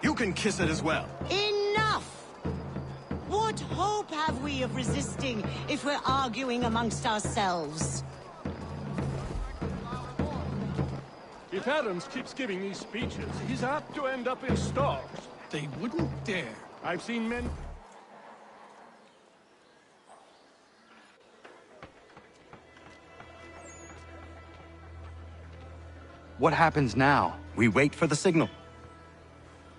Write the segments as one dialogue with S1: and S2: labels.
S1: You can kiss it as well.
S2: Enough! What hope have we of resisting if we're arguing amongst ourselves?
S3: If Adams keeps giving these speeches, he's apt to end up in stocks.
S1: They wouldn't dare.
S3: I've seen men...
S4: What happens now?
S5: We wait for the signal.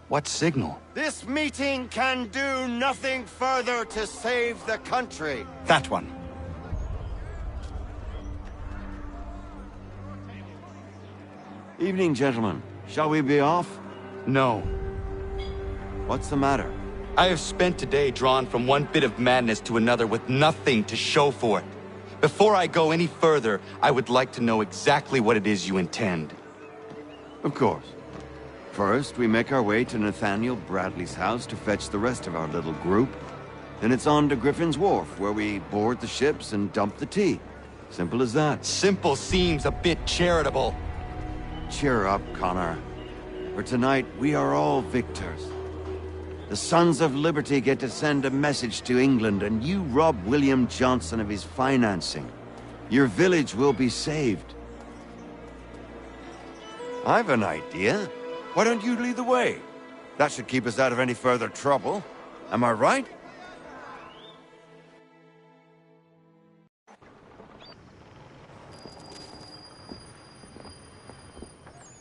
S4: What signal?
S6: This meeting can do nothing further to save the country.
S5: That one.
S6: Evening, gentlemen. Shall we be off?
S4: No.
S6: What's the matter?
S4: I have spent today drawn from one bit of madness to another with nothing to show for it. Before I go any further, I would like to know exactly what it is you intend.
S6: Of course. First, we make our way to Nathaniel Bradley's house to fetch the rest of our little group. Then it's on to Griffin's Wharf, where we board the ships and dump the tea. Simple as that.
S4: Simple seems a bit charitable.
S6: Cheer up, Connor. For tonight, we are all victors. The Sons of Liberty get to send a message to England, and you rob William Johnson of his financing. Your village will be saved. I've an idea. Why don't you lead the way? That should keep us out of any further trouble. Am I right?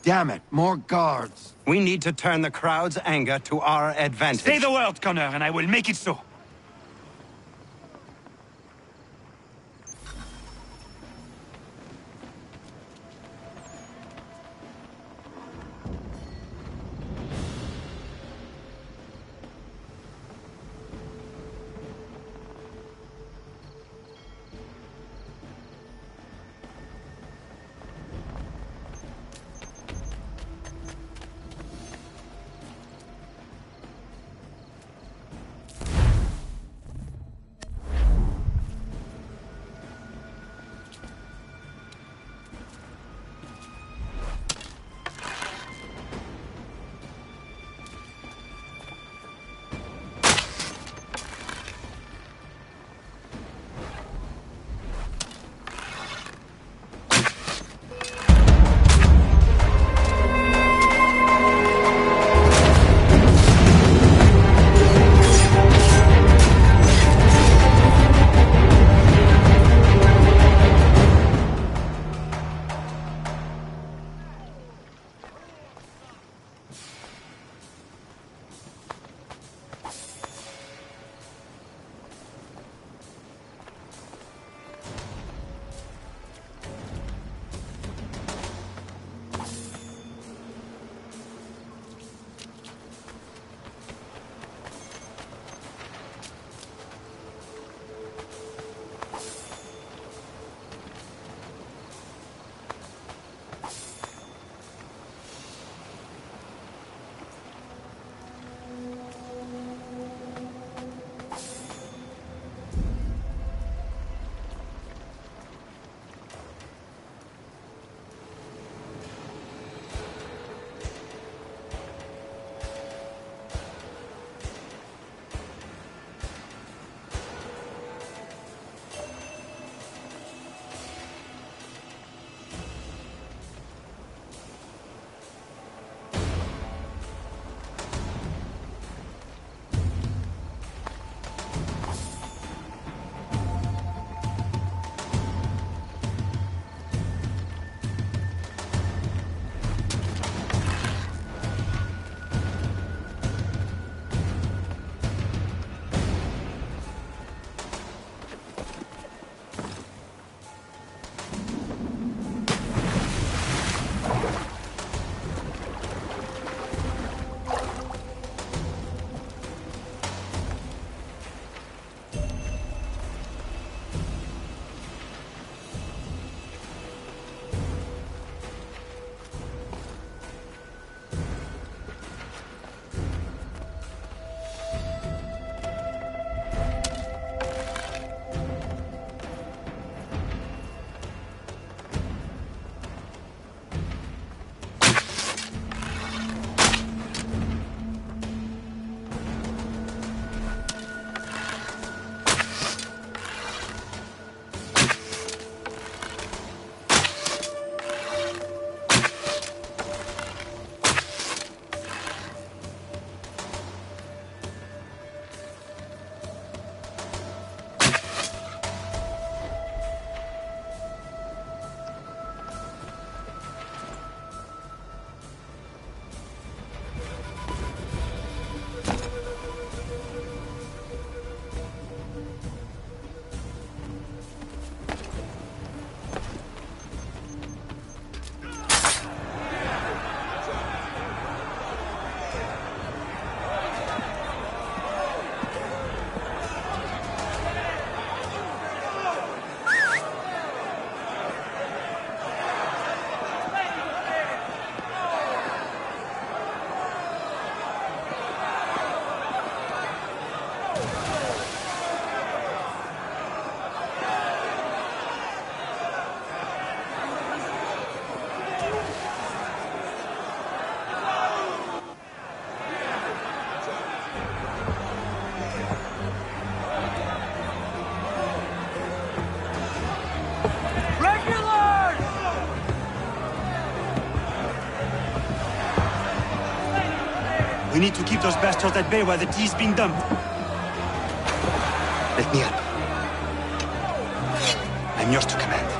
S6: Damn it, more guards.
S5: We need to turn the crowd's anger to our advantage.
S7: Say the word, Connor, and I will make it so. We need to keep those bastards at bay while the tea is being dumped.
S4: Let me up.
S7: I'm yours to command.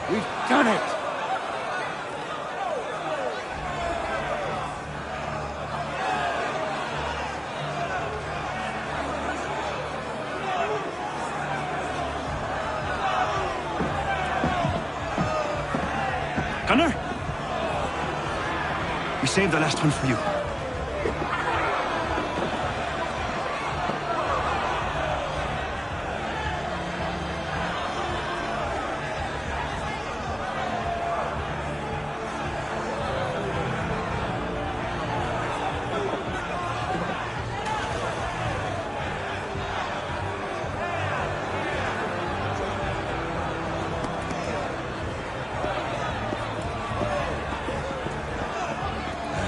S6: We've done it!
S7: Gunner? We saved the last one for you.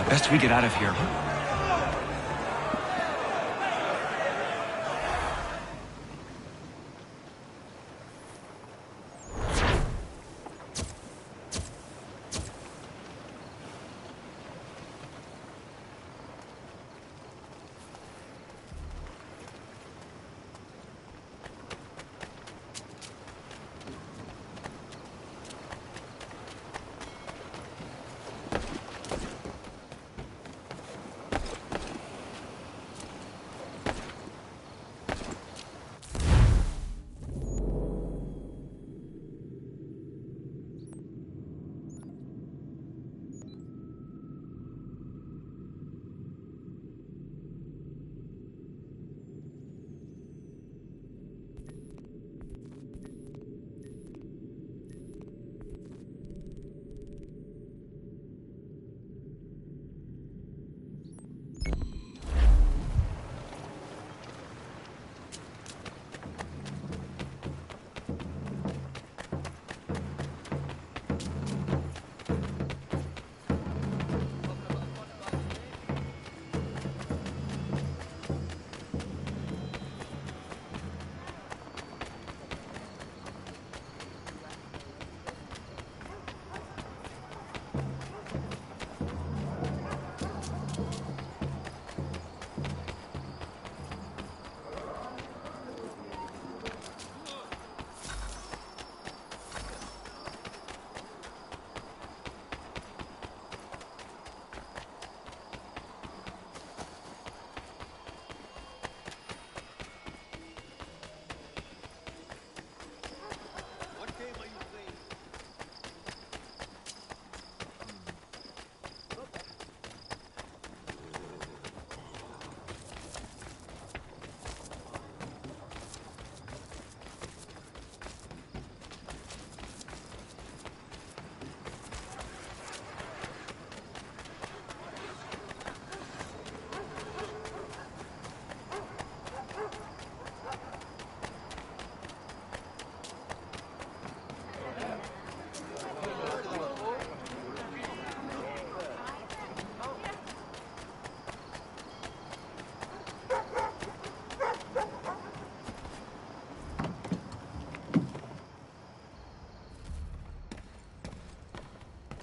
S7: Best we get out of here.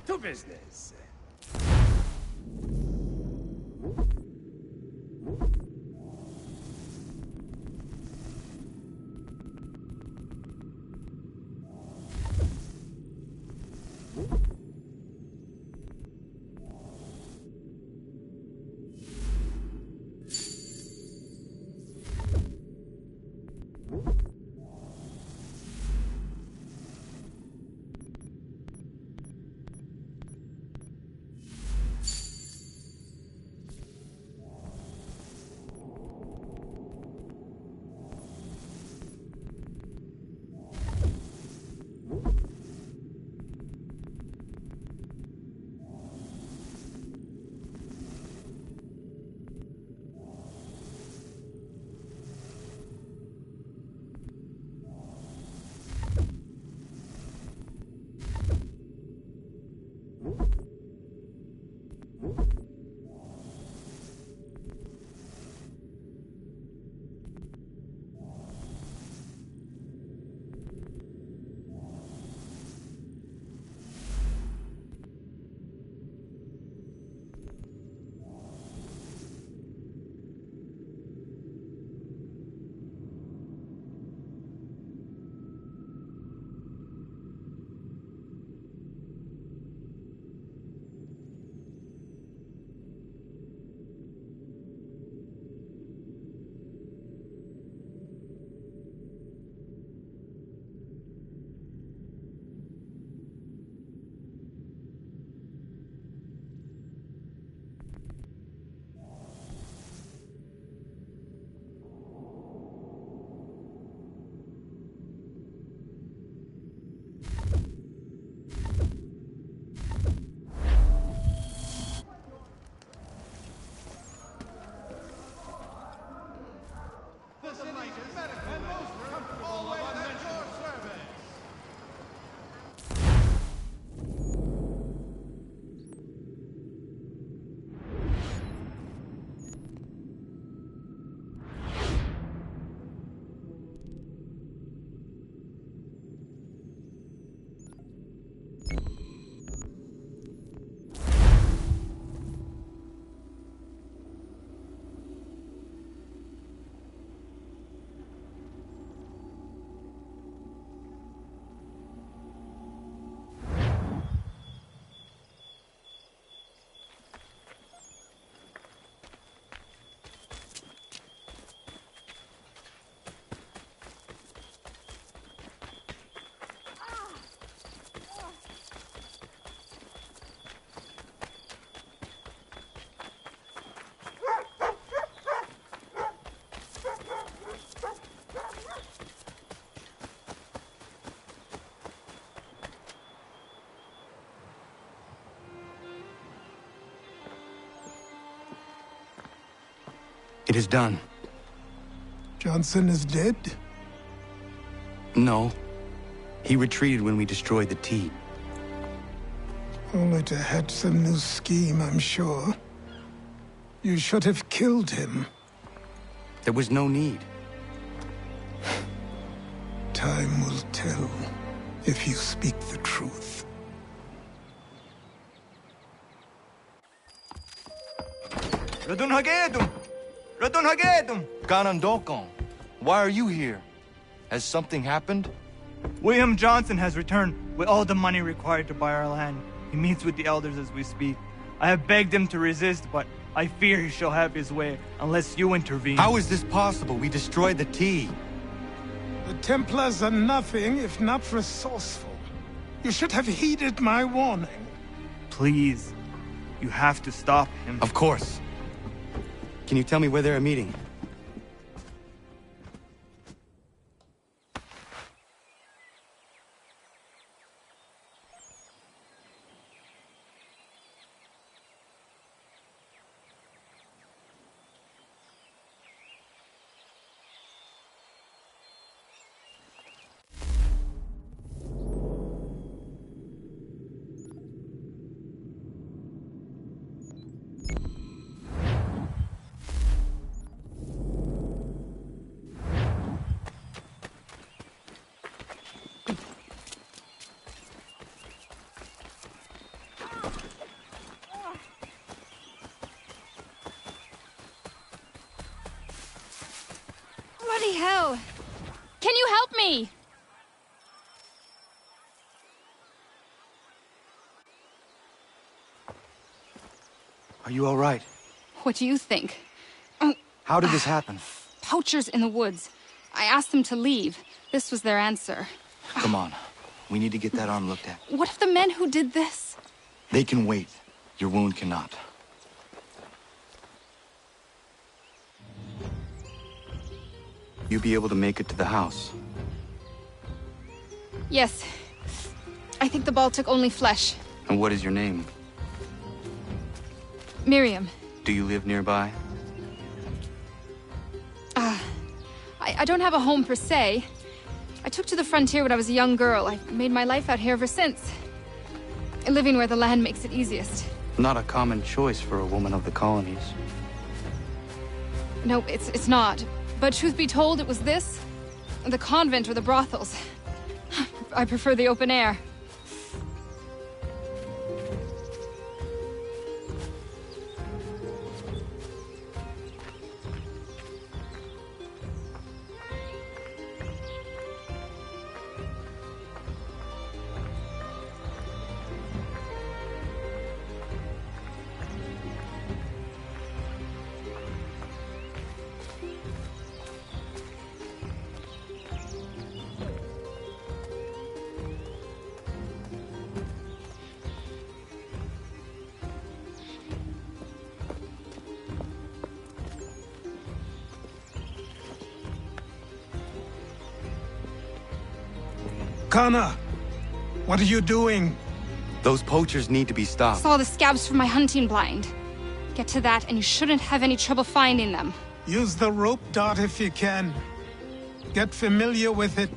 S3: To business.
S5: It is done.
S1: Johnson is dead?
S5: No. He retreated when we destroyed the T.
S1: Only to hatch some new scheme, I'm sure. You should have killed him.
S5: There was no need.
S1: Time will tell if you speak the truth.
S4: Ganondokon, why are you here? Has something happened?
S8: William Johnson has returned with all the money required to buy our land. He meets with the elders as we speak. I have begged him to resist, but I fear he shall have his way unless you intervene.
S4: How is this possible? We destroyed the T.
S1: The Templars are nothing if not resourceful. You should have heeded my warning.
S8: Please, you have to stop him.
S5: Of course. Can you tell me where they're meeting?
S9: Bloody hell! Can you help me?
S7: Are you all right?
S9: What do you think?
S7: How did this happen?
S9: Poachers in the woods. I asked them to leave. This was their answer.
S7: Come on. We need to get that arm looked at.
S9: What if the men who did this?
S7: They can wait. Your wound cannot.
S5: You be able to make it to the house?
S9: Yes. I think the ball took only flesh.
S5: And what is your name?
S9: Miriam.
S5: Do you live nearby?
S9: I don't have a home per se. I took to the frontier when I was a young girl. I've made my life out here ever since. Living where the land makes it easiest.
S5: Not a common choice for a woman of the colonies.
S9: No, it's not. But truth be told, it was this, the convent or the brothels. I prefer the open air.
S1: Connor, what are you doing?
S5: Those poachers need to be stopped.
S9: Saw the scabs from my hunting blind. Get to that and you shouldn't have any trouble finding them.
S1: Use the rope dart if you can. Get familiar with it.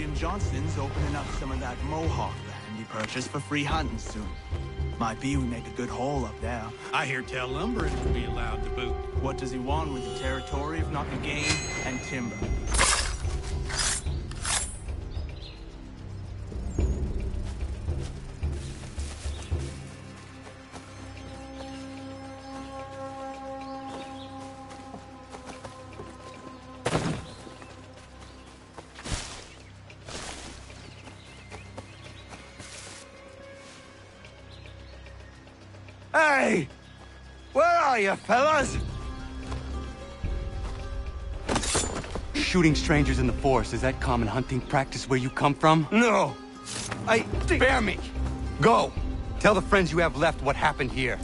S8: William Johnston's opening up some of that Mohawk land he purchased for free hunting soon. Might be we make a good haul up there.
S10: I hear tell lumbering will be allowed to boot.
S8: What does he want with the territory if not the game and timber?
S6: Hey! Where are you, fellas?
S4: Shooting strangers in the forest, is that common hunting practice where you come from?
S6: No.
S4: Spare me! Go! Tell the friends you have left what happened here.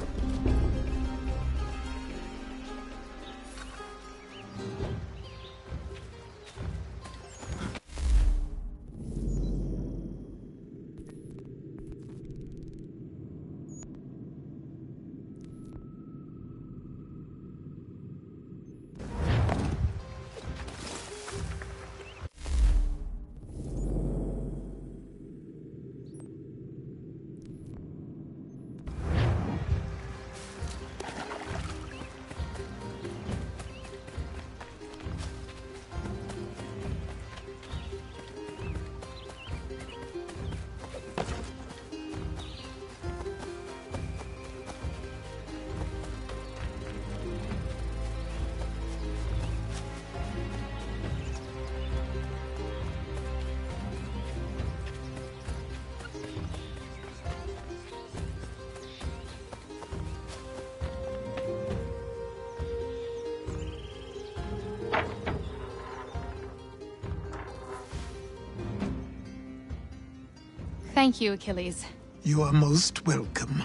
S9: Thank you, Achilles.
S1: You are most welcome.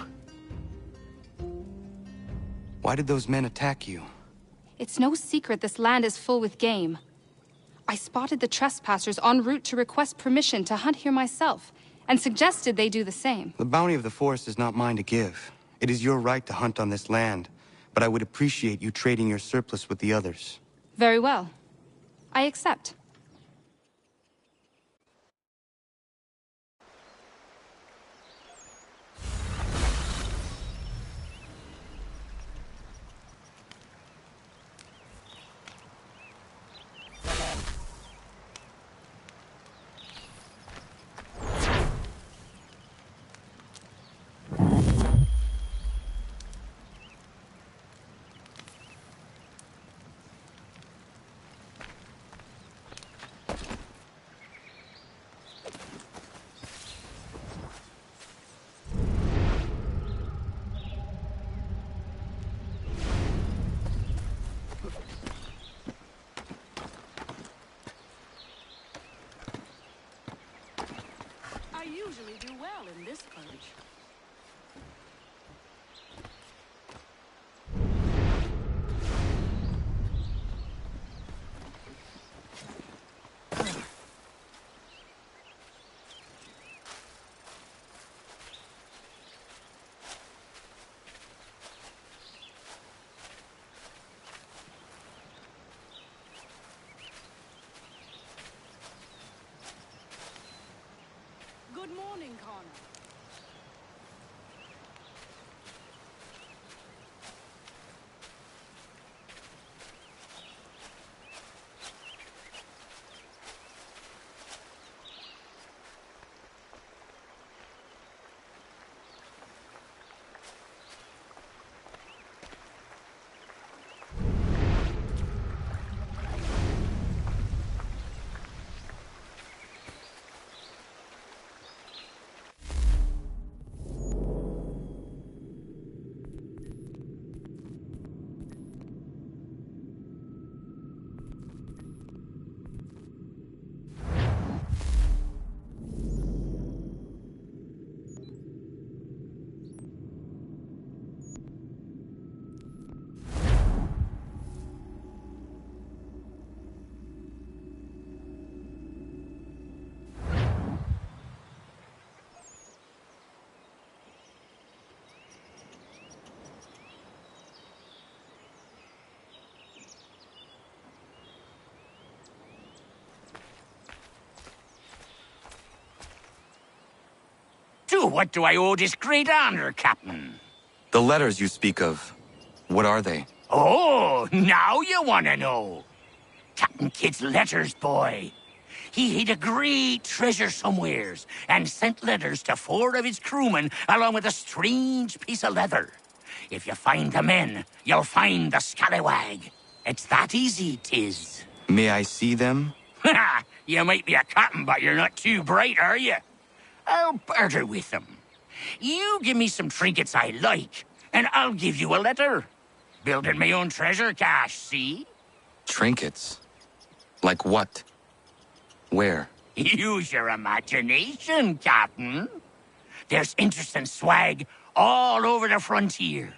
S4: Why did those men attack you?
S9: It's no secret this land is full with game. I spotted the trespassers en route to request permission to hunt here myself, and suggested they do the same.
S4: The bounty of the forest is not mine to give. It is your right to hunt on this land, but I would appreciate you trading your surplus with the others.
S9: Very well. I accept.
S2: I usually do well in this purge. Good morning, Connor.
S11: What do I owe this great honor, Captain?
S4: The letters you speak of, what are they?
S11: Oh, now you want to know. Captain Kidd's letters, boy. He hid a great treasure somewheres and sent letters to 4 of his crewmen along with a strange piece of leather. If you find the men, you'll find the scallywag. It's that easy, 'tis.
S4: May I see them?
S11: Ha! You might be a captain, but you're not too bright, are you? I'll barter with them. You give me some trinkets I like, and I'll give you a letter. Building my own treasure cache, see?
S4: Trinkets? Like what? Where?
S11: Use your imagination, Captain. There's interesting swag all over the frontier.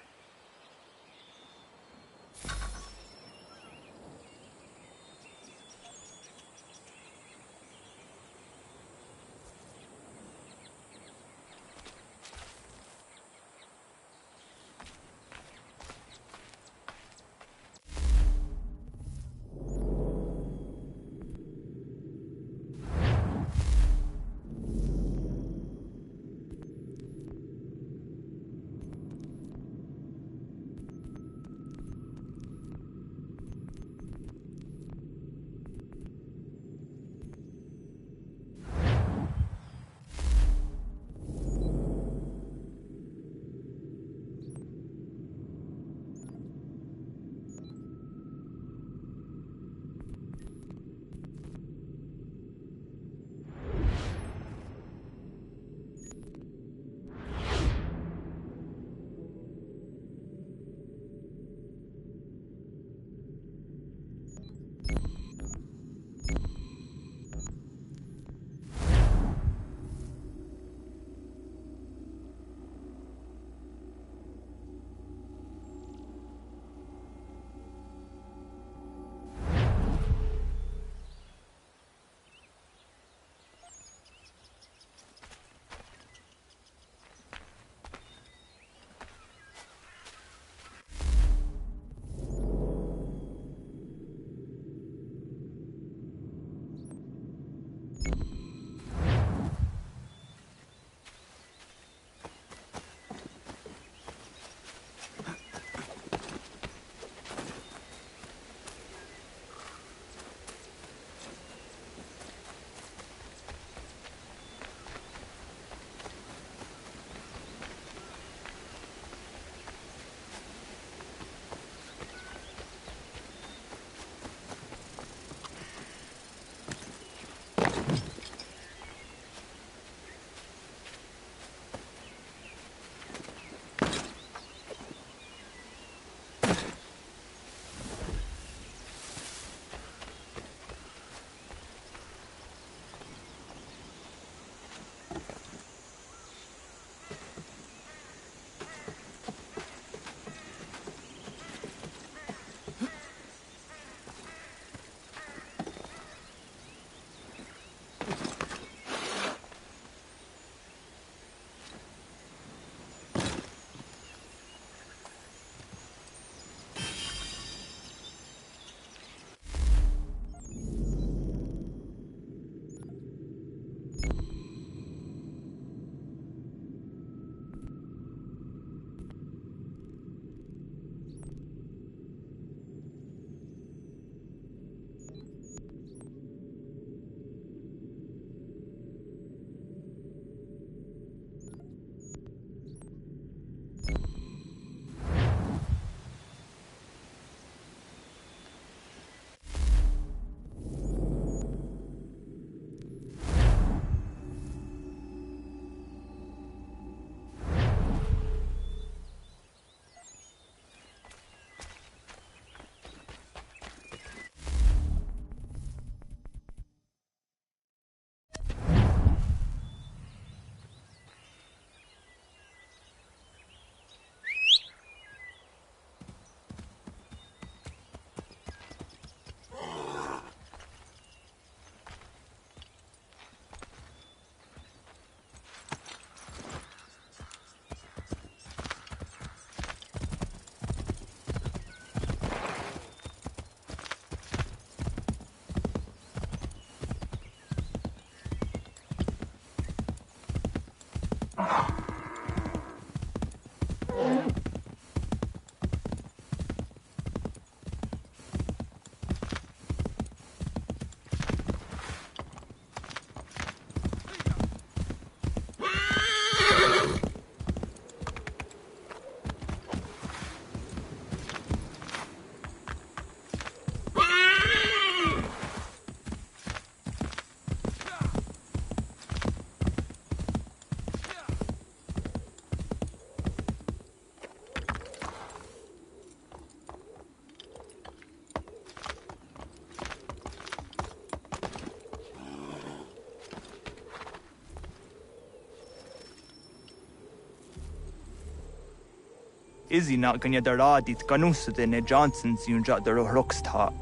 S8: Izzy not gonna daradi tkanusa de ne Johnson yunja der rocksta.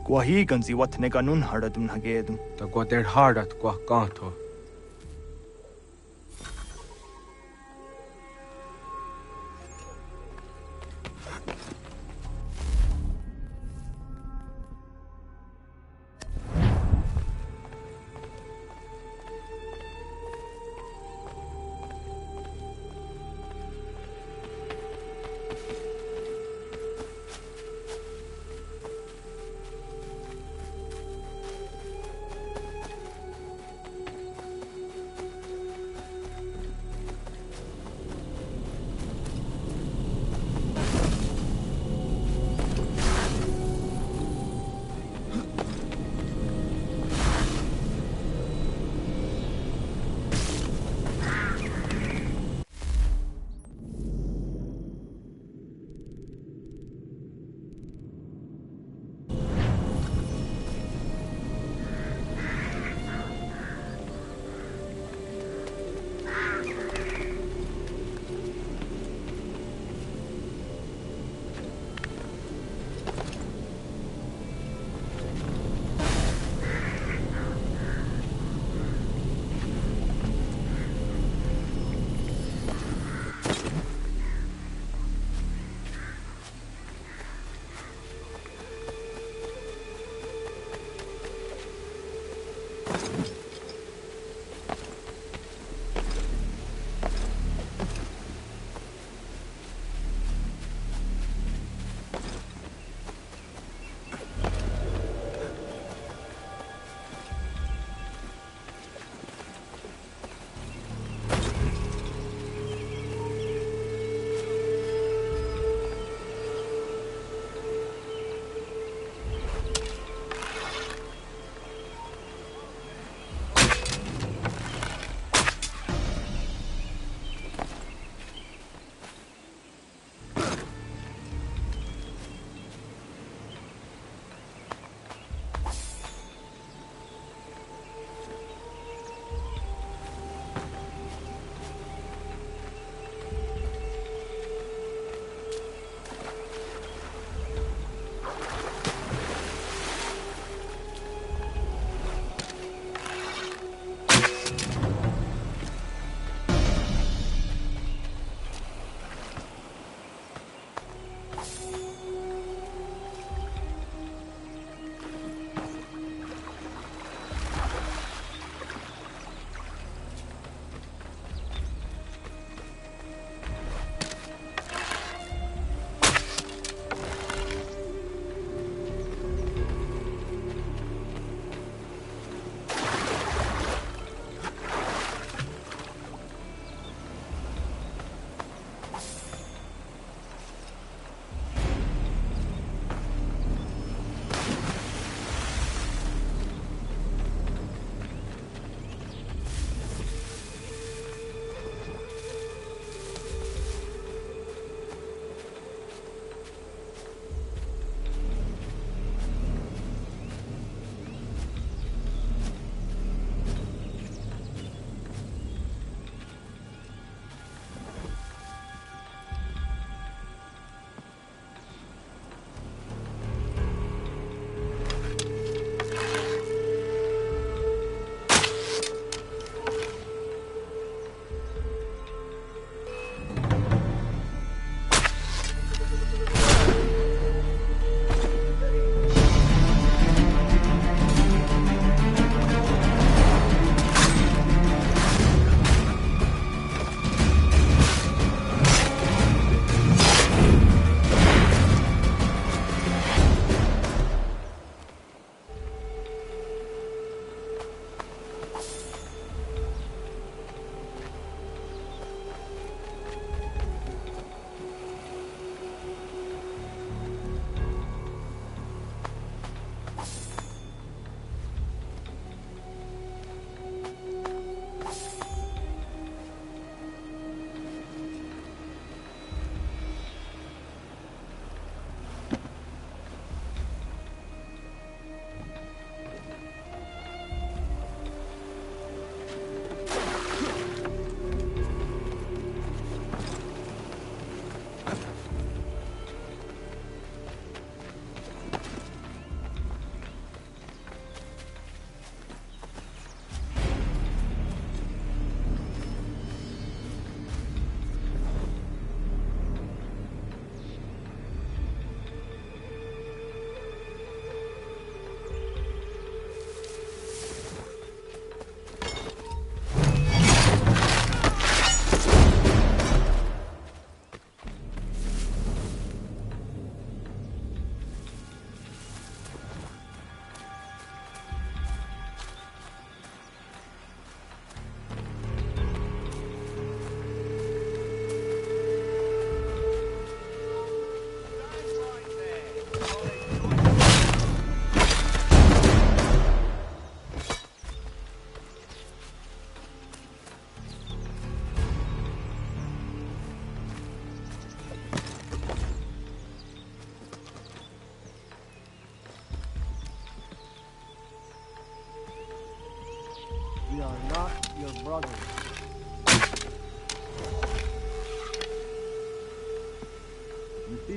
S8: Gwahigan zi wat ne ganun haradum hagedum.
S12: Ta gwa der hardat gwa kanto.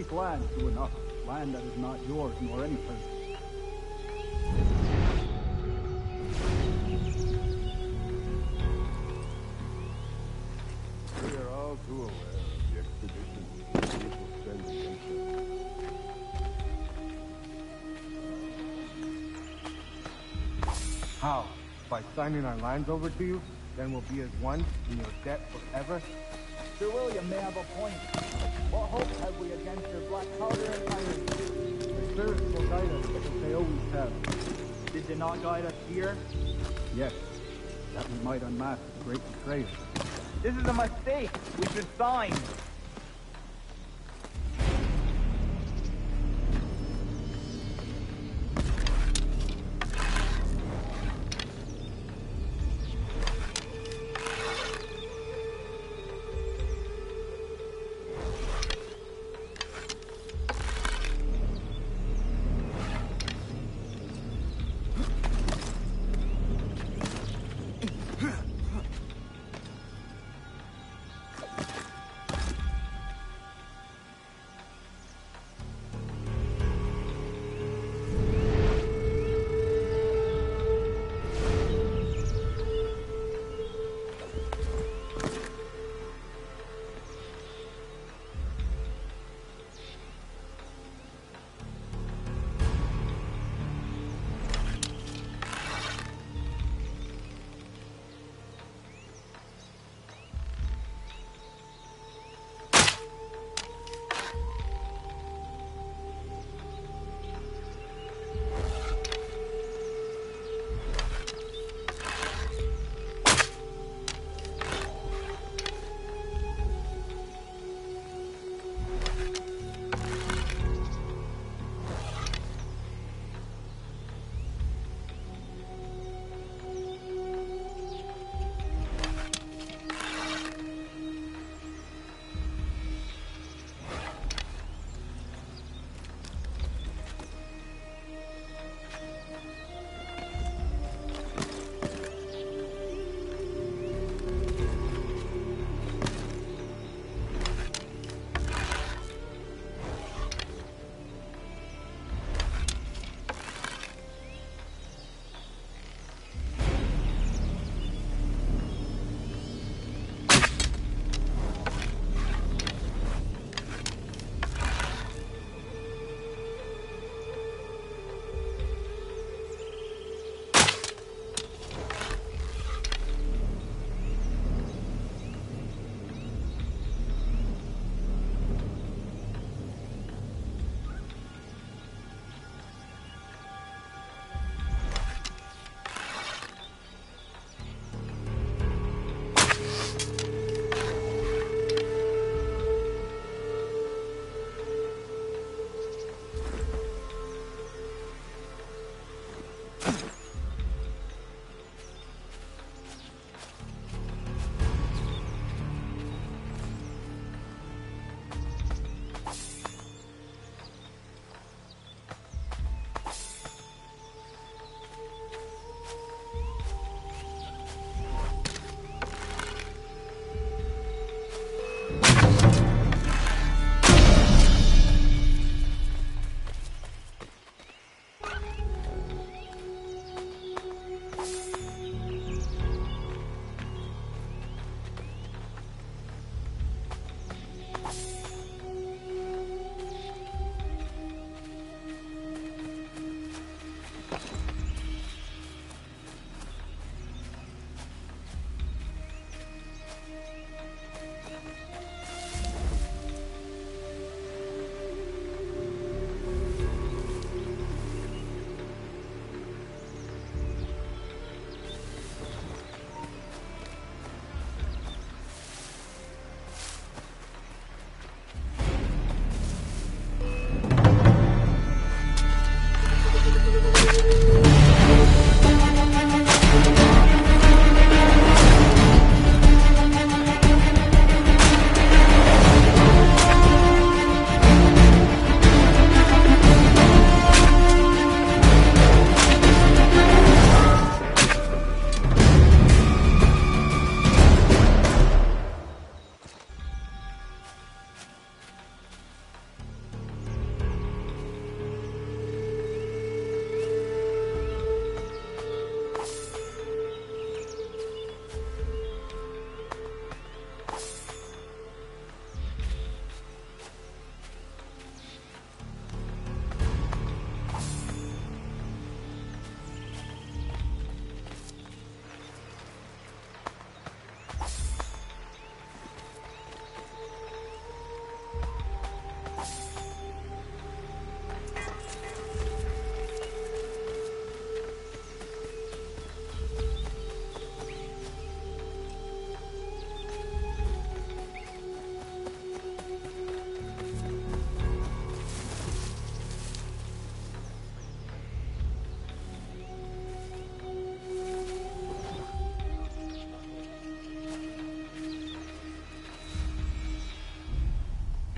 S13: take land to enough. Land that is not yours nor any person.
S3: We are all too aware of the expedition this will send against us.
S14: How? By signing our lands over to you? Then we'll be as one in your debt forever?
S13: Sir William may have a point. What hope have we against your black powder and iron?
S14: The spirits will guide us, as they always have.
S13: Did they not guide us here?
S14: Yes, that we might unmask the great betrayer.
S8: This is a mistake. We should sign.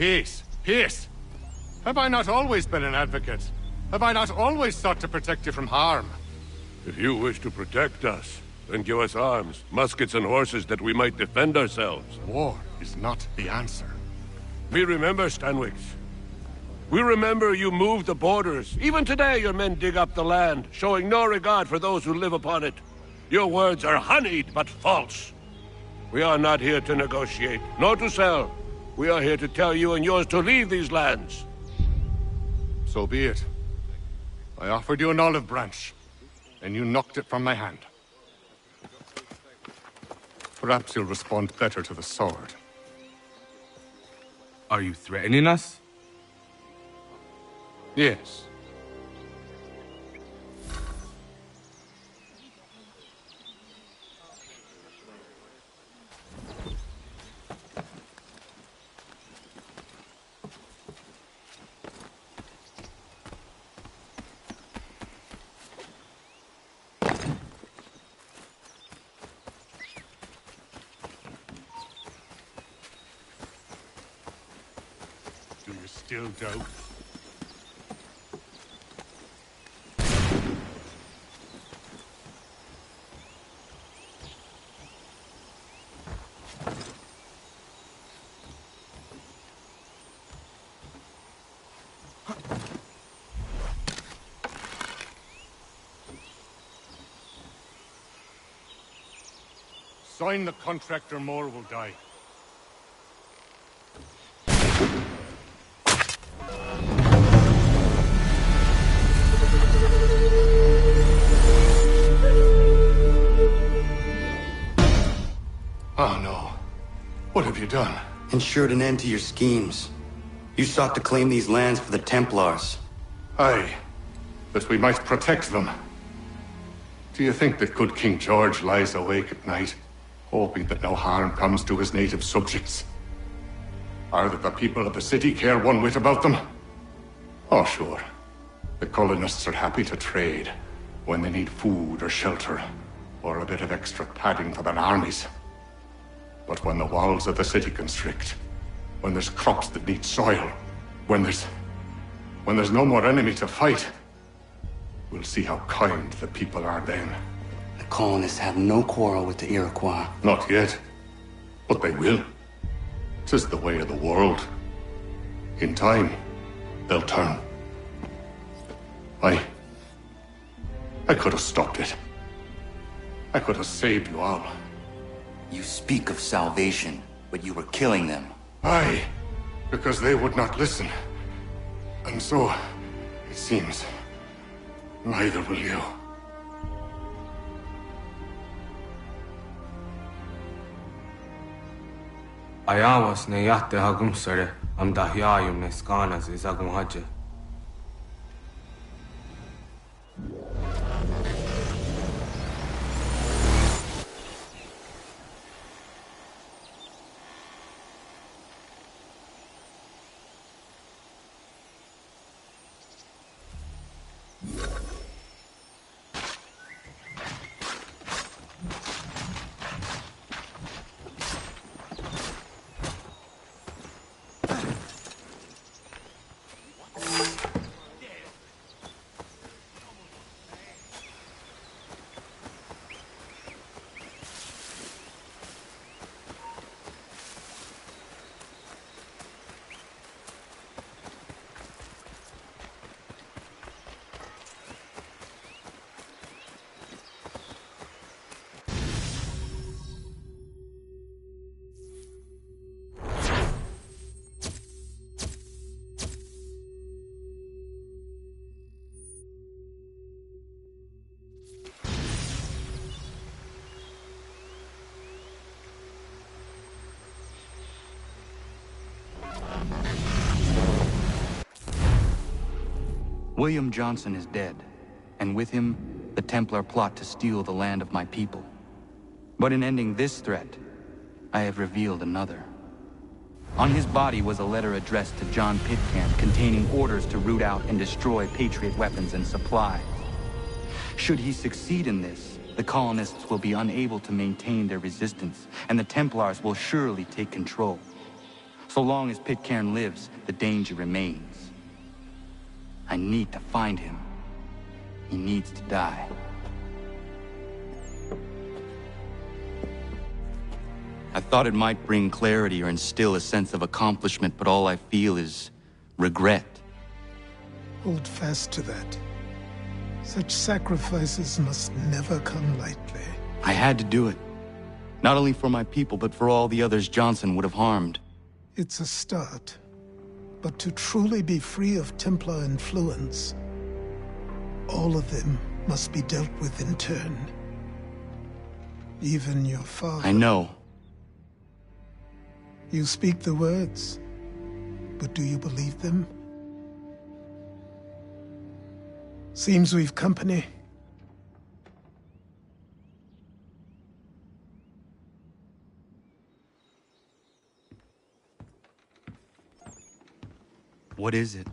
S3: Peace. Peace. Have I not always been an advocate? Have I not always sought to protect you from harm?
S15: If you wish to protect us, then give us arms, muskets and horses that we might defend ourselves.
S3: War is not the answer.
S15: We remember, Stanwix. We remember you moved the borders. Even today your men dig up the land, showing no regard for those who live upon it. Your words are honeyed, but false. We are not here to negotiate, nor to sell. We are here to tell you and yours to leave these lands.
S3: So be it. I offered you an olive branch, and you knocked it from my hand. Perhaps you'll respond better to the sword.
S12: Are you threatening us?
S3: Yes. Do you still doubt? Sign the contract or more will die. Oh no. What have you done?
S5: Ensured an end to your schemes. You sought to claim these lands for the Templars.
S3: Aye, that we might protect them. Do you think that good King George lies awake at night, hoping that no harm comes to his native subjects? Or that the people of the city care one whit about them? Oh, sure. The colonists are happy to trade when they need food or shelter, or a bit of extra padding for their armies. But when the walls of the city constrict, when there's crops that need soil, when there's no more enemy to fight, we'll see how kind the people are then.
S5: The colonists have no quarrel with the Iroquois.
S3: Not yet, but they will. 'Tis the way of the world. In time, they'll turn. I could have stopped it. I could have saved you all.
S5: You speak of salvation, but you were killing them.
S3: Aye, because they would not listen. And so, it seems, neither will you.
S12: Ayawas ne yatte hagum sere am dahyayum ne skanas izagum haje.
S5: William Johnson is dead, and with him, the Templar plot to steal the land of my people. But in ending this threat, I have revealed another. On his body was a letter addressed to John Pitcairn containing orders to root out and destroy Patriot weapons and supplies. Should he succeed in this, the colonists will be unable to maintain their resistance, and the Templars will surely take control. So long as Pitcairn lives, the danger remains. I need to find him. He needs to die. I thought it might bring clarity or instill a sense of accomplishment, but all I feel is regret.
S1: Hold fast to that. Such sacrifices must never come lightly.
S5: I had to do it. Not only for my people, but for all the others Johnson would have harmed.
S1: It's a start. But to truly be free of Templar influence, all of them must be dealt with in turn. Even your father.
S5: I know.
S1: You speak the words, but do you believe them? Seems we've company.
S5: What is it?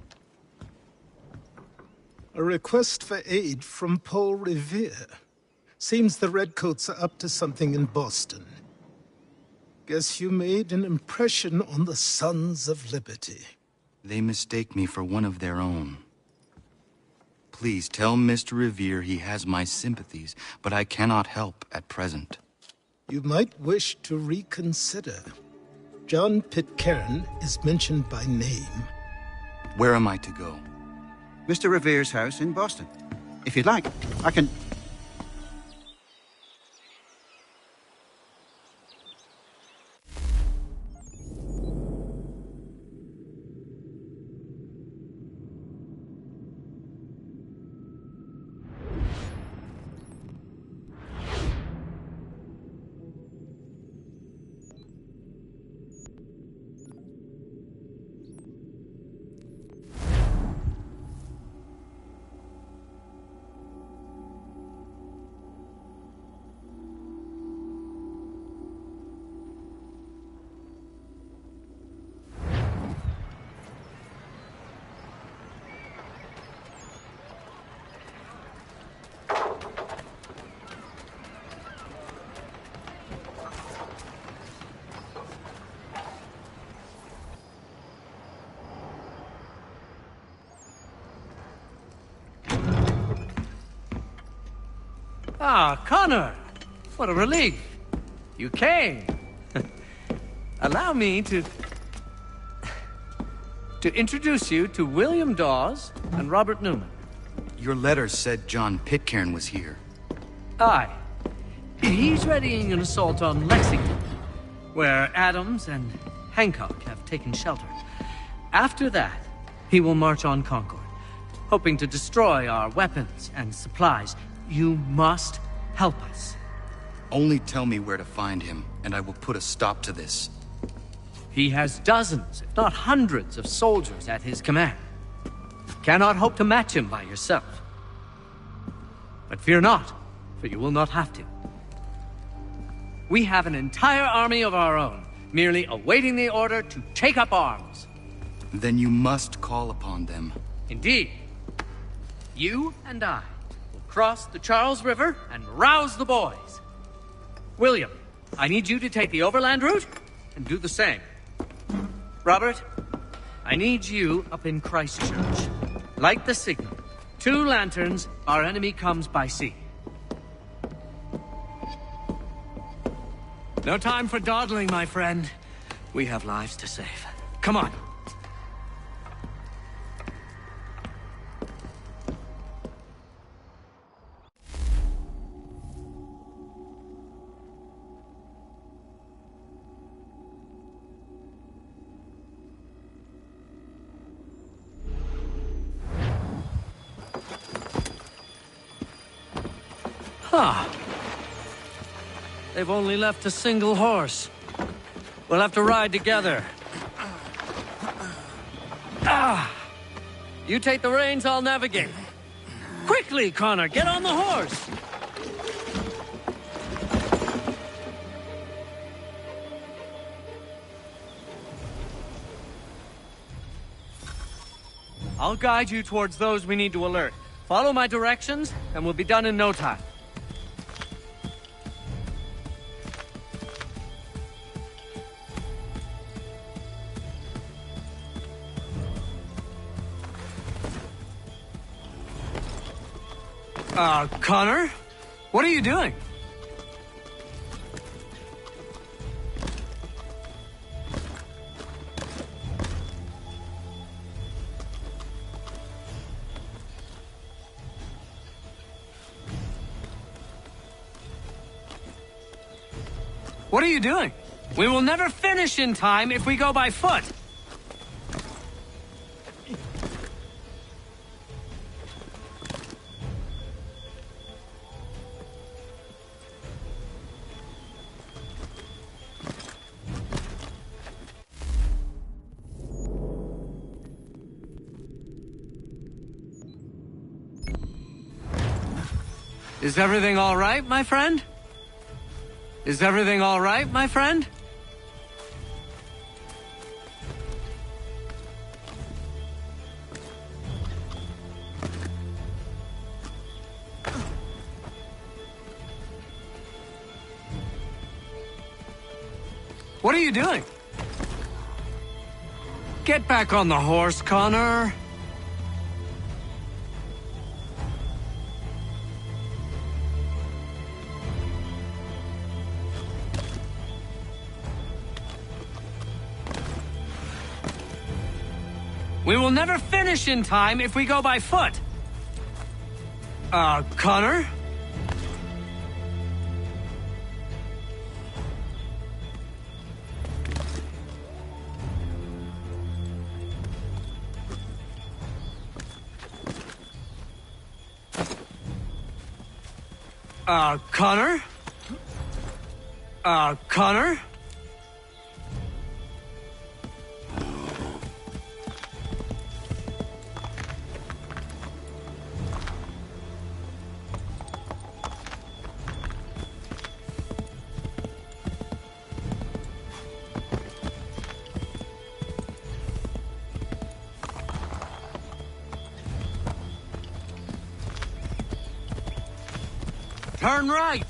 S1: A request for aid from Paul Revere. Seems the Redcoats are up to something in Boston. Guess you made an impression on the Sons of Liberty.
S5: They mistake me for one of their own. Please tell Mr. Revere he has my sympathies, but I cannot help at present.
S1: You might wish to reconsider. John Pitcairn is mentioned by name.
S5: Where am I to go?
S16: Mr. Revere's house in Boston. If you'd like, I can...
S17: Ah, Connor! What a relief! You came! Allow me to introduce you to William Dawes and Robert Newman.
S5: Your letter said John Pitcairn was here.
S17: Aye. He's readying an assault on Lexington, where Adams and Hancock have taken shelter. After that, he will march on Concord, hoping to destroy our weapons and supplies. You must help us.
S5: Only tell me where to find him, and I will put a stop to this.
S17: He has dozens, if not hundreds, of soldiers at his command. Cannot hope to match him by yourself. But fear not, for you will not have to. We have an entire army of our own, merely awaiting the order to take up arms.
S5: Then you must call upon them.
S17: Indeed. You and I cross the Charles River and rouse the boys. William, I need you to take the overland route and do the same. Robert, I need you up in Christchurch. Light the signal. 2 lanterns, our enemy comes by sea. No time for dawdling, my friend. We have lives to save. Come on. Ah. They've only left a single horse. We'll have to ride together. Ah! You take the reins, I'll navigate. Quickly, Connor, get on the horse! I'll guide you towards those we need to alert. Follow my directions, and we'll be done in no time. Connor? What are you doing? What are you doing? We will never finish in time if we go by foot. Is everything all right, my friend? Is everything all right, my friend? What are you doing? Get back on the horse, Connor. We will never finish in time if we go by foot. Connor? Connor? Connor? Turn right!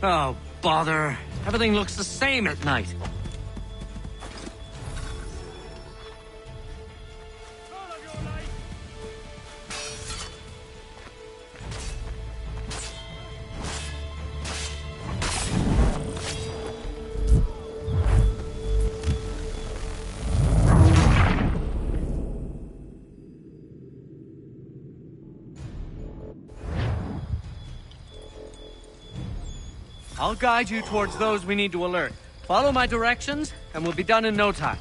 S17: Oh, bother. Everything looks the same at night. I'll guide you towards those we need to alert. Follow my directions, and we'll be done in no time.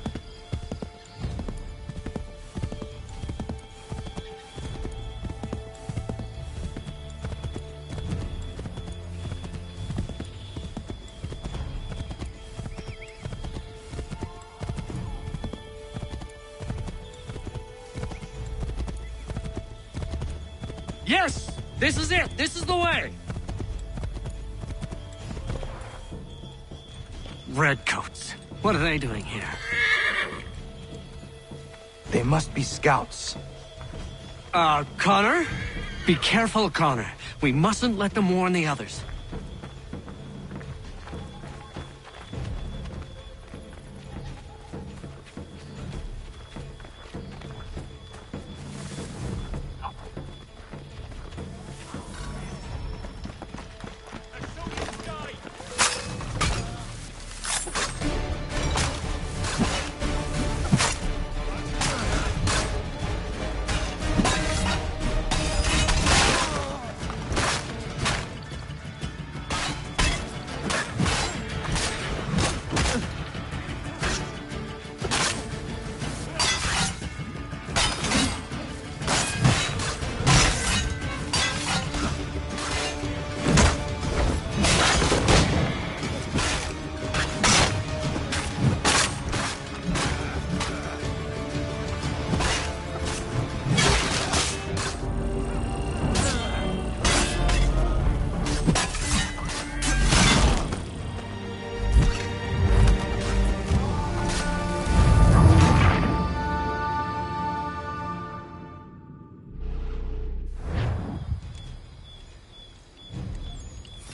S17: Yes! This is it! This is the way! Redcoats. What are they doing here?
S7: They must be scouts.
S17: Connor? Be careful, Connor. We mustn't let them warn the others.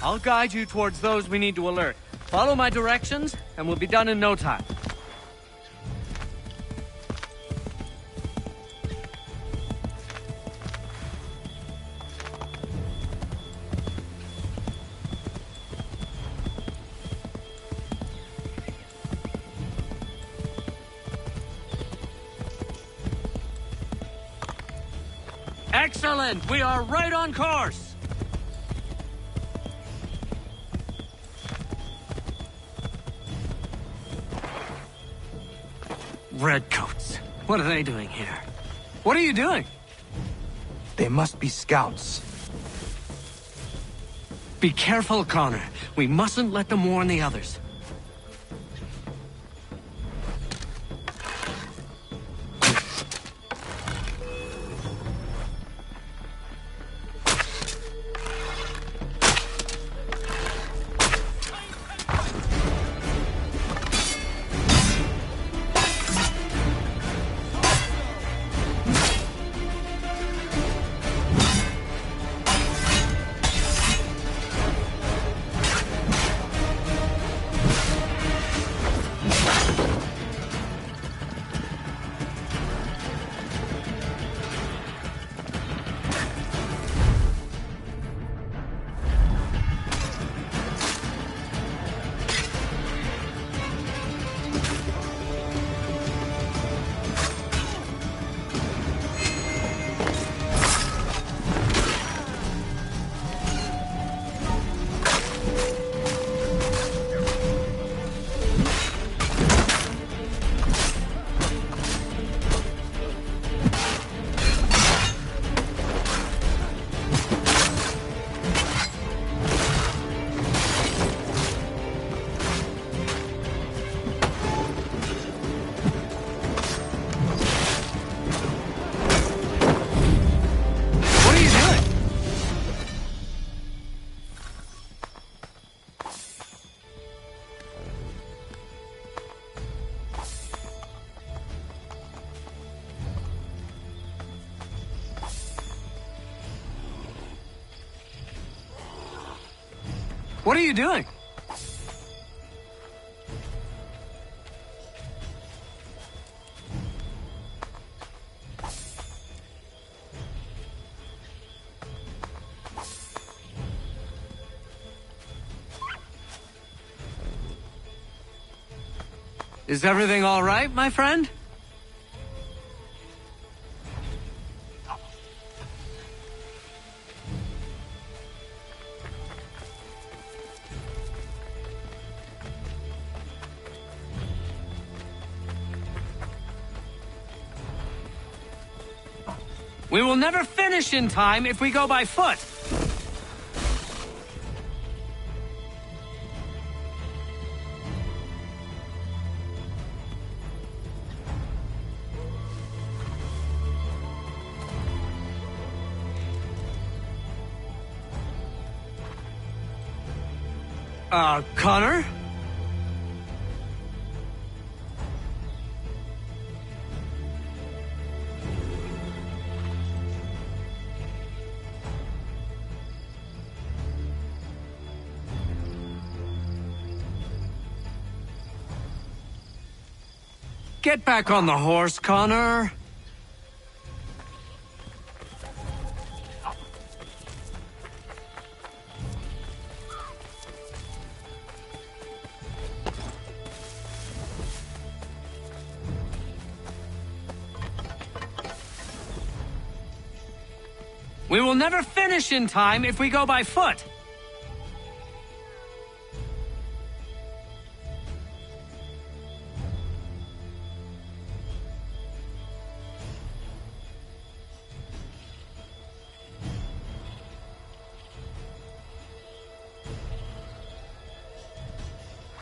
S17: I'll guide you towards those we need to alert. Follow my directions, and we'll be done in no time. Excellent! We are right on course!
S11: Redcoats. What are they doing here? What are you doing?
S7: They must be scouts.
S11: Be careful, Connor. We mustn't let them warn the others. What are you doing?
S17: Is everything all right, my friend? We will never finish in time if we go by foot.
S11: Connor?
S17: Get back on the horse, Connor. We will never finish in time if we go by foot.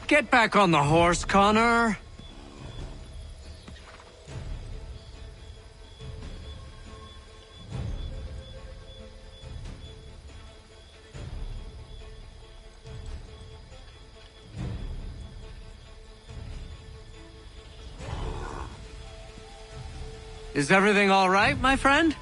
S17: Get back on the horse, Connor. Is everything all right, my friend?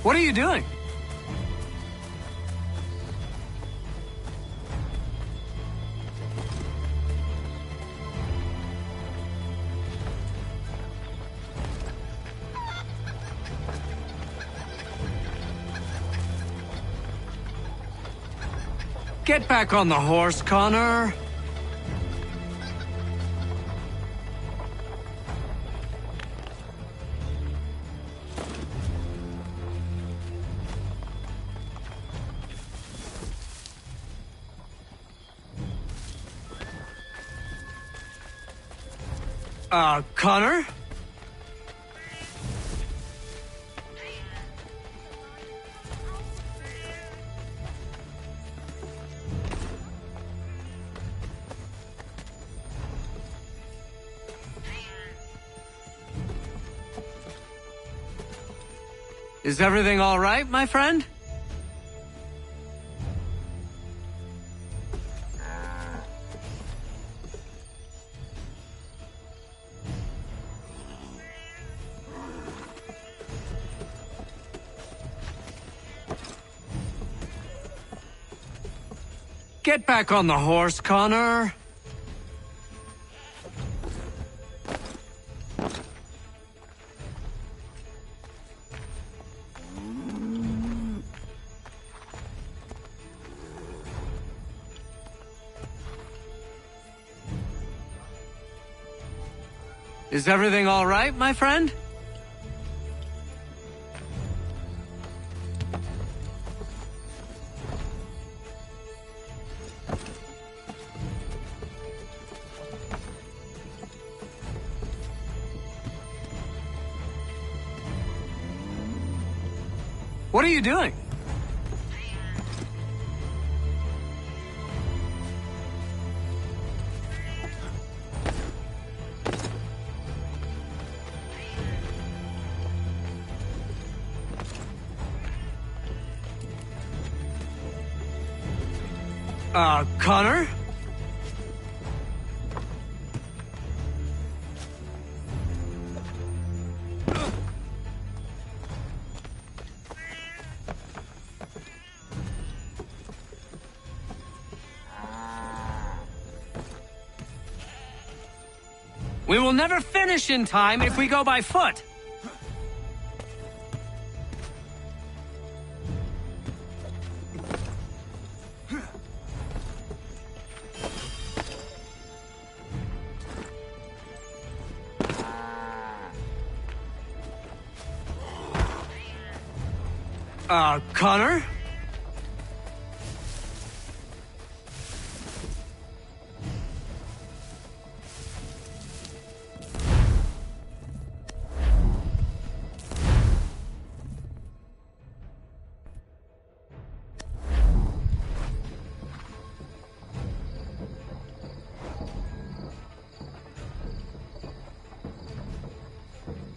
S17: What are you doing? Get back on the horse, Connor. Connor? Is everything all right, my friend? Get back on the horse, Connor. Is everything all right, my friend? What are you doing? Connor? We will never finish in time if we go by foot. Connor?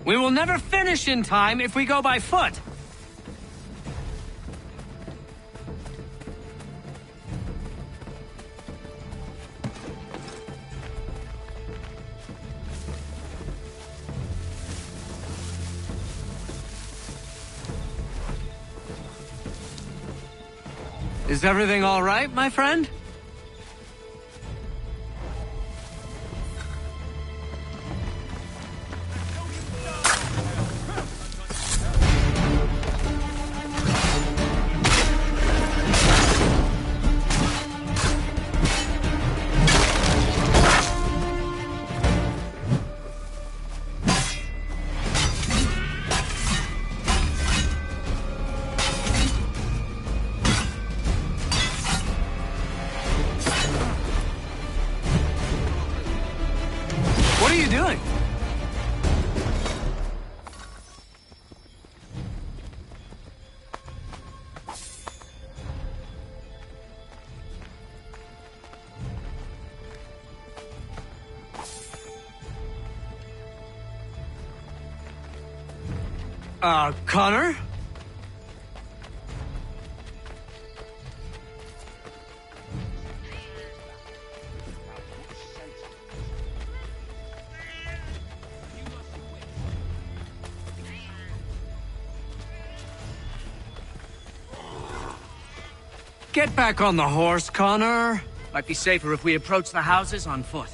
S17: We will never finish in time if we go by foot. Is everything all right, my friend? What are you doing? Connor? Get back on the horse, Connor. Might be safer if we approach the houses on foot.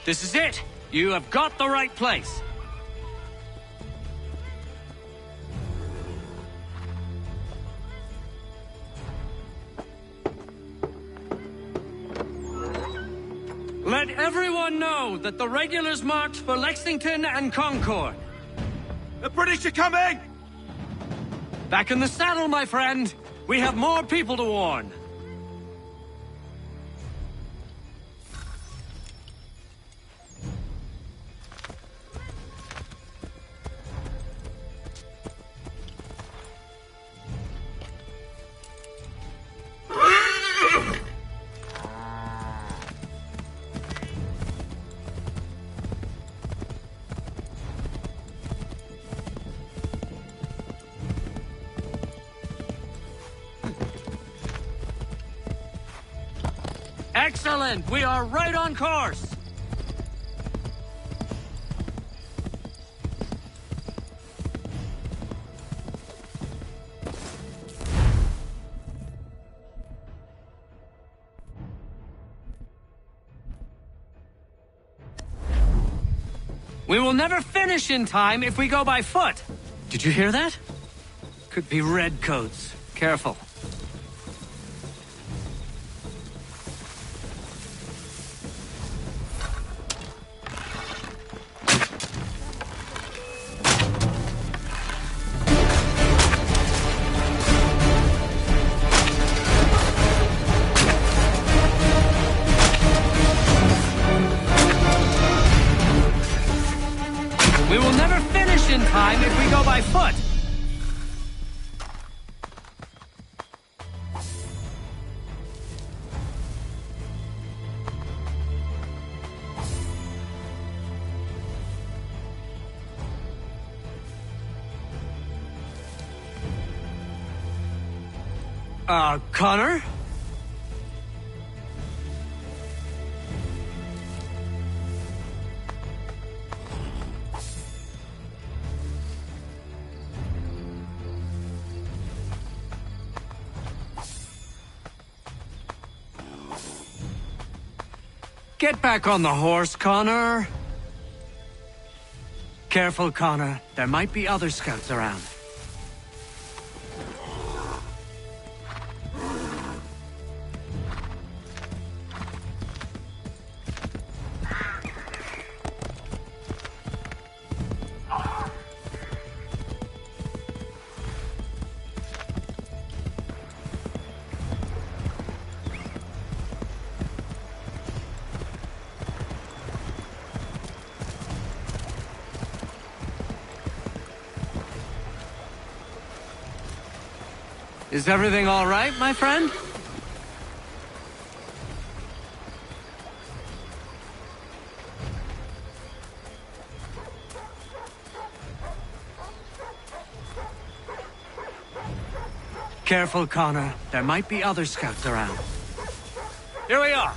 S17: This is it! You have got the right place! Let everyone know that the regulars marked for Lexington and Concord. The British are coming! Back in the saddle, my friend! We have more people to warn. Excellent! We are right on course! We will never finish in time if we go by foot! Did you hear that? Could be redcoats. Careful. We will never finish in time if we go by foot! Connor? Get back on the horse, Connor. Careful, Connor. There might be other scouts around. Is everything all right, my friend? Careful, Connor. There might be other scouts around. Here we are.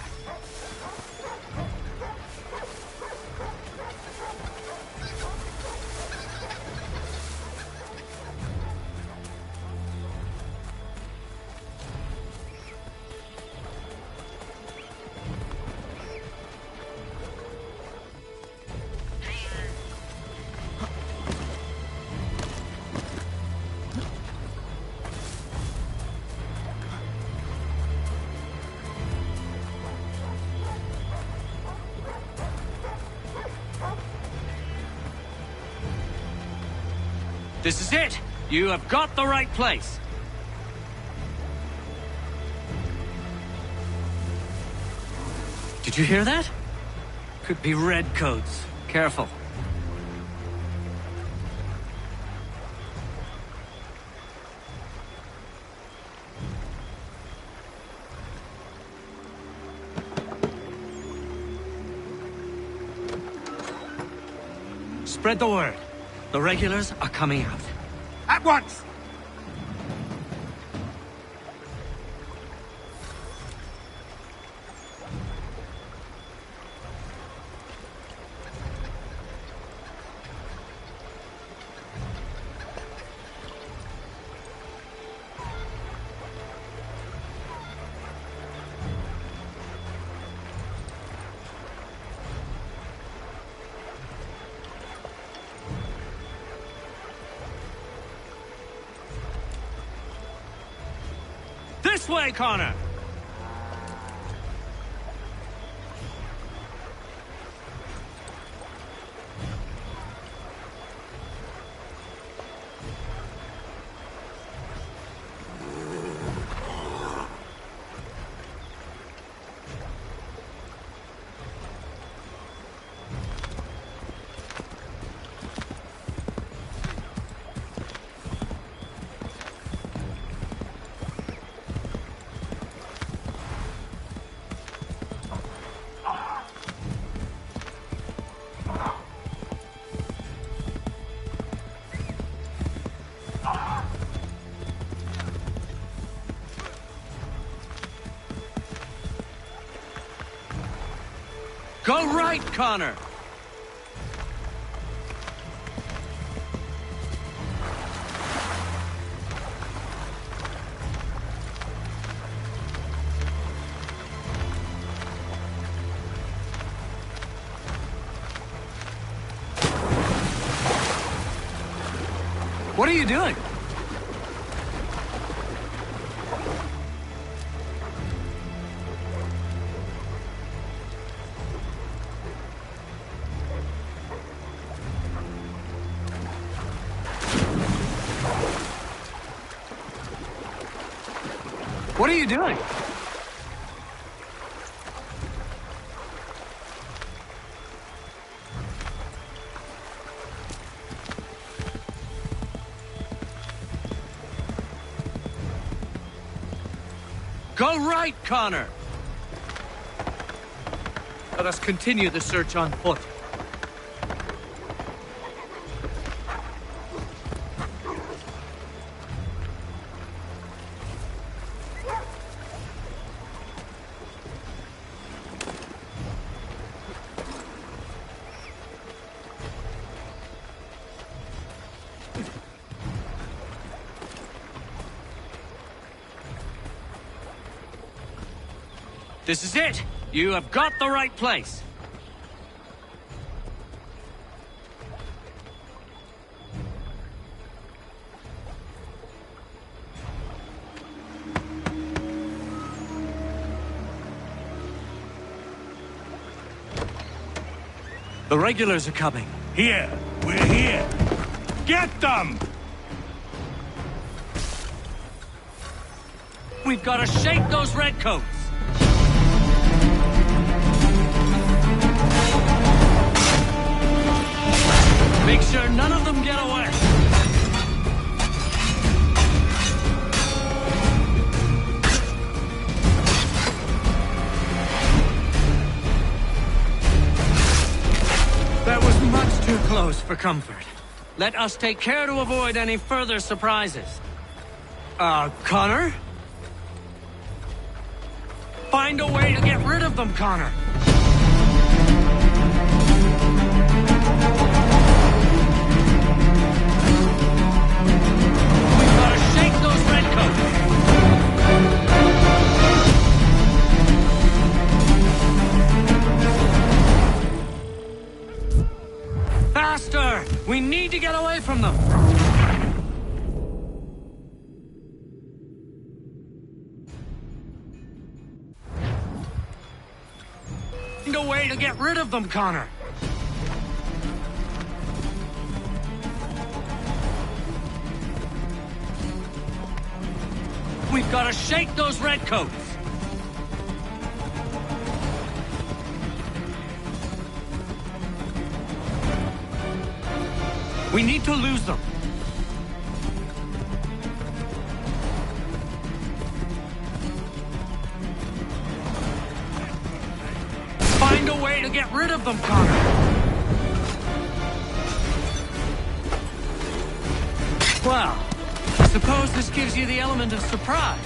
S17: This is it! You have got the right place! Did you hear that? Could be redcoats. Careful. Spread the word. The regulars are coming out.
S11: At once!
S17: This way, Connor! Go right, Connor! What are you doing? What are you doing? Go right, Connor! Let us continue the search on foot. This is it! You have got the right place! The regulars are coming.
S11: Here! We're here! Get them!
S17: We've got to shake those redcoats! Make sure none of them get away! That was much too close for comfort. Let us take care to avoid any further surprises. Connor? Find a way to get rid of them, Connor! Faster! We need to get away from them! Find a way to get rid of them, Connor! We've got to shake those redcoats! We need to lose them. Find a way to get rid of them, Connor. suppose this gives you the element of surprise.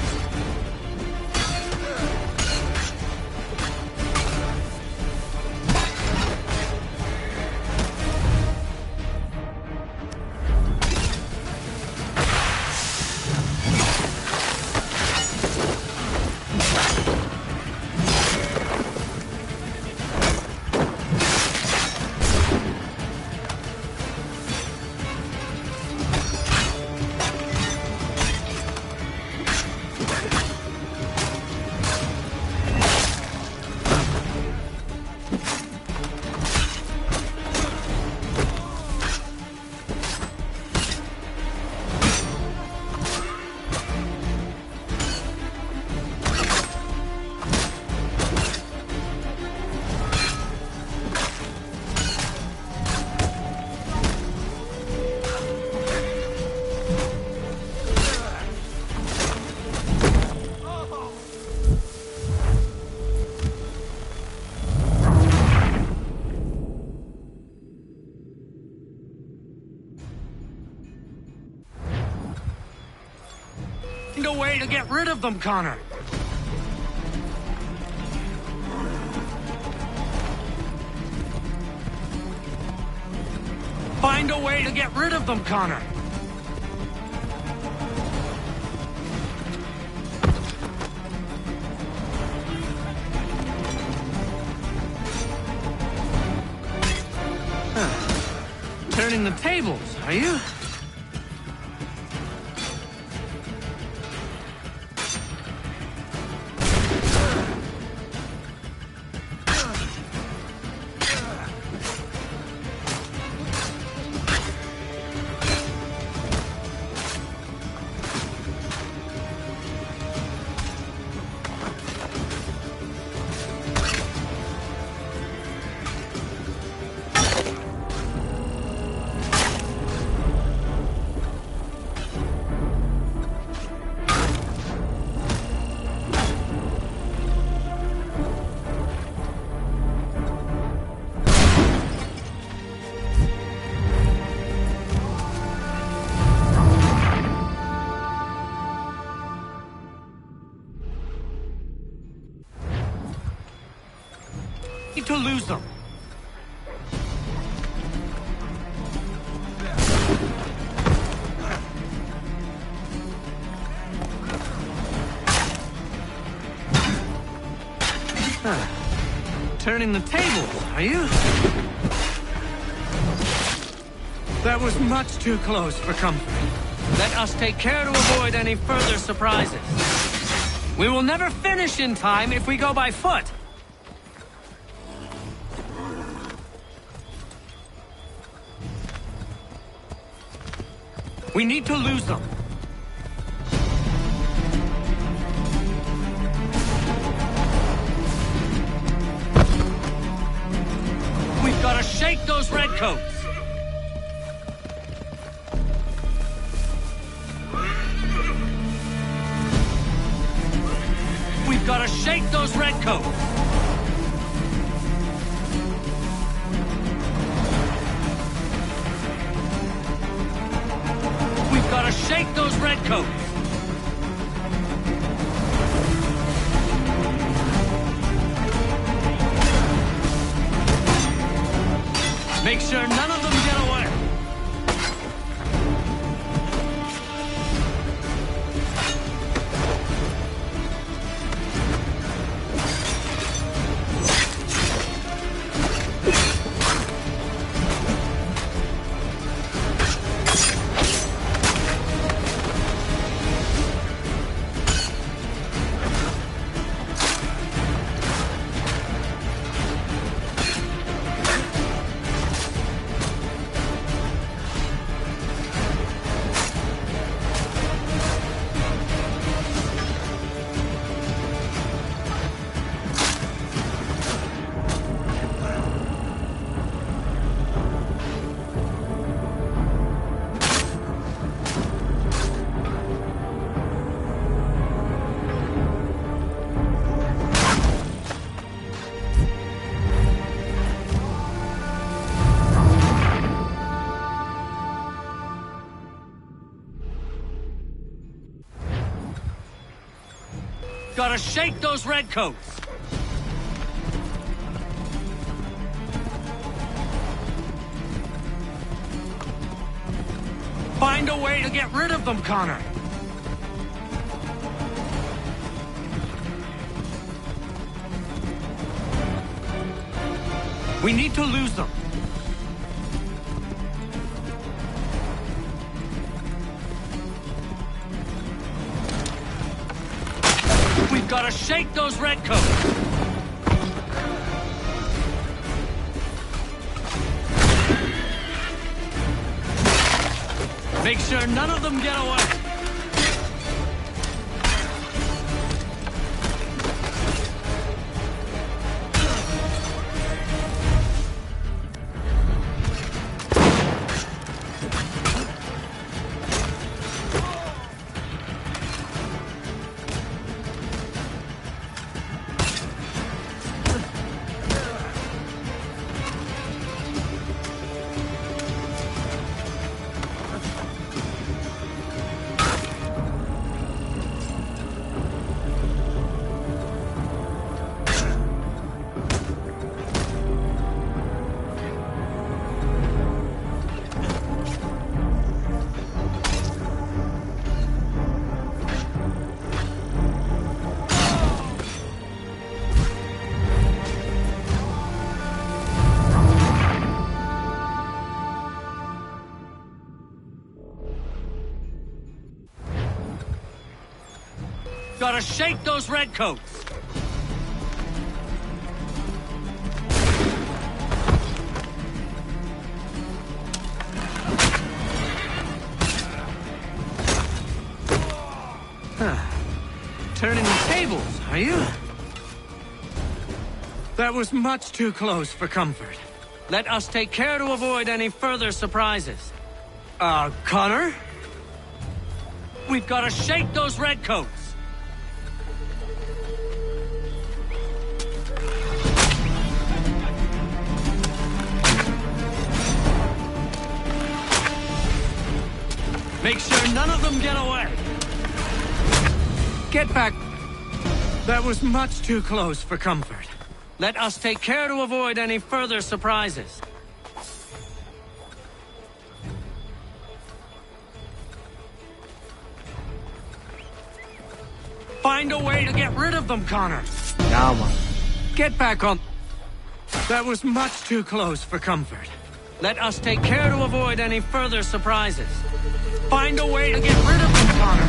S17: Find a way to get rid of them, Connor. Find a way to get rid of them, Connor. Turning the tables, are you? To lose them. Turning the tables, are you? That was much too close for comfort. Let us take care to avoid any further surprises. We will never finish in time if we go by foot. We need to lose them. We've got to shake those redcoats. We've got to shake those redcoats. Gotta shake those redcoats. Make sure none of them get away. gotta shake those redcoats! Find a way to get rid of them, Connor! We need to lose them. We've got to shake those redcoats. Make sure none of them get away. Gotta shake those redcoats! Turning the tables, are you? That was much too close for comfort. Let us take care to avoid any further surprises. Connor? We've gotta shake those redcoats! Make sure none of them get away! Get back! That was much too close for comfort. Let us take care to avoid any further surprises. Find a way to get rid of them, Connor!
S12: Now, man.
S17: Get back on... That was much too close for comfort. Let us take care to avoid any further surprises. Find a way to get rid of them, Connor!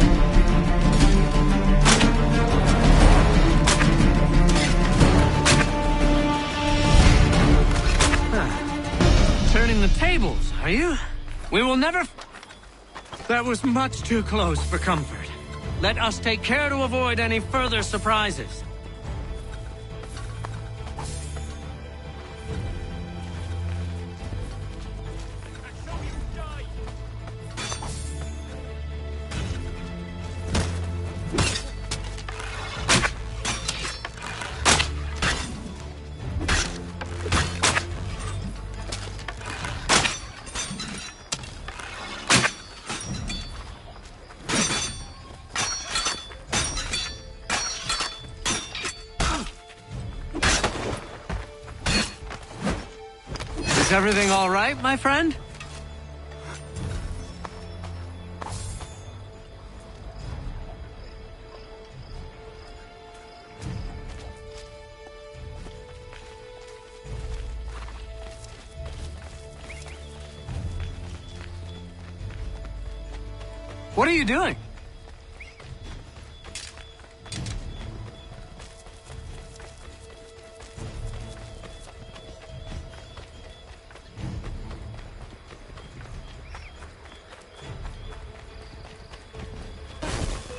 S17: Turning the tables, are you? We will never... That was much too close for comfort. Let us take care to avoid any further surprises. Is everything all right, my friend? What are you doing?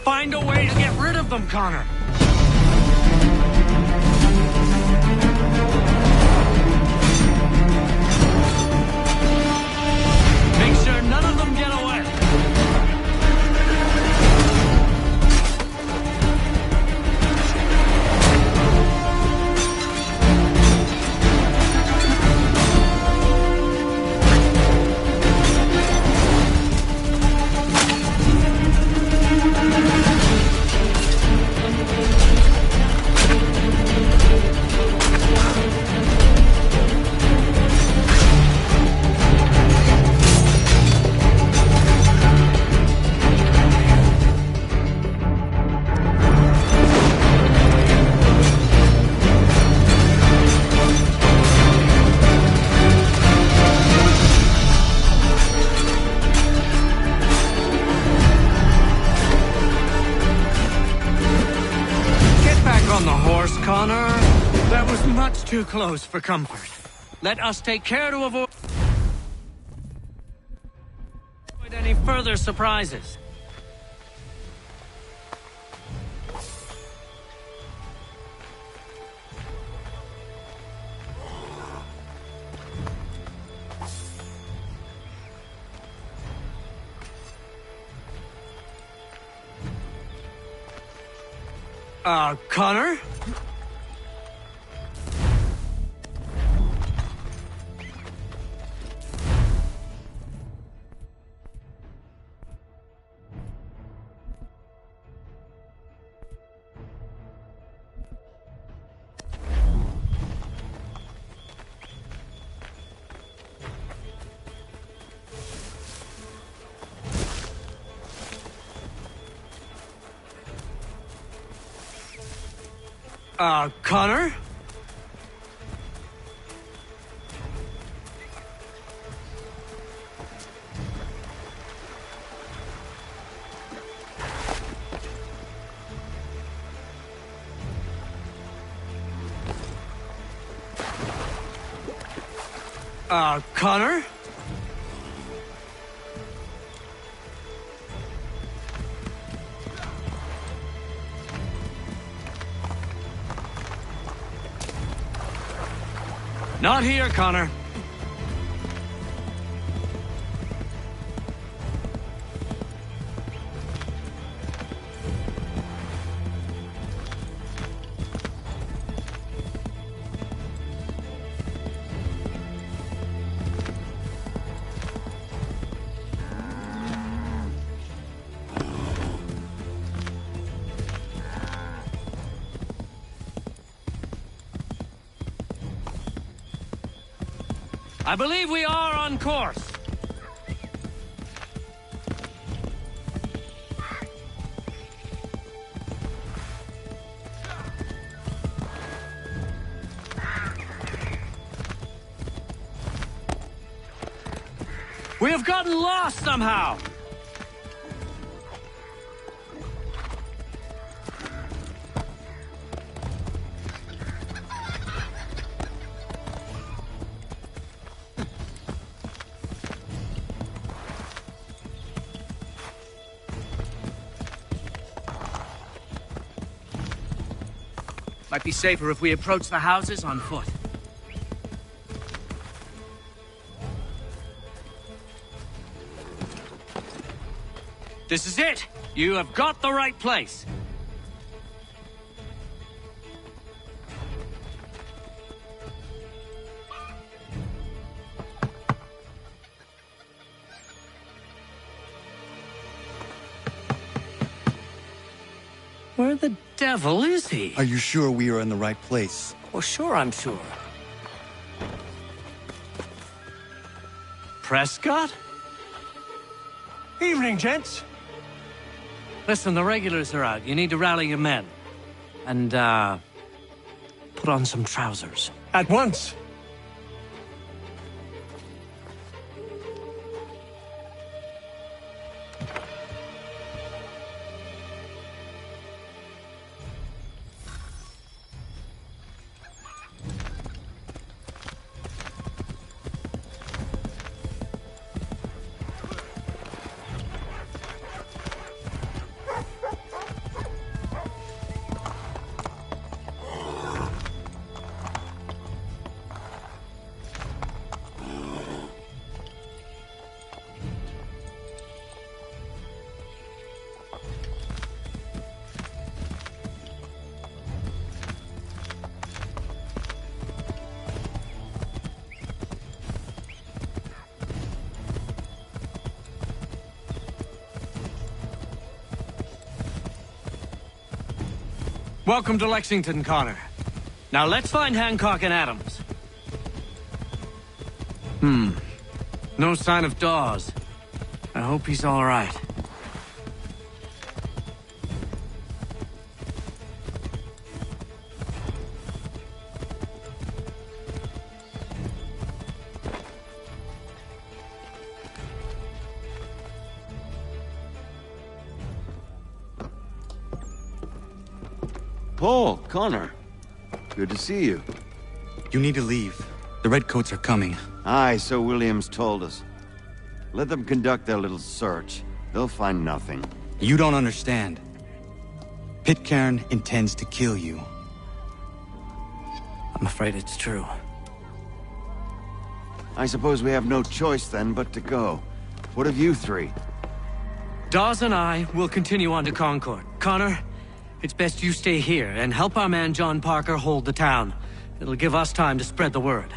S17: Find a way to get rid of them, Connor! Make sure none of them get away! too close for comfort. Let us take care to avoid any further surprises. Connor? Connor? Connor? Not here, Connor. I believe we are on course. We have gotten lost somehow. Might be safer if we approach the houses on foot. This is it! You have got the right place! Where the devil is he?
S18: Are you sure we are in the right place?
S17: Well, sure, I'm sure. Prescott?
S19: Evening, gents.
S17: Listen, the regulars are out. You need to rally your men. And, put on some trousers.
S19: At once.
S17: Welcome to Lexington, Connor. Now let's find Hancock and Adams. No sign of Dawes. I hope he's all right.
S6: Paul, Connor. Good to see you.
S5: You need to leave. The Redcoats are coming.
S6: Aye, so Williams told us. Let them conduct their little search. They'll find nothing.
S5: You don't understand. Pitcairn intends to kill you.
S19: I'm afraid it's true.
S6: I suppose we have no choice then but to go. What of you three?
S19: Dawes and I will continue on to Concord. Connor, it's best you stay here and help our man John Parker hold the town. It'll give us time to spread the word.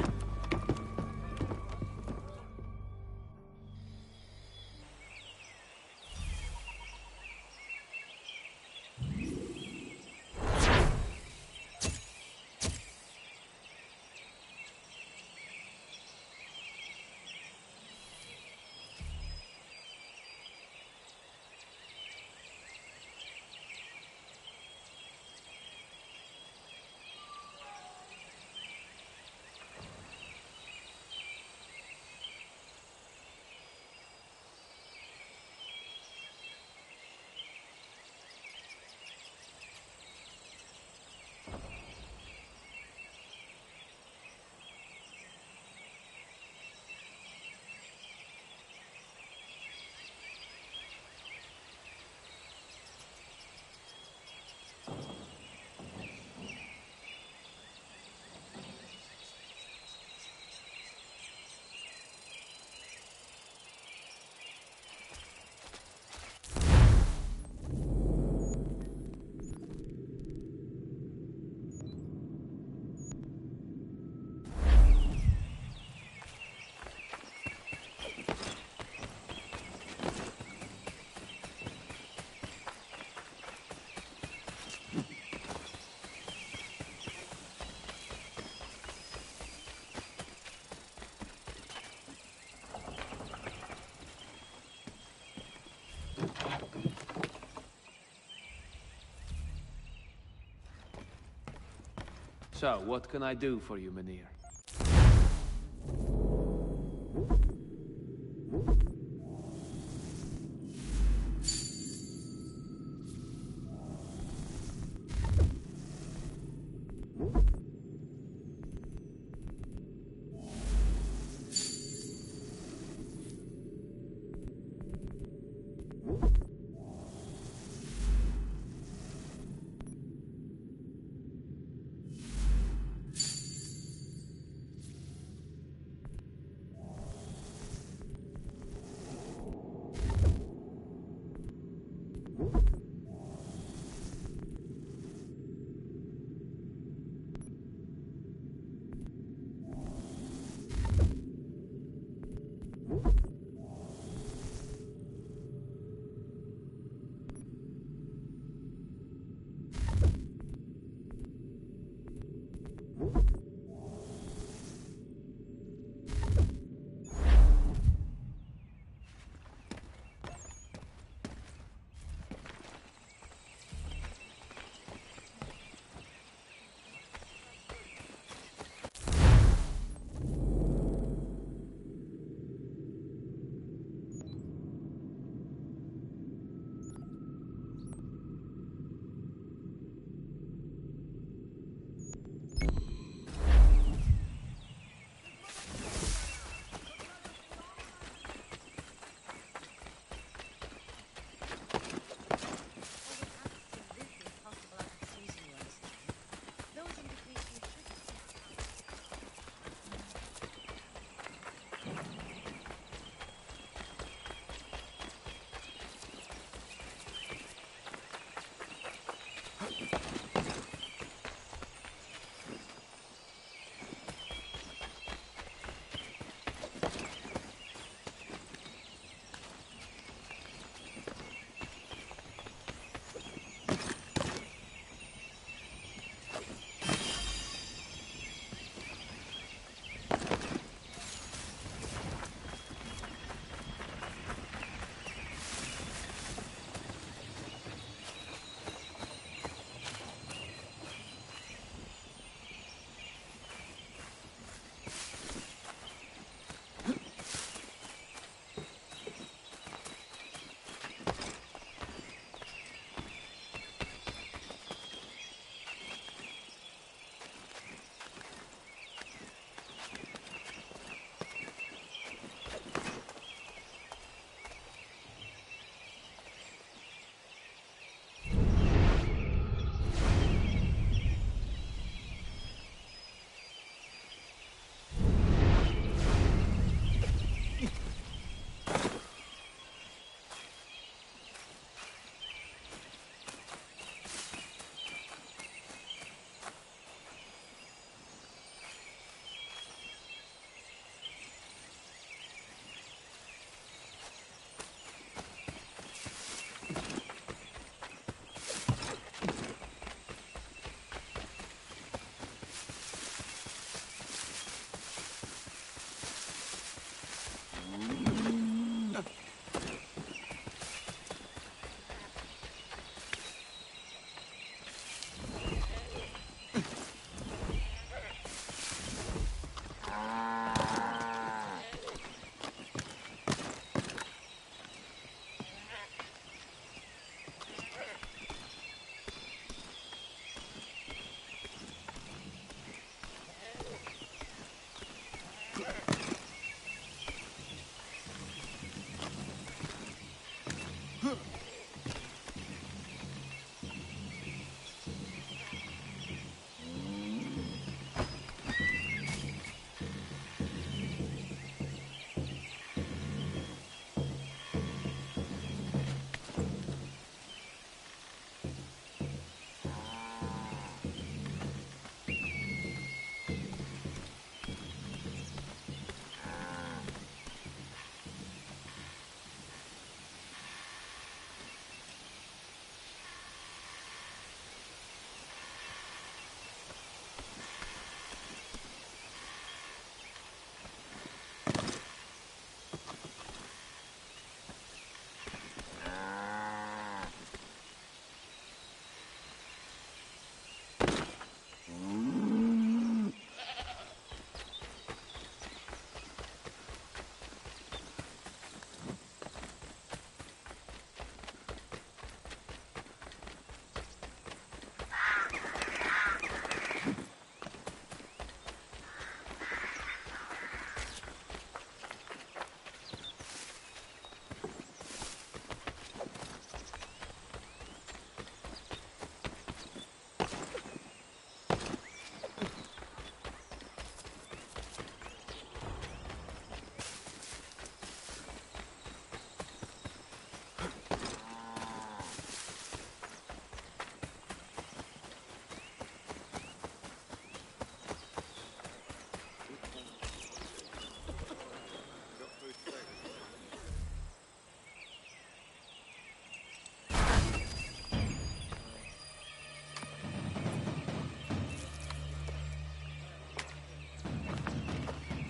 S20: So, what can I do for you, Mynheer?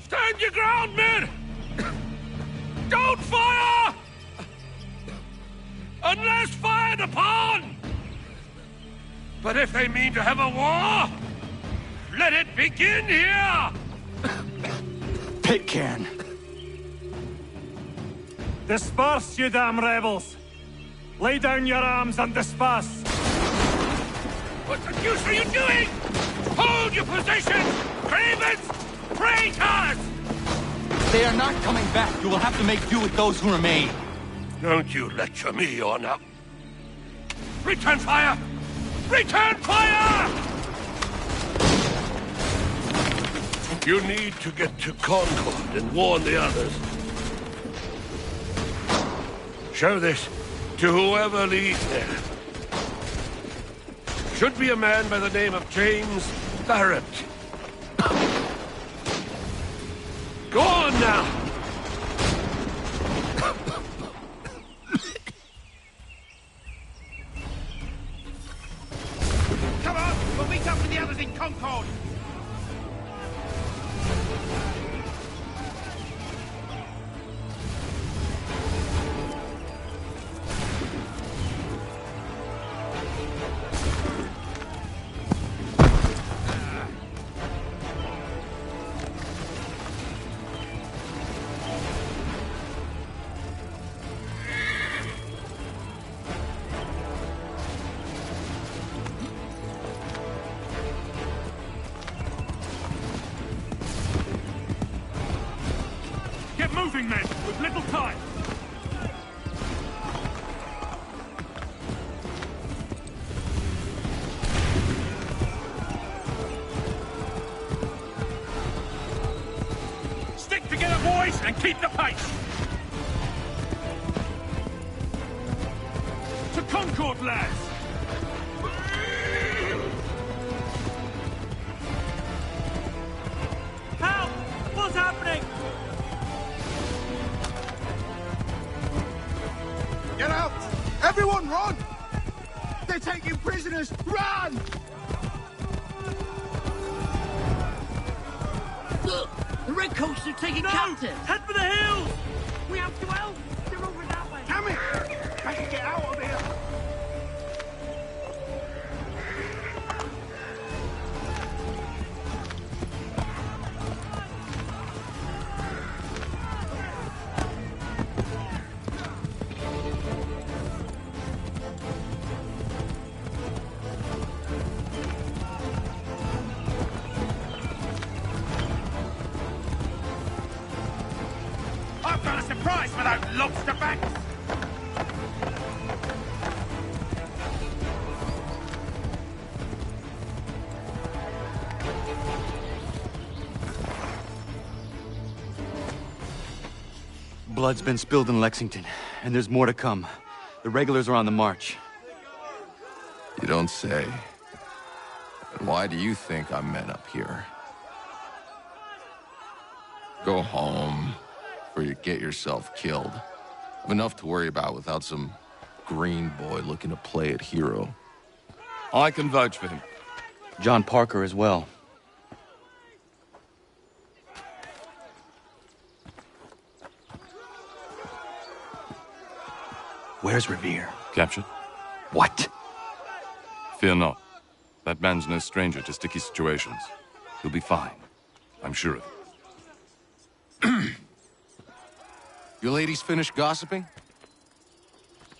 S15: Stand your ground, men! Don't fire! Unless fired upon! But if they mean to have a war, let it begin here!
S7: Pitcairn.
S21: Disperse, you damn rebels! Lay down your arms and disperse!
S15: What the deuce are you doing? Hold your position! Cravens! Traitors!
S4: They are not coming back. You will have to make do with those who remain.
S15: Don't you lecture me on up. Return fire! Return fire! You need to get to Concord and warn the others. Show this to whoever leads there. Should be a man by the name of James Barrett. Go on now!
S11: Come on! We'll meet up with the others in Concord!
S21: Moving, men, with little time.
S11: Stick together, boys, and keep the pace!
S21: To Concord, lads!
S11: Help! What's happening?
S14: Get out! Everyone run! They're taking prisoners! Run!
S11: Look! The Redcoats are taking captives! Head for the hills! We have to help!
S15: Damn it! I can get out of here! I've got a surprise for those lobster backs!
S4: Blood's been spilled in Lexington, and there's more to come. The regulars are on the march.
S10: You don't say. And why do you think I'm men up here? Go home, or you get yourself killed. I've enough to worry about without some green boy looking to play at hero.
S22: I can vouch for him.
S4: John Parker as well. Where's Revere?
S22: Captured?
S4: What?
S22: Fear not. That man's no stranger to sticky situations. He'll be fine. I'm sure of it.
S10: You ladies finished gossiping?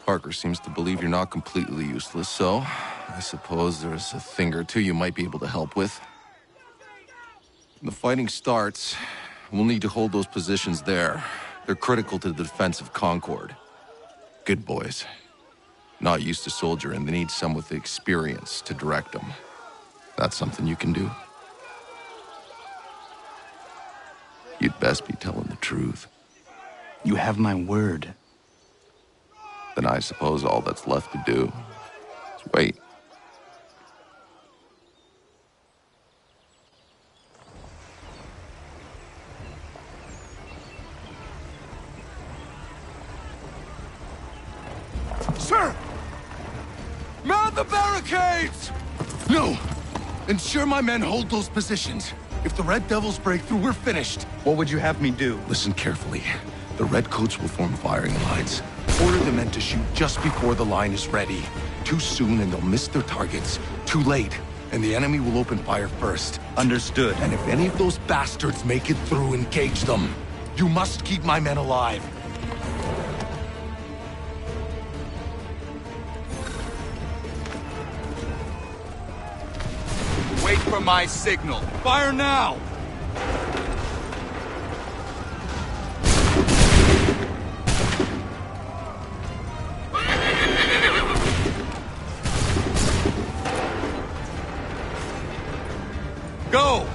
S10: Parker seems to believe you're not completely useless, so I suppose there's a thing or two you might be able to help with. When the fighting starts, we'll need to hold those positions there. They're critical to the defense of Concord. Good boys. Not used to soldiering, they need some with the experience to direct them. That's something you can do. You'd best be telling the truth.
S4: You have my word.
S10: Then I suppose all that's left to do is wait.
S15: Sir!
S10: Mount the barricades! No! Ensure my men hold those positions. If the Red Devils break through, we're finished.
S4: What would you have me do?
S10: Listen carefully. The Redcoats will form firing lines. Order the men to shoot just before the line is ready. Too soon and they'll miss their targets. Too late, and the enemy will open fire first.
S4: Understood.
S10: And if any of those bastards make it through, engage them. You must keep my men alive.
S4: Wait for my signal. Fire now! Go!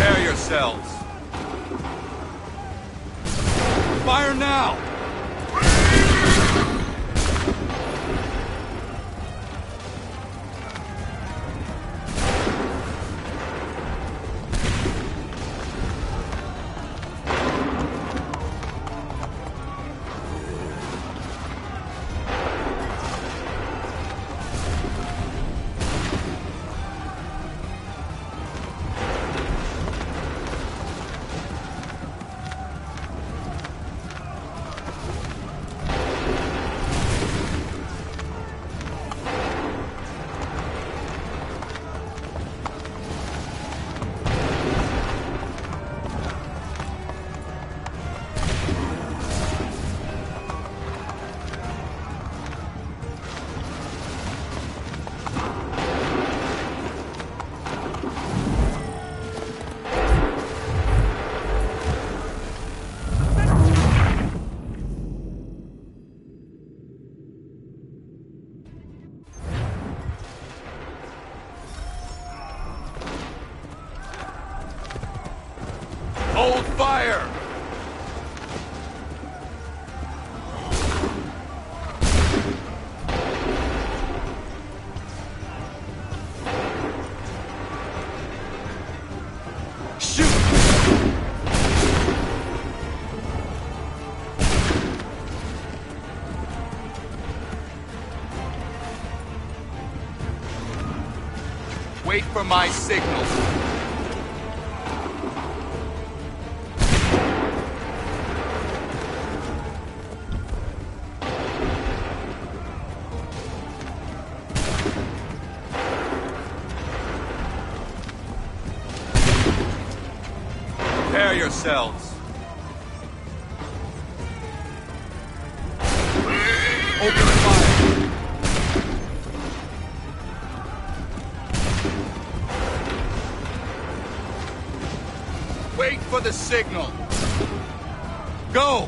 S4: Prepare yourselves. Fire now! fire! Wait for my signal. Prepare yourselves. Open fire. Wait for the signal. Go!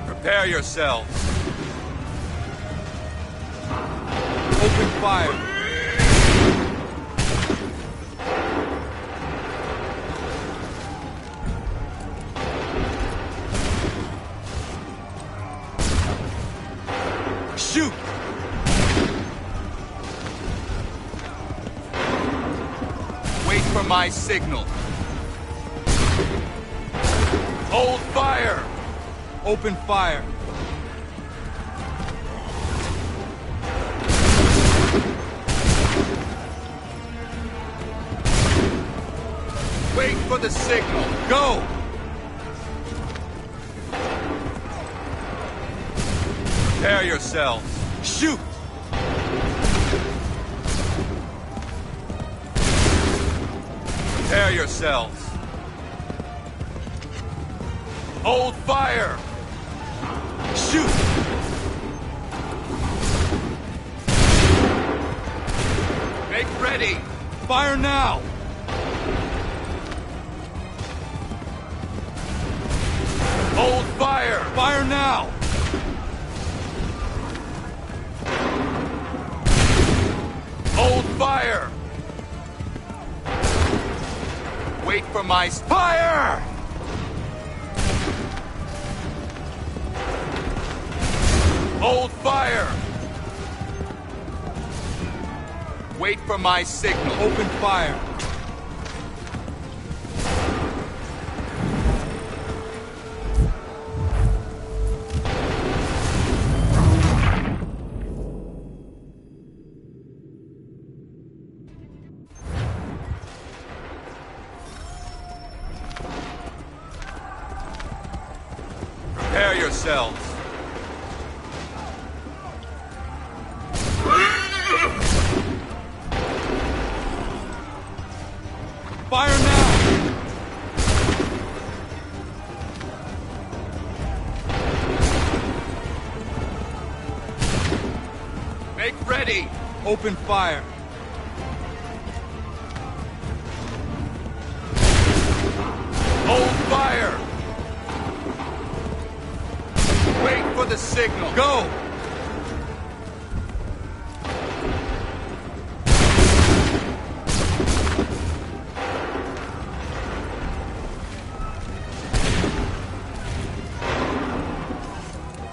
S4: Prepare yourselves. Open fire. Shoot! Wait for my signal. Hold fire! Open fire. Wait for the signal. Go! Prepare yourselves. Shoot! Prepare yourselves. Hold fire! Shoot! Make ready! Fire now! Hold fire! Fire now! Hold fire! Wait for my fire! Hold fire! Wait for my signal. Open fire. Prepare yourselves. Fire now! Make ready! Open fire. Hold fire! Wait for the signal. Go!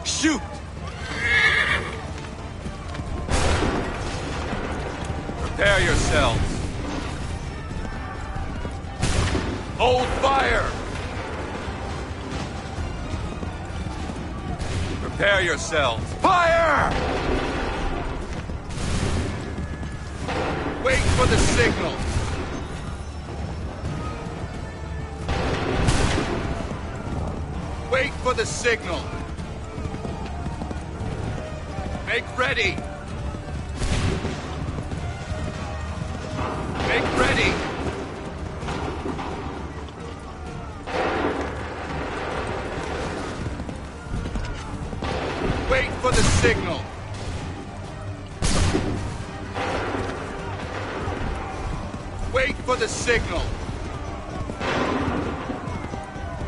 S4: Shoot! Prepare yourselves. Hold fire! Prepare yourselves. Fire! Wait for the signal. Wait for the signal. Make ready. Make ready. Wait for the signal. Wait for the signal.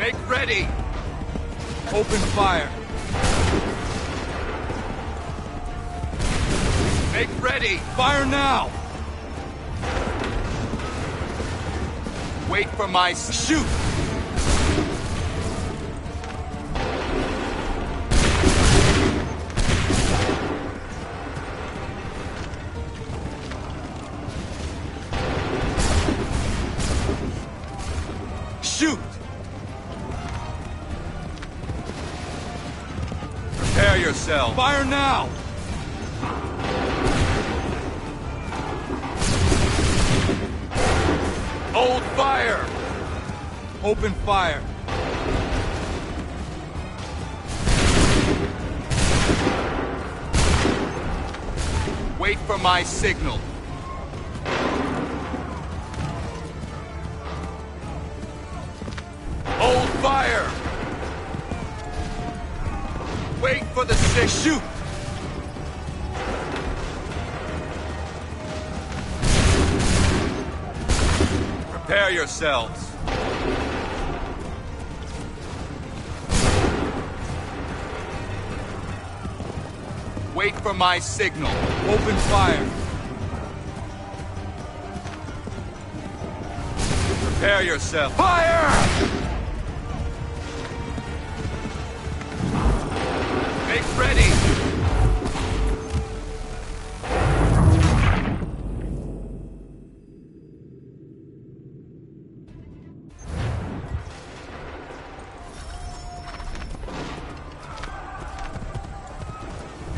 S4: Make ready! Open fire! Make ready! Fire now! Wait for my... Shoot! Shoot! Prepare yourself. Fire now! Hold fire! Open fire! Wait for my signal. Hold fire! Wait for the shoot! Prepare yourselves. Wait for my signal. Open fire. Prepare yourself. Fire! Make ready.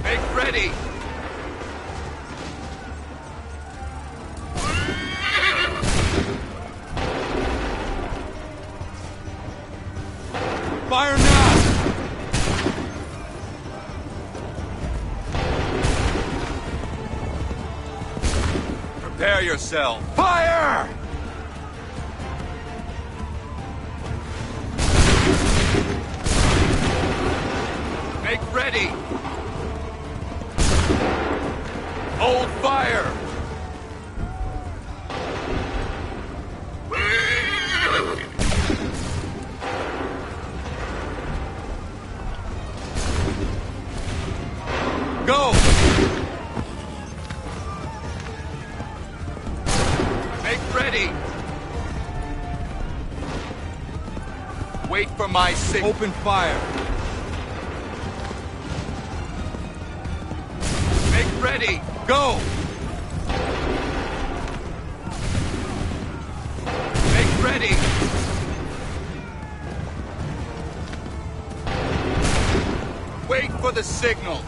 S4: Make ready. Fire now! Prepare yourself. Fire! Make ready. Hold fire. Go! Make ready! Wait for my signal. Open fire. Make ready! Go! Make ready! Wait for the signal.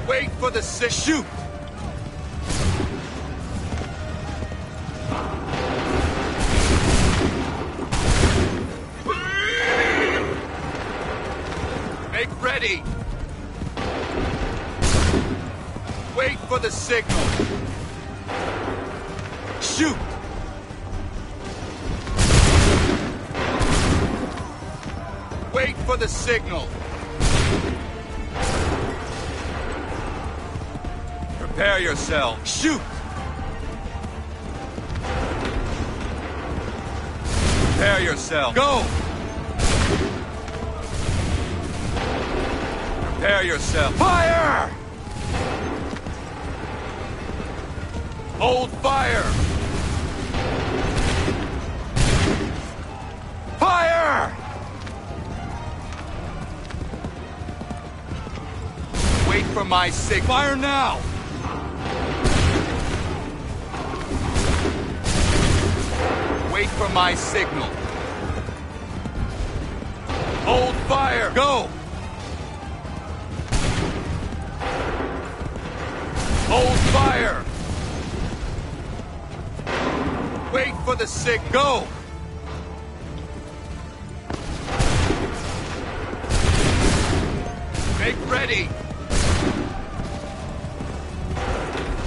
S4: Wait for the shoot! Make ready! Wait for the signal. Shoot! Wait for the signal. Prepare yourself. Shoot! Prepare yourself. Go! Prepare yourself. Fire! Hold fire! Fire! Wait for my signal. Fire now! Wait for my signal. Hold fire! Go! Hold fire! Wait for the signal. Go! Make ready!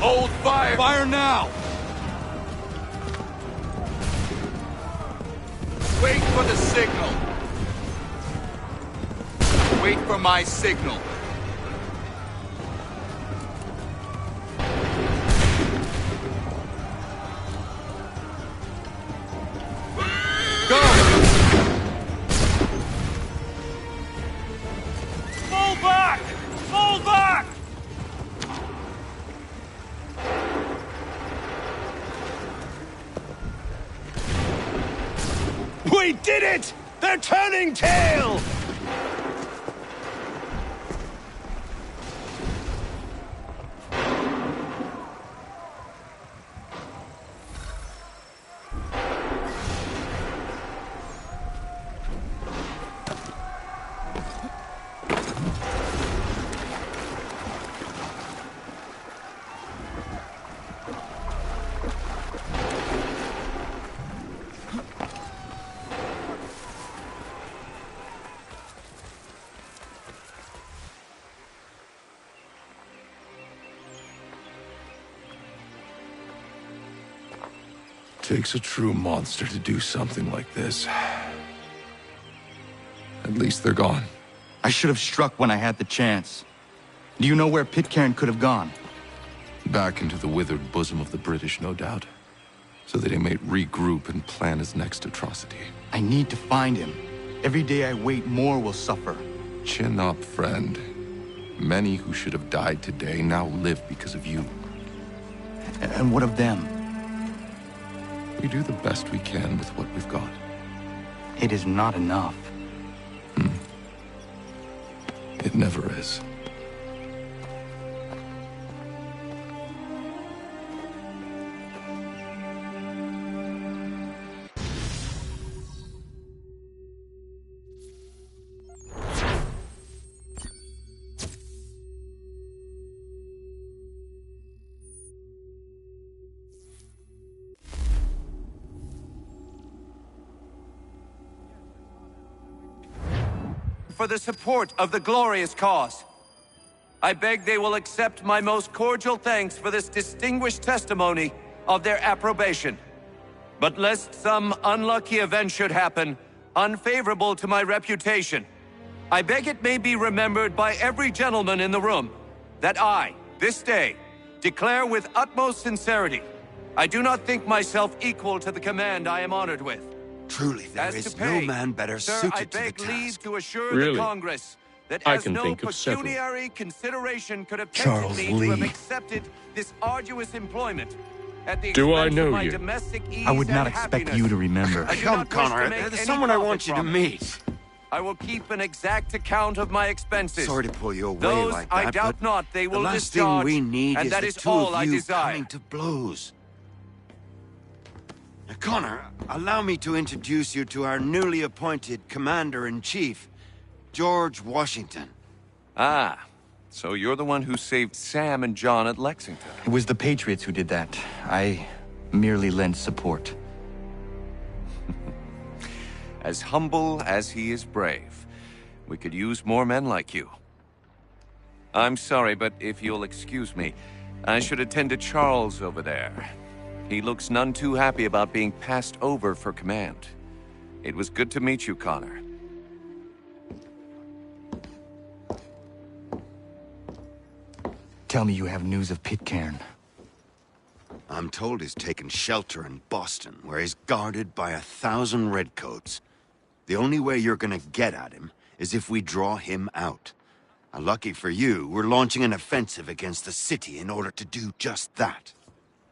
S4: Hold fire! Fire now! Wait for the signal. Wait for my signal.
S15: We did it! They're turning tail!
S10: Takes a true monster to do something like this. At least they're gone.
S4: I should have struck when I had the chance. Do you know where Pitcairn could have gone?
S10: Back into the withered bosom of the British, no doubt. So that he may regroup and plan his next atrocity.
S4: I need to find him. Every day I wait, more will suffer.
S10: Chin up, friend. Many who should have died today now live because of you.
S4: And what of them?
S10: We do the best we can with what we've got.
S4: It is not enough.
S10: It never is.
S2: For the support of the glorious cause. I beg they will accept my most cordial thanks for this distinguished testimony of their approbation. But lest some unlucky event should happen, unfavorable to my reputation, I beg it may be remembered by every gentleman in the room that I, this day, declare with utmost sincerity, I do not think myself equal to the command I am honored with.
S6: Truly, there is no man better suited to the task.
S2: Leave to assure
S9: Really?
S2: the Congress that
S9: I
S2: as
S9: can
S2: no
S9: think of several.
S2: pecuniary consideration could have
S9: Charles
S2: tempted me to have
S9: Lee.
S2: accepted this arduous employment at the
S9: Do I
S2: expense
S9: know
S2: of my
S9: you?
S2: domestic ease
S4: I would not
S2: and
S4: expect
S2: happiness.
S4: you to remember.
S2: I do
S6: Come,
S2: not wish
S6: Connor,
S2: to make
S6: there's
S2: any
S6: someone I
S2: profit
S6: want you to
S2: from it.
S6: meet.
S2: I will keep an exact account of my expenses.
S6: Sorry to pull you away
S2: Those
S6: like
S2: I
S6: that,
S2: doubt
S6: but
S2: not they will
S6: the last thing
S2: discharge,
S6: we need
S2: and
S6: is
S2: that
S6: the
S2: is
S6: two
S2: all
S6: of
S2: I
S6: you
S2: desire.
S6: coming to blows. Now, Connor, allow me to introduce you to our newly appointed Commander-in-Chief, George Washington.
S2: Ah, so you're the one who saved Sam and John at Lexington.
S4: It was the Patriots who did that. I merely lent support.
S2: As humble as he is brave. We could use more men like you. I'm sorry, but if you'll excuse me, I should attend to Charles over there. He looks none too happy about being passed over for command. It was good to meet you, Connor.
S4: Tell me you have news of Pitcairn.
S6: I'm told he's taken shelter in Boston, where he's guarded by 1,000 redcoats. The only way you're gonna get at him is if we draw him out. Lucky for you, we're launching an offensive against the city in order to do just that.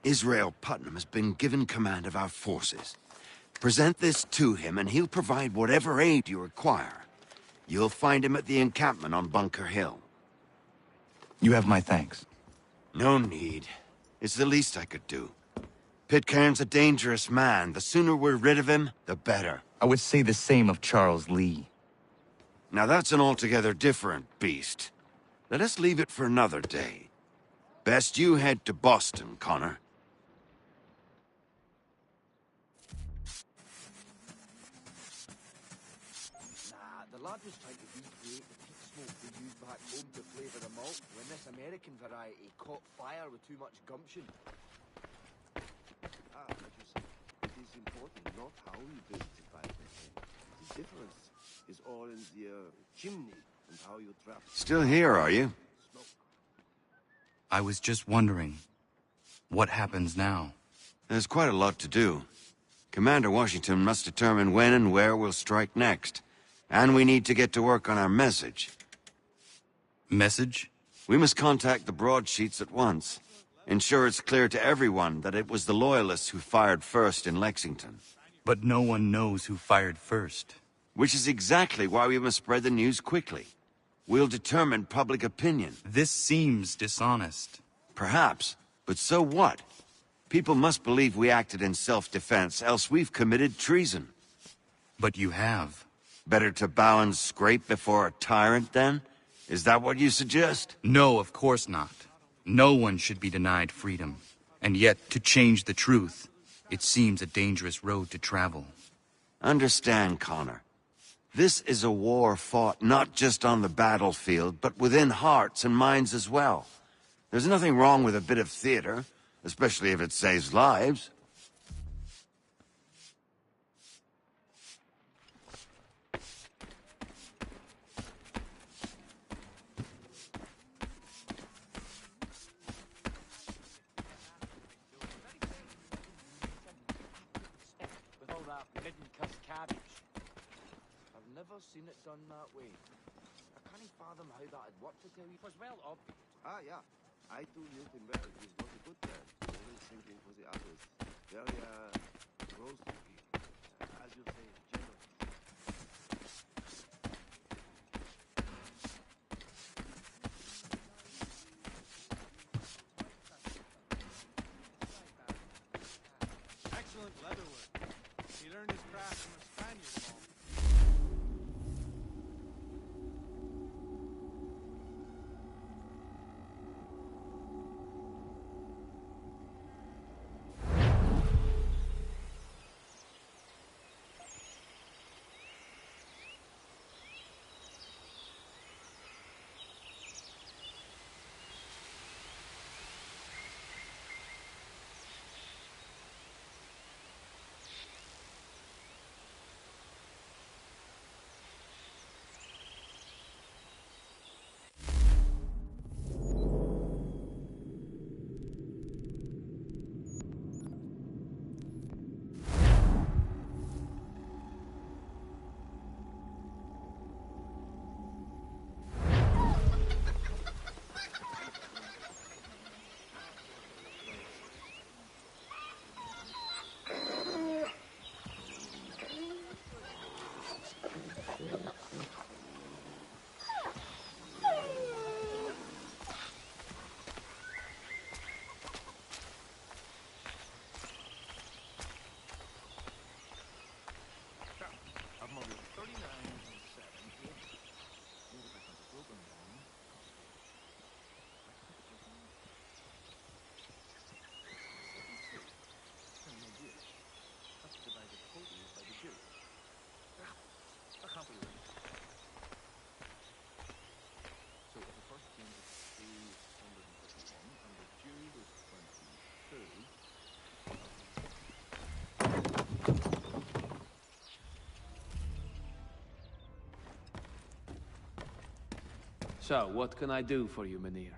S6: Israel Putnam has been given command of our forces. Present this to him and he'll provide whatever aid you require. You'll find him at the encampment on Bunker Hill.
S4: You have my thanks.
S6: No need. It's the least I could do. Pitcairn's a dangerous man. The sooner we're rid of him, the better.
S4: I would say the same of Charles Lee.
S6: Now that's an altogether different beast. Let us leave it for another day. Best you head to Boston, Connor.
S23: The lad was trying to recreate the peat smoke we used back home to flavour the malt when this American variety caught fire with too much gumption.
S24: It is important not how you build the fire. The difference is all in the chimney and how you trap.
S6: Still here, are you?
S5: I was just wondering, what happens now?
S6: There's quite a lot to do. Commander Washington must determine when and where we'll strike next. And we need to get to work on our message.
S5: Message?
S6: We must contact the broadsheets at once. Ensure it's clear to everyone that it was the Loyalists who fired first in Lexington.
S5: But no one knows who fired first.
S6: Which is exactly why we must spread the news quickly. We'll determine public opinion.
S5: This seems dishonest.
S6: Perhaps, but so what? People must believe we acted in self-defense, else we've committed treason.
S5: But you have.
S6: Better to bow and scrape before a tyrant, then? Is that what you suggest?
S5: No, of course not. No one should be denied freedom. And yet, to change the truth, it seems a dangerous road to travel.
S6: Understand, Connor. This is a war fought not just on the battlefield, but within hearts and minds as well. There's nothing wrong with a bit of theater, especially if it saves lives.
S23: With all that mid-cuss cabbage. I've never seen it done that way. I can't fathom how that'd work to tell you. It was well obvious.
S24: Ah, ja. I do nothing better. He's not a good man. Always thinking for the others. Very, rose-looking. As you say, generous.
S21: Excellent leatherwork. He learned his craft from a Spaniard, Paul.
S20: So, what can I do for you, Mynheer?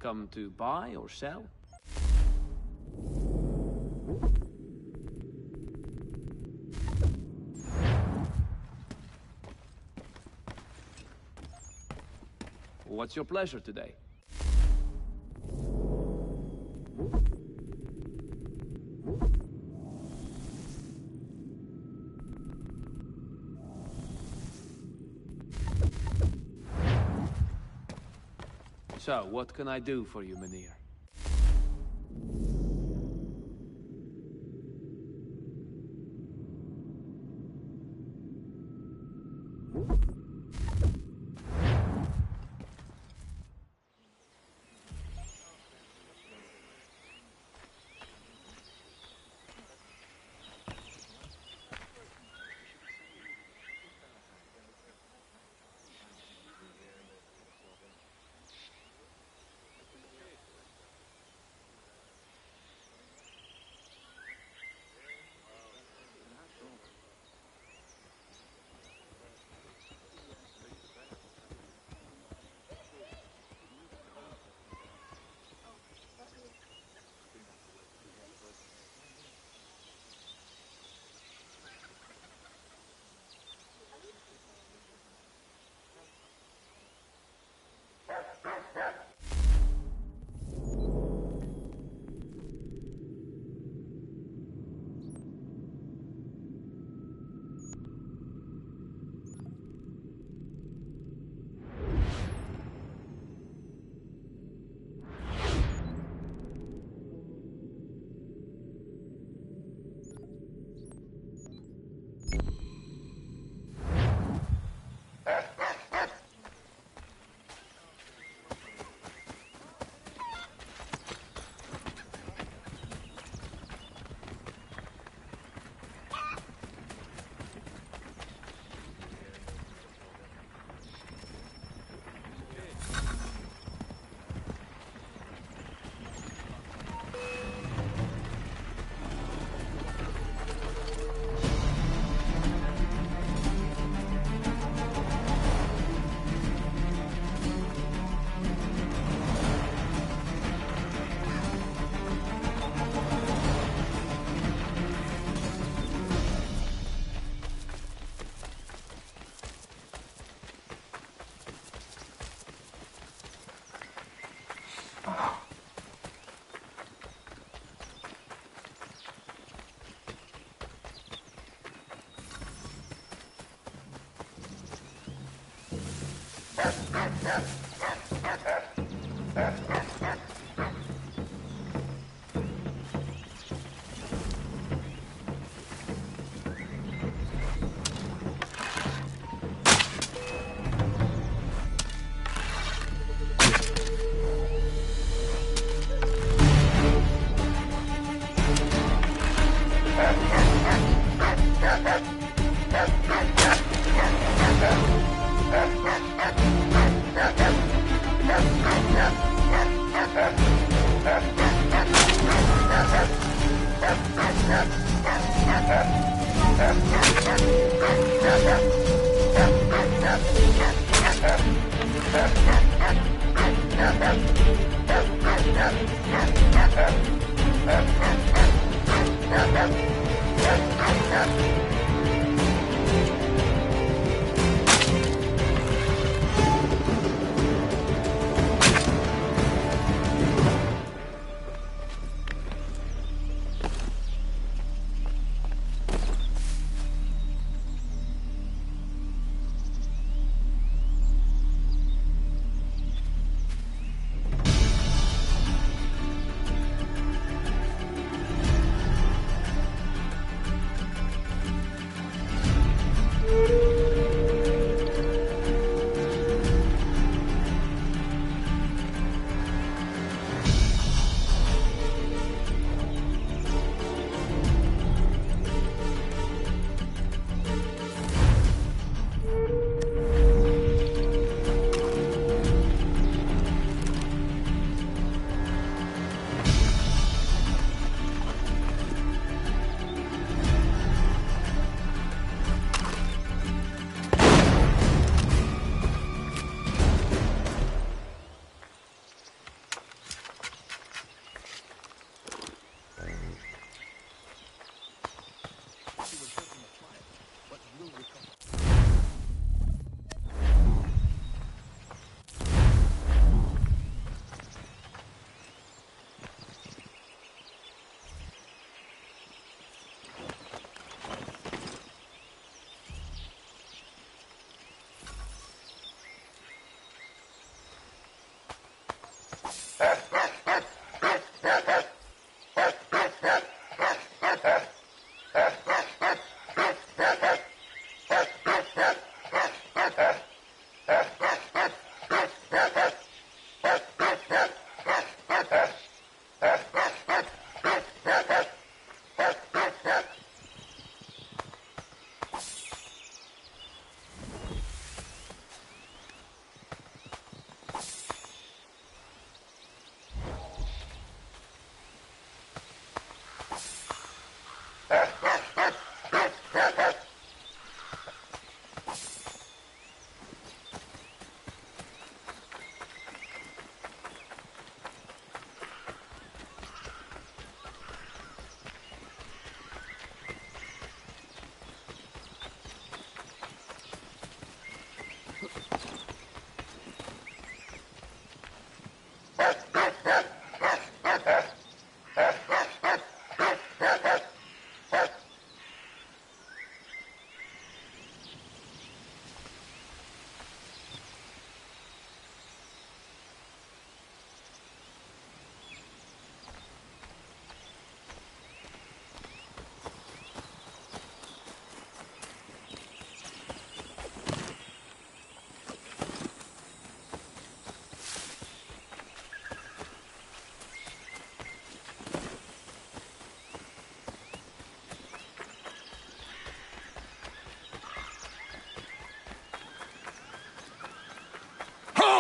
S20: Come to buy or sell? What's your pleasure today? So, what can I do for you, Mynheer?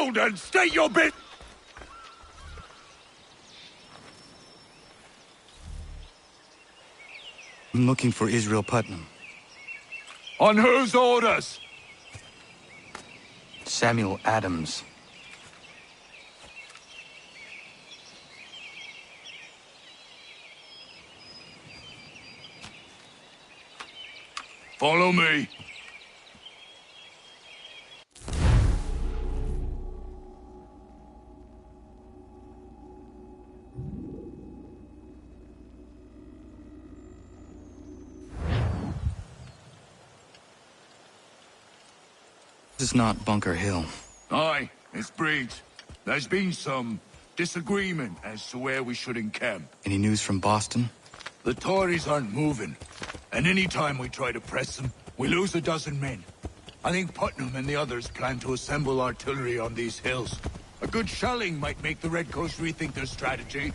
S15: Hold and state your bit!
S5: I'm looking for Israel Putnam.
S15: On whose orders?
S5: Samuel Adams.
S15: Follow me.
S5: This is not Bunker Hill.
S3: Aye, it's Breeds. There's been some disagreement as to where we should encamp.
S5: Any news from Boston?
S3: The Tories aren't moving, and any time we try to press them, we lose a dozen men. I think Putnam and the others plan to assemble artillery on these hills. A good shelling might make the Redcoats rethink their strategy.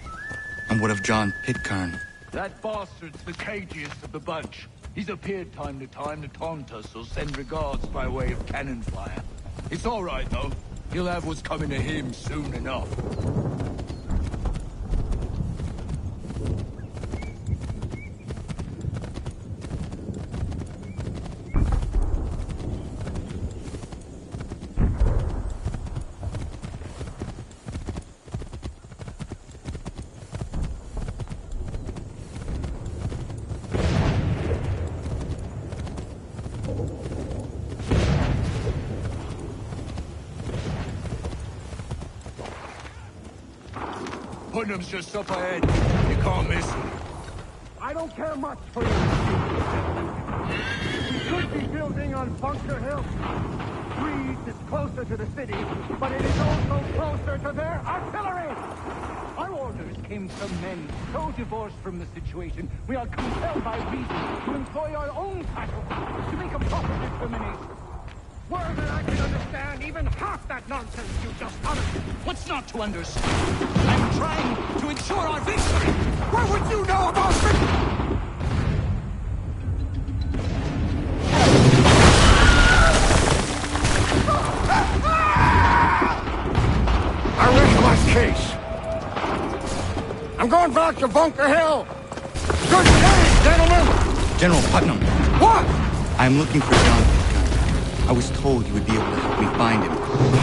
S5: And what of John Pitcairn?
S3: That bastard's the cagiest of the bunch. He's appeared time to taunt us or send regards by way of cannon fire. It's all right, though. He'll have what's coming to him soon enough. Putnam's just up ahead. You can't miss him.
S14: I don't care much for you. We could be building on Bunker Hill. Breeze is closer to the city, but it is also closer to their artillery.
S8: Our orders came from men so divorced from the situation, we are compelled by reason to employ our own casualties to make a proper discrimination.
S14: Word that I can understand even half that nonsense you just uttered.
S11: What's not to understand? I'm trying to ensure our victory! What would you know about it?
S14: I rest my case. I'm going back to Bunker Hill. Good day, gentlemen!
S5: General Putnam.
S14: What?
S5: I'm looking for John Pitcairn. I was told you would be able to help me find him.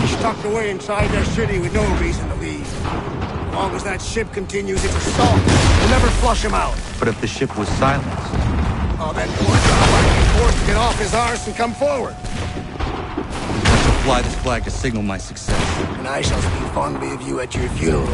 S14: He's tucked away inside their city with no reason to leave. As long as that ship continues its assault, we'll never flush him out.
S5: But if the ship was silenced?
S14: Oh, then poor John might be forced to get off his arse and come forward.
S5: I shall fly this flag to signal my success.
S14: And I shall speak fondly of you at your funeral.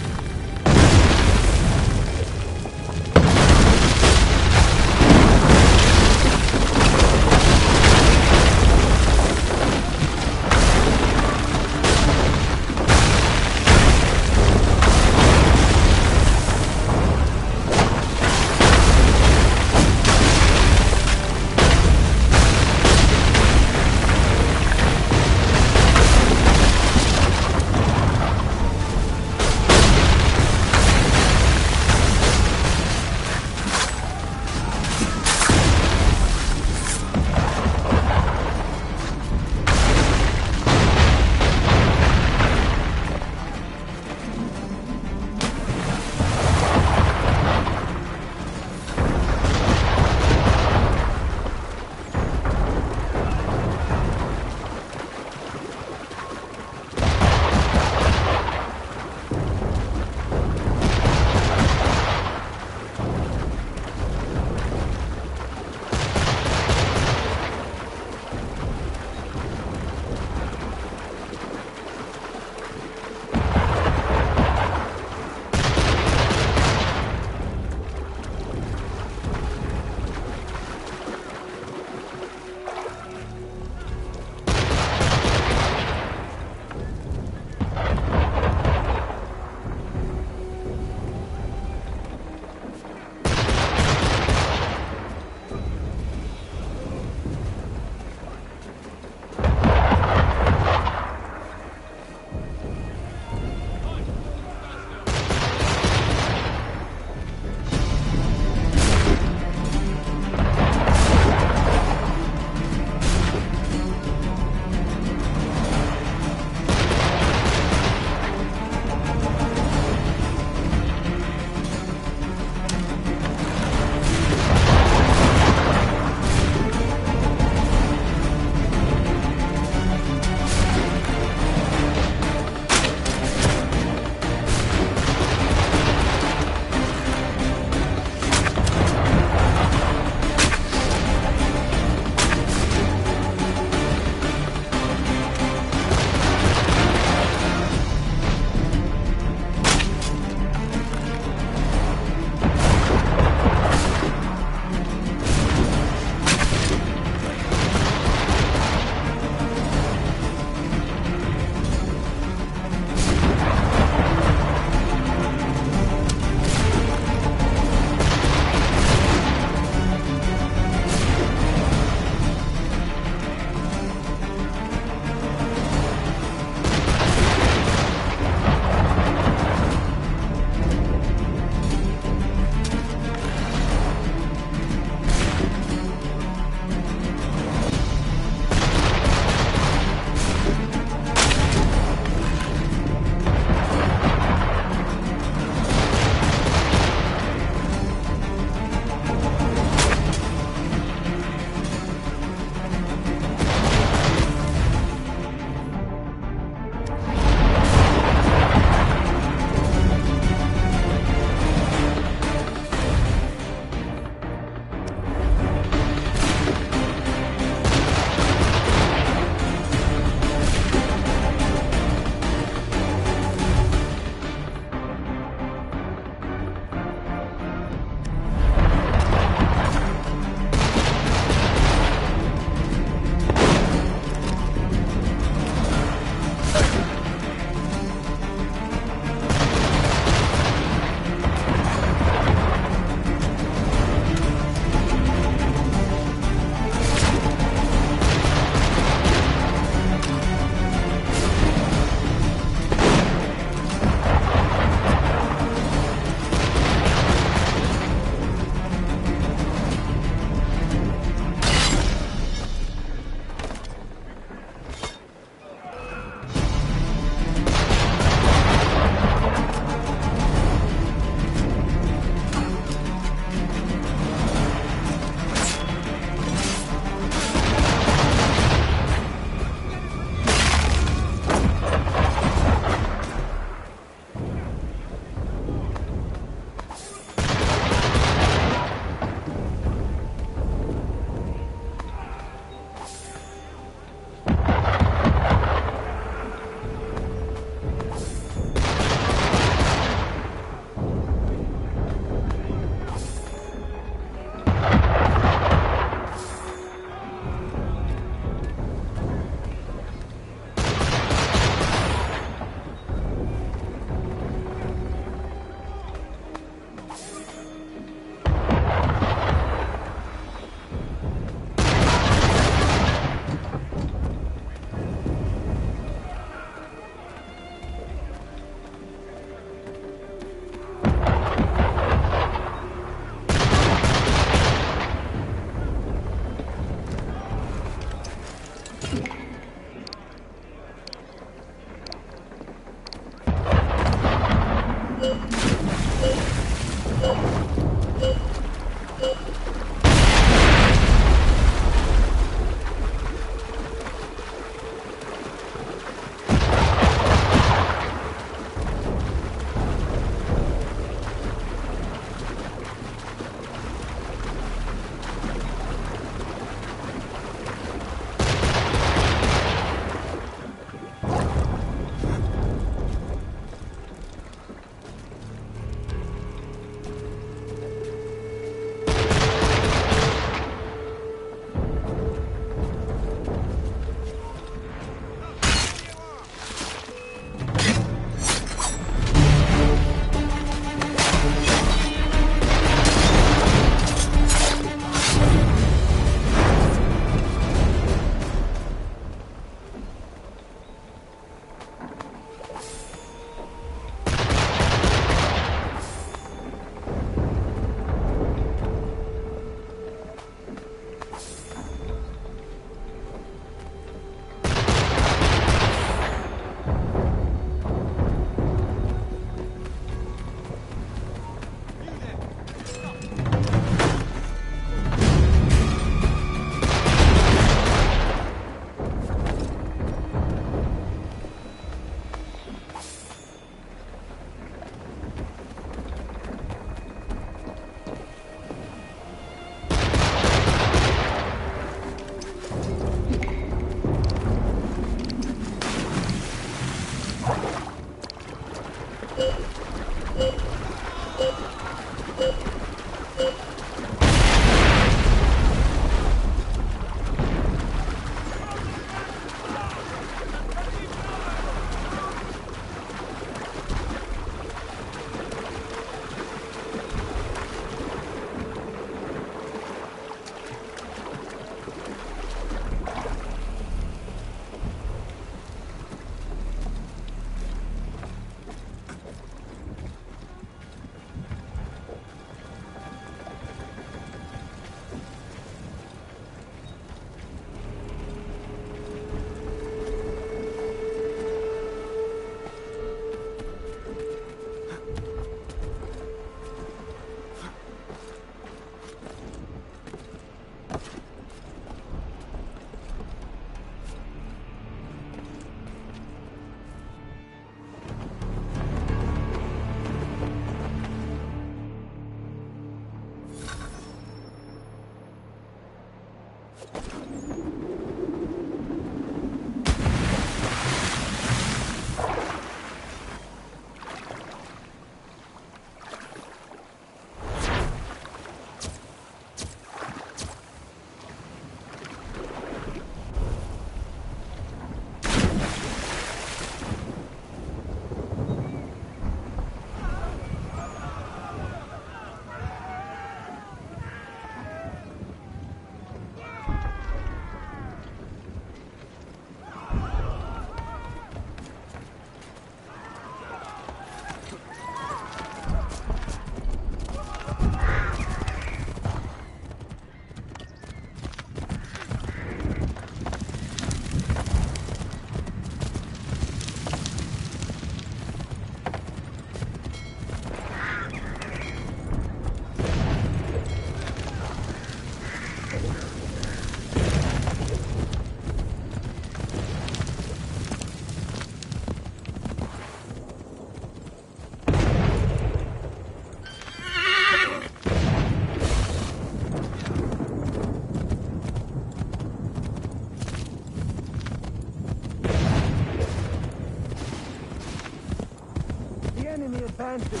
S14: advances,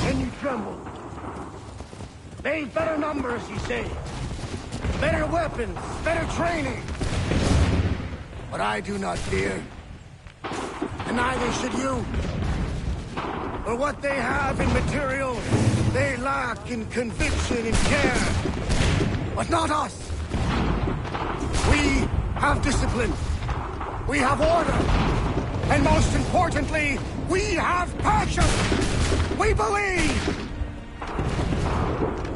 S14: and you tremble. They've better numbers, you say. Better weapons, better training. But I do not fear. And neither should you. For what they have in material, they lack in conviction and care. But not us. We have discipline. We have order. And most importantly, we have passion. We believe.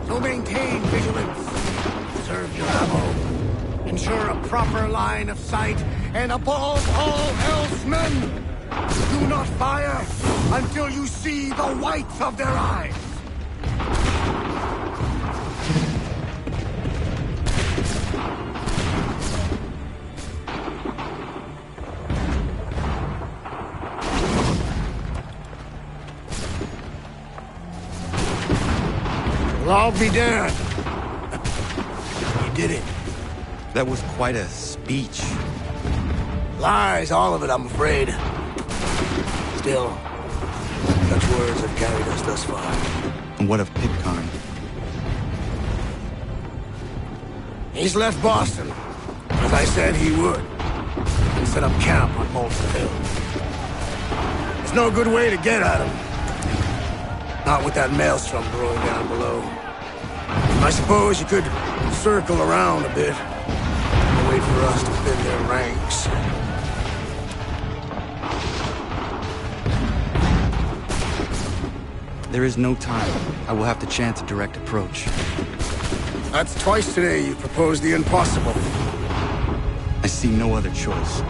S14: So maintain vigilance. Preserve your ammo. Ensure a proper line of sight. And above all else, men, Do not fire until you see the whites of their eyes. We'll all be dead. You did it.
S18: That was quite a speech.
S14: Lies, all of it, I'm afraid. Still, such words have carried us thus far.
S18: And what of Pitcairn?
S14: He's left Boston, as I said he would, and set up camp on Molson Hill. There's no good way to get at him. Not with that maelstrom brewing down below. I suppose you could circle around a bit and wait for us to thin their ranks.
S5: There is no time. I will have to chance a direct approach.
S14: That's twice today you proposed the impossible.
S5: I see no other choice.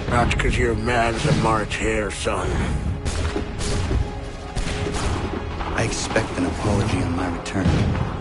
S14: Not because you're mad as a March hare, son.
S5: I expect an apology on my return.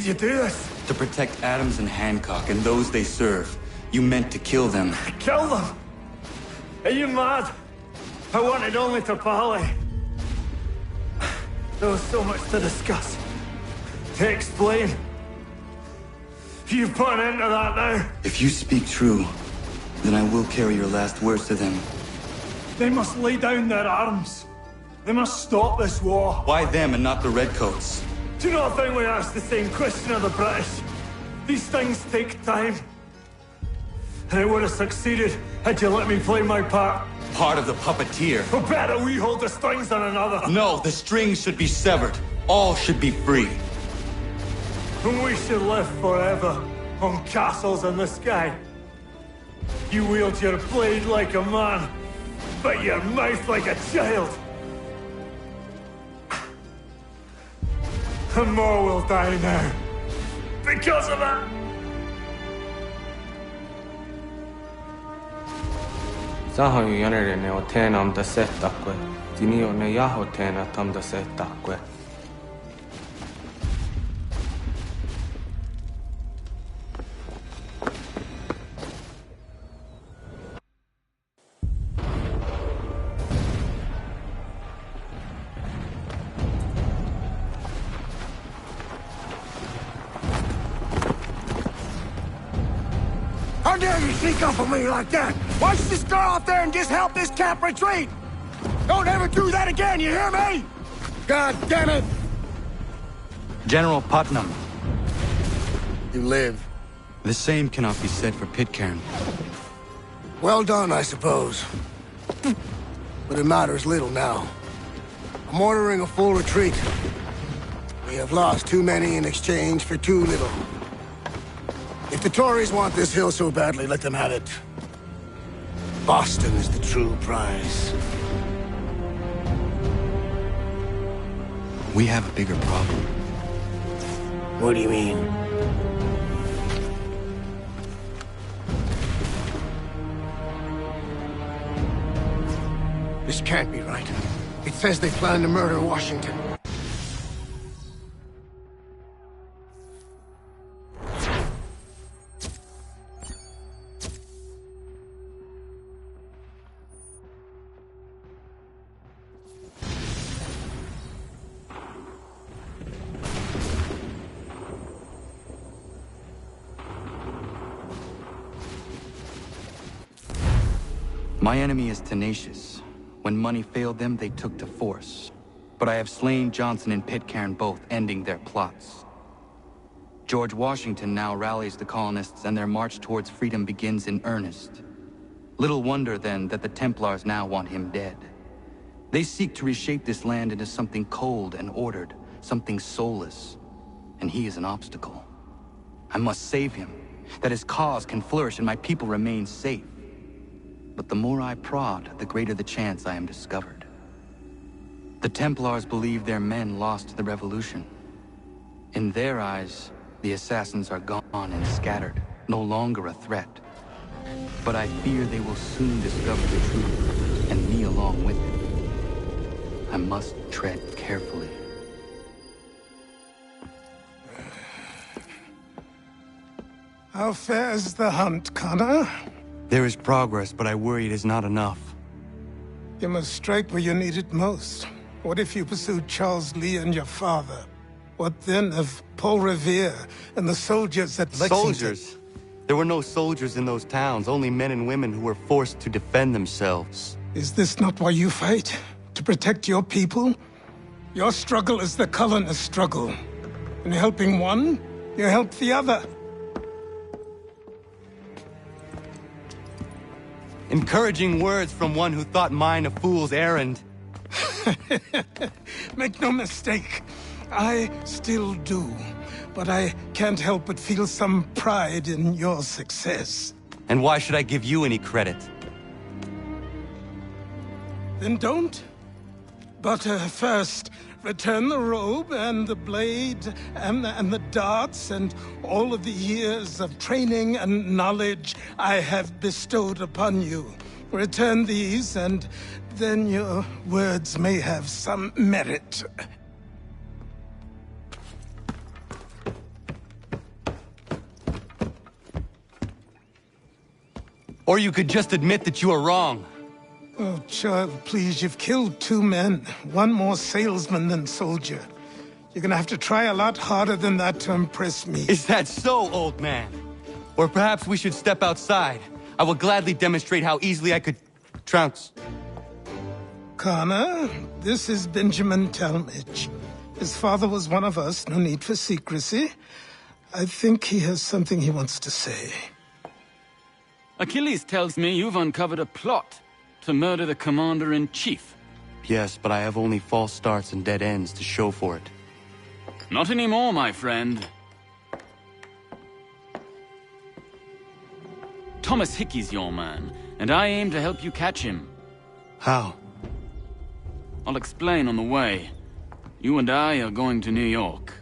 S1: did you do this?
S5: To protect Adams and Hancock and those they serve. You meant to kill them.
S21: Kill them? Are you mad? I wanted only to parley. There was so much to discuss, to explain. You've put an end to that now.
S5: If you speak true, then I will carry your last words to them.
S21: They must lay down their arms. They must stop this war.
S5: Why them and not the Redcoats?
S21: Do you not think we asked the same question of the British? These things take time. And it would have succeeded had you let me play my part.
S5: Part of the puppeteer.
S21: Or better, we hold the strings on another.
S5: No, the strings should be severed. All should be free.
S21: And we should live forever on castles in the sky. You wield your blade like a man, but your mouth like a child. And more will die now. Because of it.
S12: Zahayu yanere ne otena am da setakwe. Dinio ne yahotena tam da setakwe.
S14: How dare you sneak up on me like that? Why don't you just go out there and just help this camp retreat? Don't ever do that again, you hear me? God damn it!
S5: General Putnam.
S14: You live.
S5: The same cannot be said for Pitcairn.
S14: Well done, I suppose. But it matters little now. I'm ordering a full retreat. We have lost too many in exchange for too little. If the Tories want this hill so badly, let them have it. Boston is the true prize.
S18: We have a bigger problem.
S14: What do you mean? This can't be right. It says they plan to murder Washington.
S5: My enemy is tenacious. When money failed them, they took to force. But I have slain Johnson and Pitcairn both, ending their plots. George Washington now rallies the colonists and their march towards freedom begins in earnest. Little wonder, then, that the Templars now want him dead. They seek to reshape this land into something cold and ordered, something soulless. And he is an obstacle. I must save him, that his cause can flourish and my people remain safe. But the more I prod, the greater the chance I am discovered. The Templars believe their men lost the revolution. In their eyes, the assassins are gone and scattered, no longer a threat. But I fear they will soon discover the truth, and me along with it. I must tread carefully.
S1: How fares the hunt, Connor?
S18: There is progress, but I worry it is not enough.
S1: You must strike where you need it most. What if you pursued Charles Lee and your father? What then of Paul Revere and the soldiers at Lexington?
S18: Soldiers? There were no soldiers in those towns, only men and women who were forced to defend themselves.
S1: Is this not why you fight? To protect your people? Your struggle is the colonist struggle. In helping one, you help the other.
S18: Encouraging words from one who thought mine a fool's errand.
S1: Make no mistake, I still do. But I can't help but feel some pride in your success.
S18: And why should I give you any credit?
S1: Then don't. But first, return the robe and the blade and the darts and all of the years of training and knowledge I have bestowed upon you. Return these, and then your words may have some merit.
S18: Or you could just admit that you are wrong.
S1: Oh, child, please, you've killed 2 men. One more salesman than soldier. You're gonna have to try a lot harder than that to impress me.
S18: Is that so, old man? Or perhaps we should step outside. I will gladly demonstrate how easily I could trounce.
S1: Connor, this is Benjamin Talmadge. His father was one of us, no need for secrecy. I think he has something he wants to say.
S9: Achilles tells me you've uncovered a plot to murder the Commander-in-Chief.
S18: Yes, but I have only false starts and dead ends to show for it.
S9: Not anymore, my friend. Thomas Hickey's your man, and I aim to help you catch him.
S18: How?
S9: I'll explain on the way. You and I are going to New York.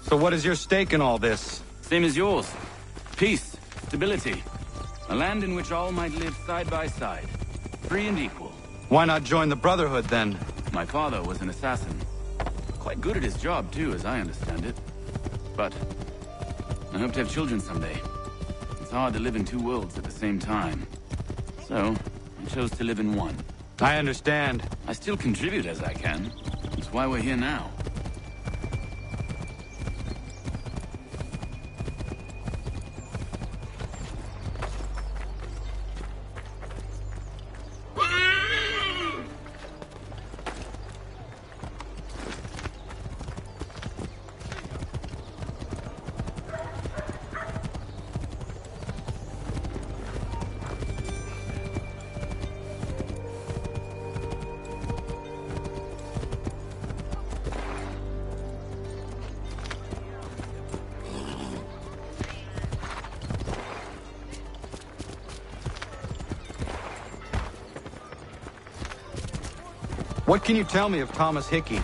S18: So what is your stake in all this?
S9: Same as yours. Peace, stability. A land in which all might live side by side. Free and equal.
S18: Why not join the Brotherhood, then?
S9: My father was an assassin. Quite good at his job, too, as I understand it. But I hope to have children someday. It's hard to live in 2 worlds at the same time. So, I chose to live in one.
S18: I understand.
S9: I still contribute as I can. That's why we're here now.
S18: What can you tell me of Thomas Hickey?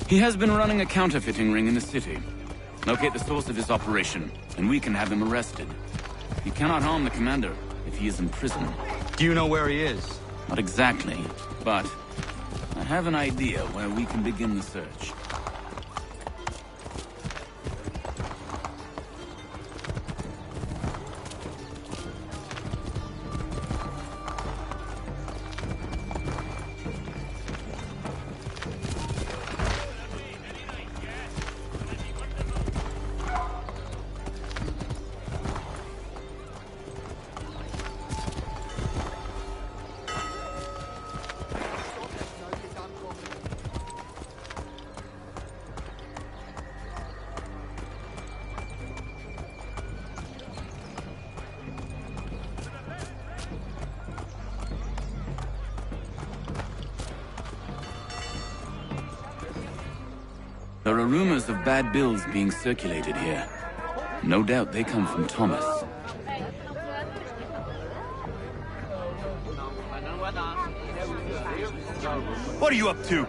S9: He has been running a counterfeiting ring in the city. Locate the source of his operation, and we can have him arrested. He cannot harm the commander if he is in prison.
S18: Do you know where he is?
S9: Not exactly, but I have an idea where we can begin the search. There are rumors of bad bills being circulated here. No doubt they come from Thomas.
S18: What are you up to?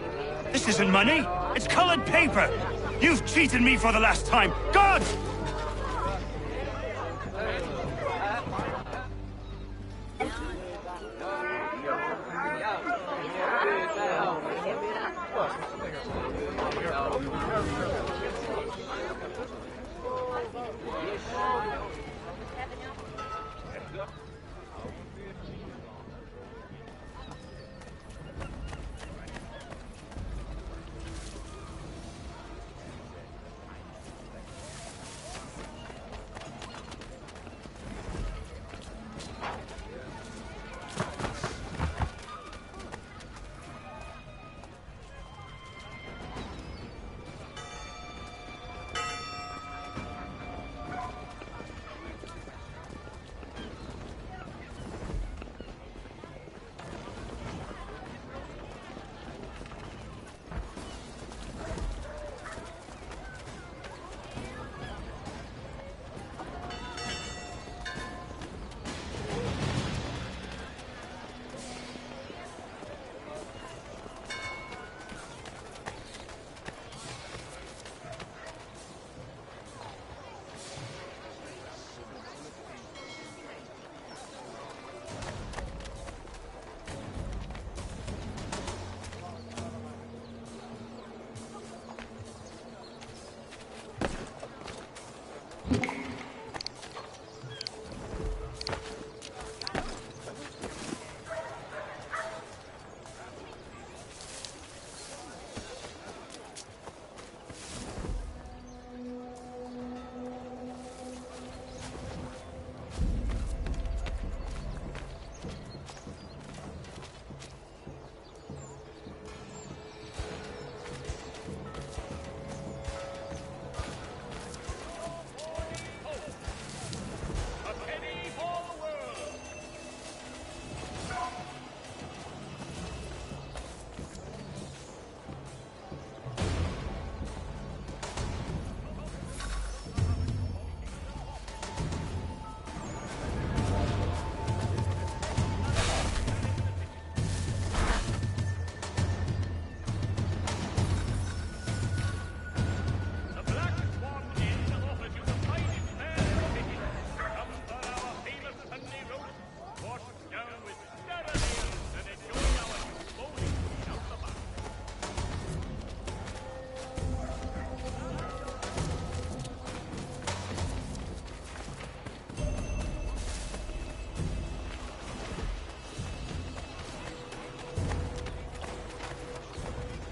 S13: This isn't money. It's colored paper. You've cheated me for the last time. God!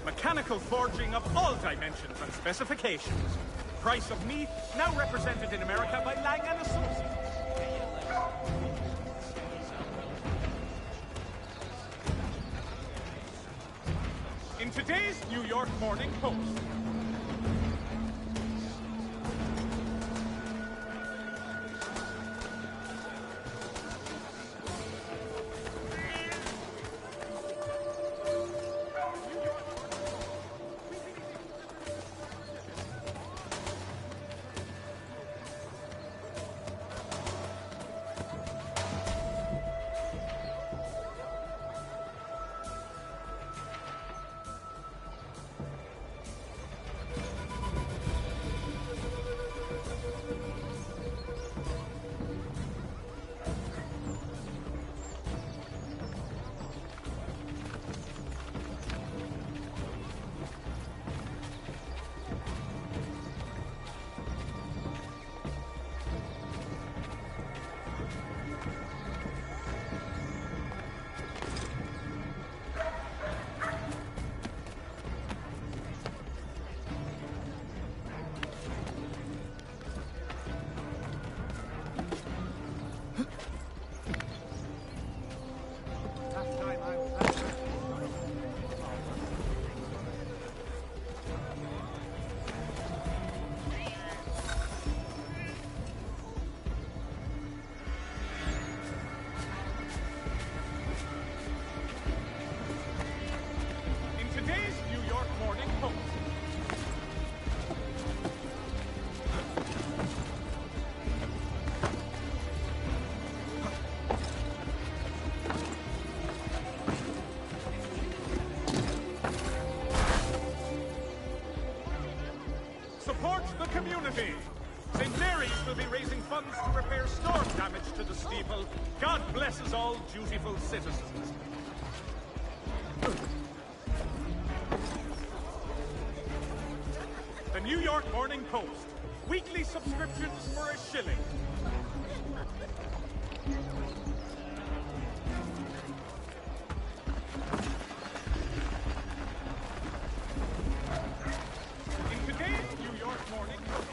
S16: Mechanical forging of all dimensions and specifications. Price of meat now represented in America by Lang & Associates. In today's New York Morning Post. Support the community. St. Mary's will be raising funds to repair storm damage to the steeple. God blesses all dutiful citizens. The New York Morning Post. Weekly subscriptions for $1. In today's New York Morning Post.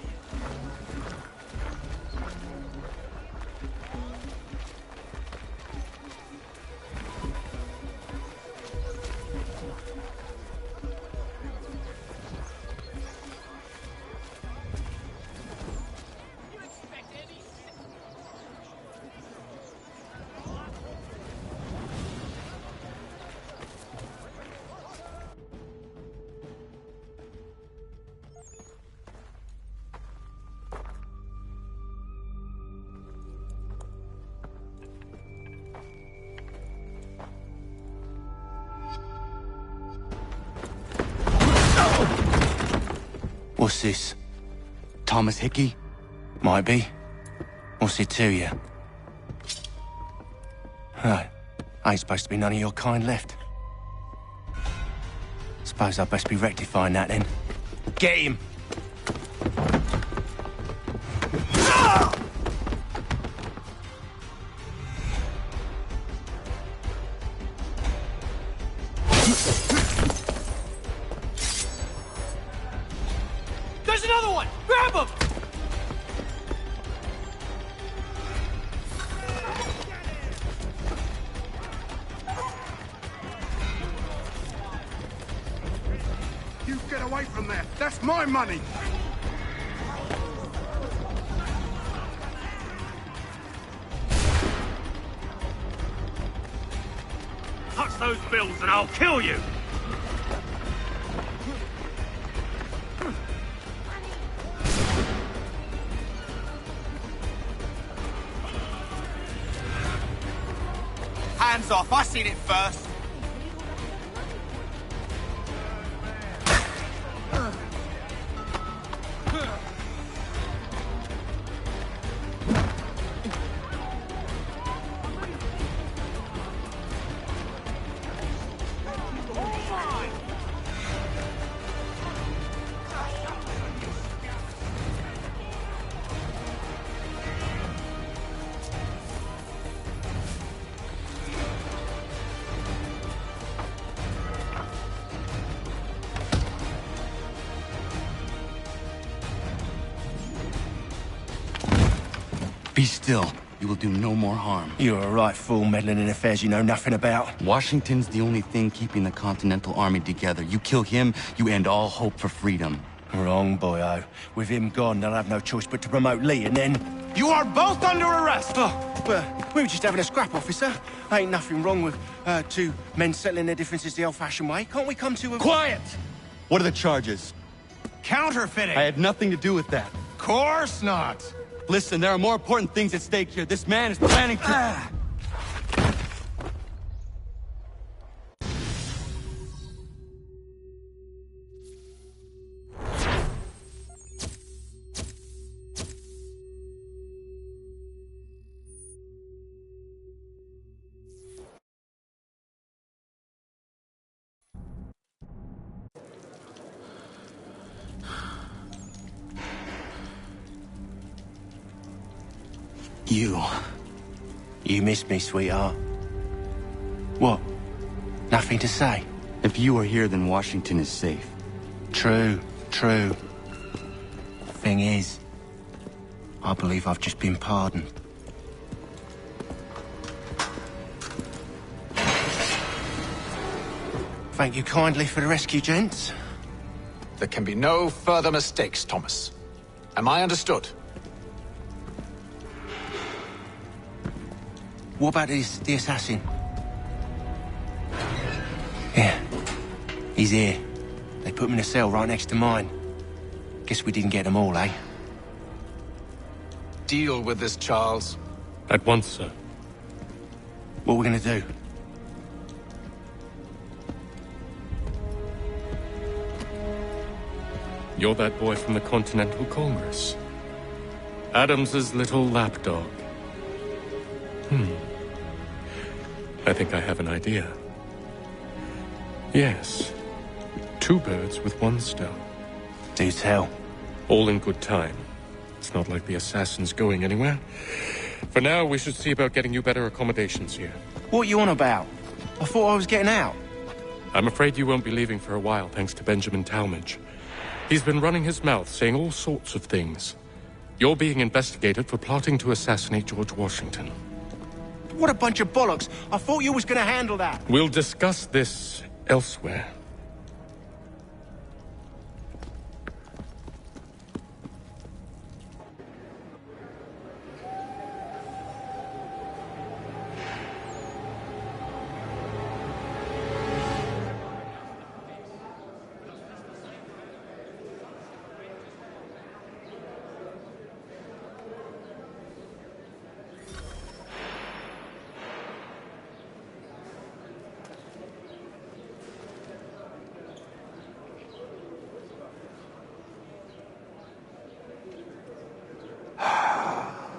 S11: What's this? Thomas Hickey? Might be. What's it to you? Ain't supposed to be none of your kind left. Suppose I'd best be rectifying that then. Get him!
S13: There's another one! Grab him!
S3: You get away from there! That's my money!
S13: Touch those bills and I'll kill you!
S11: Hands off, I seen it first. Be still. You will do no more harm. You're a right fool meddling in affairs you know nothing about. Washington's the only thing keeping the Continental Army together. You kill him, you end all hope for freedom. Wrong, boyo. With him gone, they'll have no choice but to promote Lee, and then... You are both under arrest! Oh, well, we were just having a scrap, officer. Ain't nothing wrong with two men settling their differences the old-fashioned way. Can't we come to a... Quiet! What are the charges? Counterfeiting! I had nothing to do with that. Course not! Listen, there are more important things at stake here. This man is planning to... You missed me, sweetheart. What? Nothing to say? If you are here, then Washington is safe. True. Thing is, I believe I've just been pardoned. Thank you kindly for the rescue, gents.
S7: There can be no further mistakes, Thomas. Am I understood?
S11: What about the assassin? Yeah. He's here. They put him in a cell right next to mine. Guess we didn't get them all, eh?
S7: Deal with this, Charles.
S15: At once, sir.
S11: What are we gonna do?
S10: You're that boy from the Continental Congress. Adams's little lapdog. I think I have an idea. Yes. 2 birds with 1 stone.
S13: Do tell.
S10: All in good time. It's not like the assassin's going anywhere. For now, we should see about getting you better accommodations here.
S13: What you on about? I thought I was getting out.
S10: I'm afraid you won't be leaving for a while, thanks to Benjamin Talmadge. He's been running his mouth, saying all sorts of things. You're being investigated for plotting to assassinate George Washington.
S13: What a bunch of bollocks. I thought you was gonna handle that.
S10: We'll discuss this elsewhere.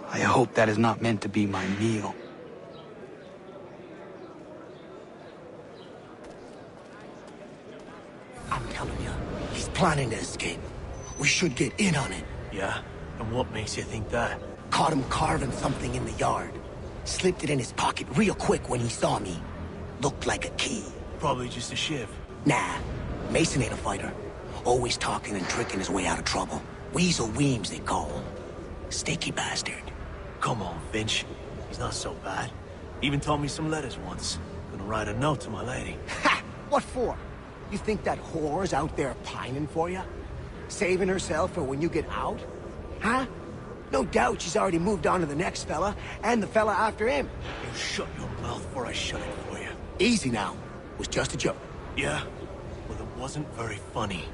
S5: I hope that is not meant to be my meal.
S14: I'm telling you, he's planning to escape. We should get in on it.
S13: Yeah? And what makes you think that?
S14: Caught him carving something in the yard. Slipped it in his pocket real quick when he saw me. Looked like a key.
S13: Probably just a shiv.
S14: Nah, Mason ain't a fighter. Always talking and tricking his way out of trouble. Weasel Weems, they call him. Sneaky bastard.
S13: Come on, Finch. He's not so bad. Even taught me some letters once. Gonna write a note to my lady.
S14: Ha! What for? You think that whore's out there pining for you? Saving herself for when you get out? Huh? No doubt she's already moved on to the next fella, and the fella after him.
S13: You shut your mouth before I shut it for you.
S14: Easy now. It was just a joke.
S13: Yeah? Well, it wasn't very funny.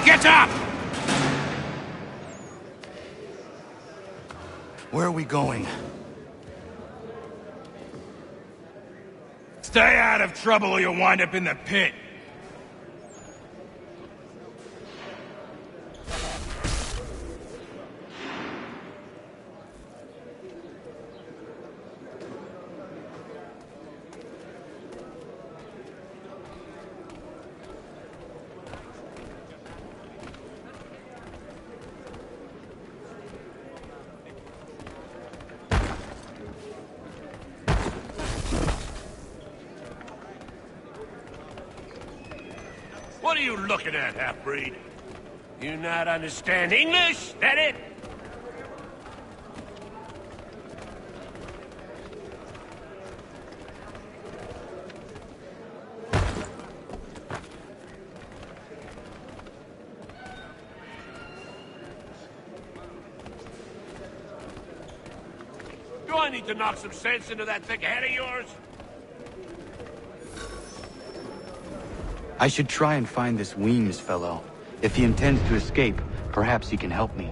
S11: Get up!
S5: Where are we going?
S13: Stay out of trouble or you'll wind up in the pit.
S15: What are you looking at, half-breed? You not understand English? That it? Do I need to knock some sense into that thick head of yours?
S5: I should try and find this Weems fellow. If he intends to escape, perhaps he can help me.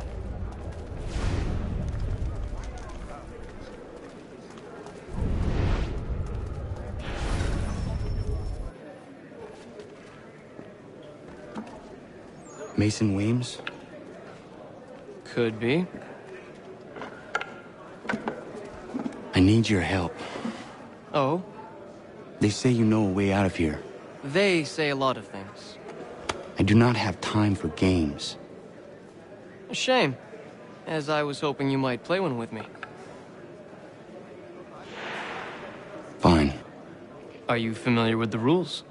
S5: Mason Weems?
S17: Could be.
S5: I need your help.
S17: Oh?
S5: They say you know a way out of here.
S17: They say a lot of things.
S5: I do not have time for games.
S17: A shame, as I was hoping you might play one with me.
S5: Fine.
S17: Are you familiar with the rules?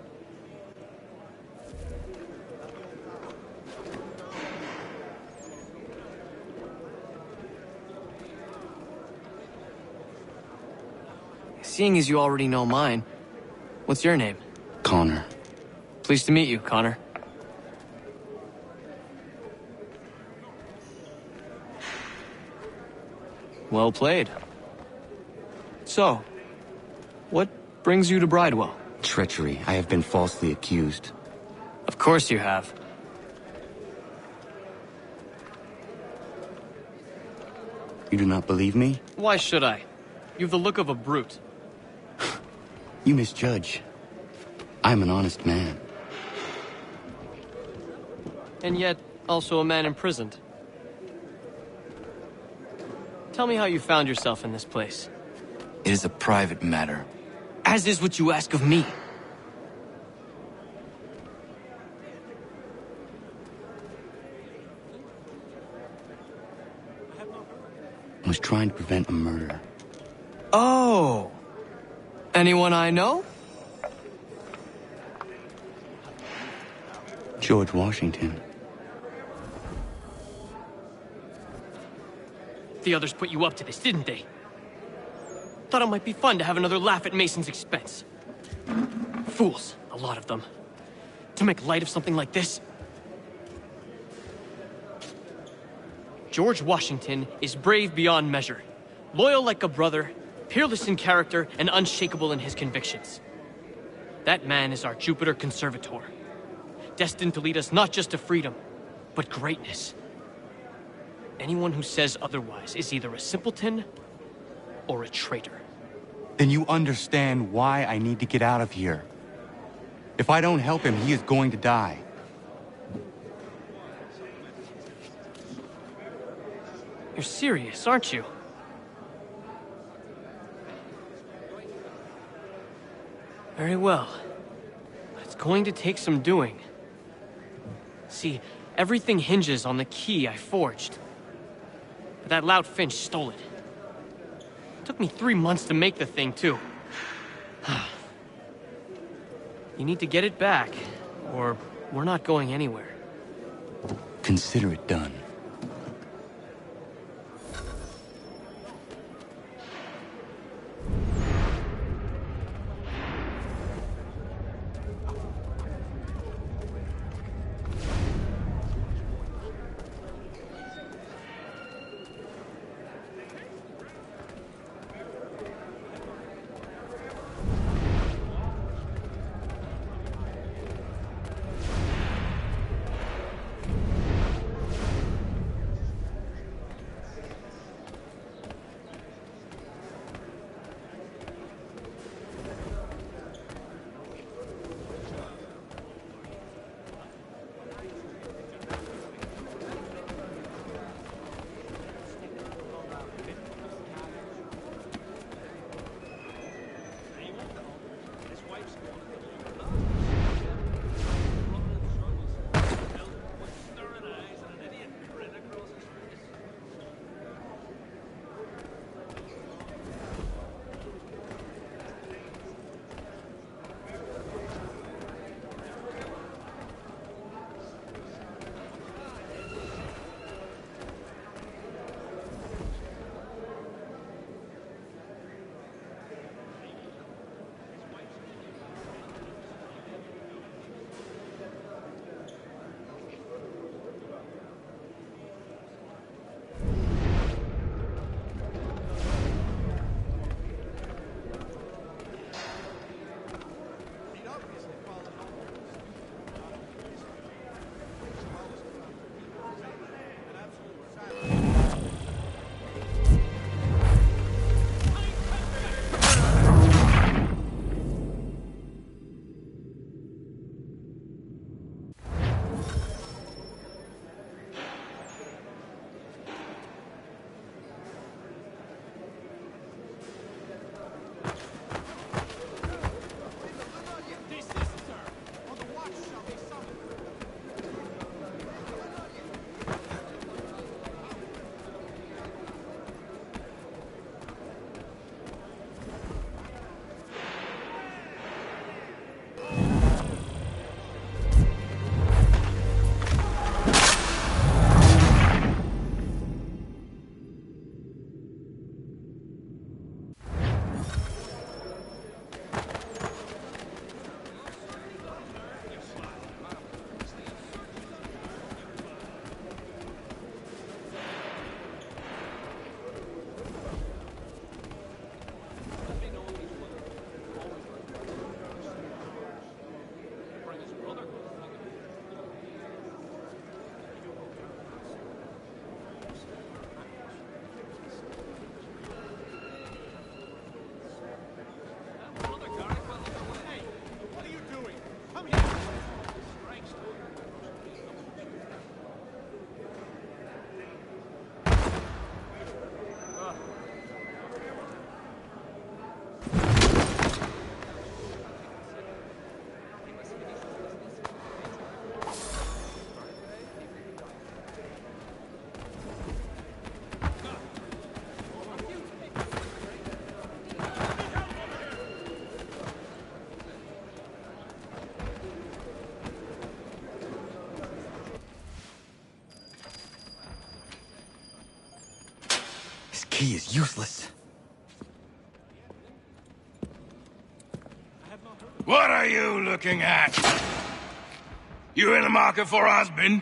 S17: Seeing as you already know mine, what's your name?
S5: Connor.
S17: Pleased to meet you, Connor. Well played. So, what brings you to Bridewell?
S5: treachery. I have been falsely accused.
S17: Of course you have.
S5: You do not believe me?
S17: Why should I? You have the look of a brute.
S5: You misjudge. I'm an honest man.
S17: And yet, also a man imprisoned. Tell me how you found yourself in this place.
S5: It is a private matter.
S17: As is what you ask of me.
S5: I was trying to prevent a murder.
S17: Oh! Anyone I know?
S5: George Washington.
S17: The others put you up to this, didn't they? Thought it might be fun to have another laugh at Mason's expense. Fools, a lot of them. To make light of something like this. George Washington is brave beyond measure, loyal like a brother, peerless in character, and unshakable in his convictions. That man is our Jupiter Conservator, destined to lead us not just to freedom, but greatness. Anyone who says otherwise is either a simpleton or a traitor.
S18: Then you understand why I need to get out of here. If I don't help him, he is going to die.
S17: You're serious, aren't you? Very well. But it's going to take some doing. See, everything hinges on the key I forged. But that lout Finch stole it. Took me 3 months to make the thing, too. You need to get it back, or we're not going anywhere.
S5: Consider it done.
S18: key is useless.
S3: What are you looking at? You in the market for a husband?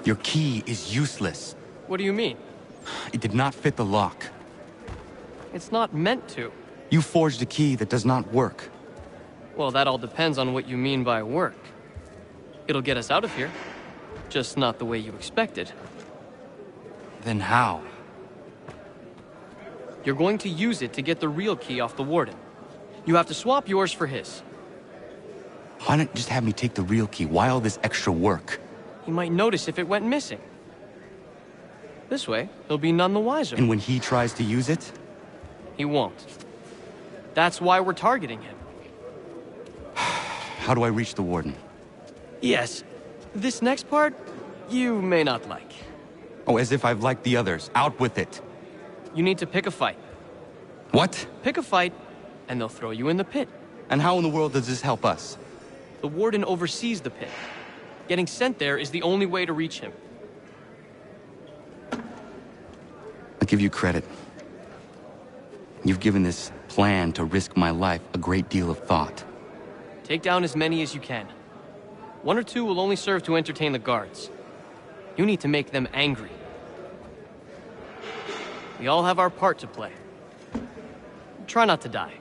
S18: Your key is useless.
S17: What do you mean?
S18: It did not fit the lock.
S17: It's not meant to.
S18: You forged a key that does not work.
S17: Well, that all depends on what you mean by work. It'll get us out of here. Just not the way you expected.
S18: Then how?
S17: You're going to use it to get the real key off the Warden. You have to swap yours for his.
S18: Why not just have me take the real key? Why all this extra work?
S17: He might notice if it went missing. This way, he'll be none the wiser.
S18: And when he tries to use it?
S17: He won't. That's why we're targeting him.
S18: How do I reach the Warden?
S17: Yes. This next part, you may not like.
S18: Oh, as if I've liked the others. Out with it.
S17: You need to pick a fight.
S18: What?
S17: Pick a fight, and they'll throw you in the pit.
S18: And how in the world does this help us?
S17: The Warden oversees the pit. Getting sent there is the only way to reach him.
S18: I'll give you credit. You've given this plan to risk my life a great deal of thought.
S17: Take down as many as you can. 1 or 2 will only serve to entertain the guards. You need to make them angry. We all have our part to play. Try not to die.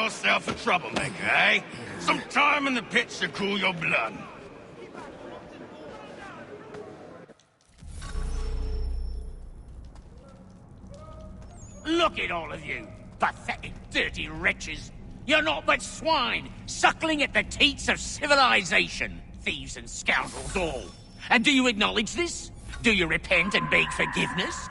S11: yourself a troublemaker, eh? Some time in the pits to cool your blood. Look at all of you, pathetic, dirty wretches. You're not but swine, suckling at the teats of civilization. Thieves and scoundrels all. And do you acknowledge this? Do you repent and beg forgiveness?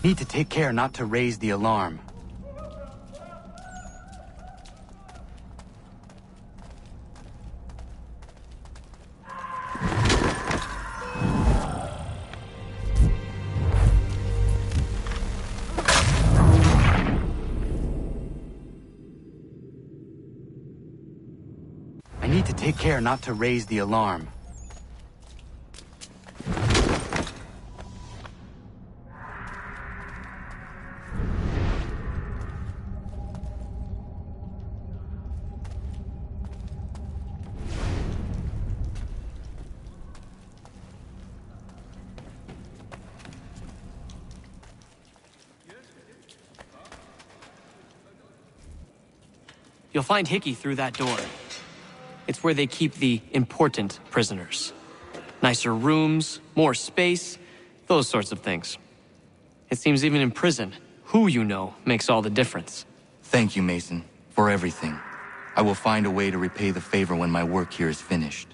S5: Need to take care not to raise the alarm. I need to take care not to raise the alarm.
S17: You'll find Hickey through that door. It's where they keep the important prisoners. Nicer rooms, more space, those sorts of things. It seems even in prison, who you know makes all the difference.
S5: Thank you, Mason, for everything. I will find a way to repay the favor when my work here is finished.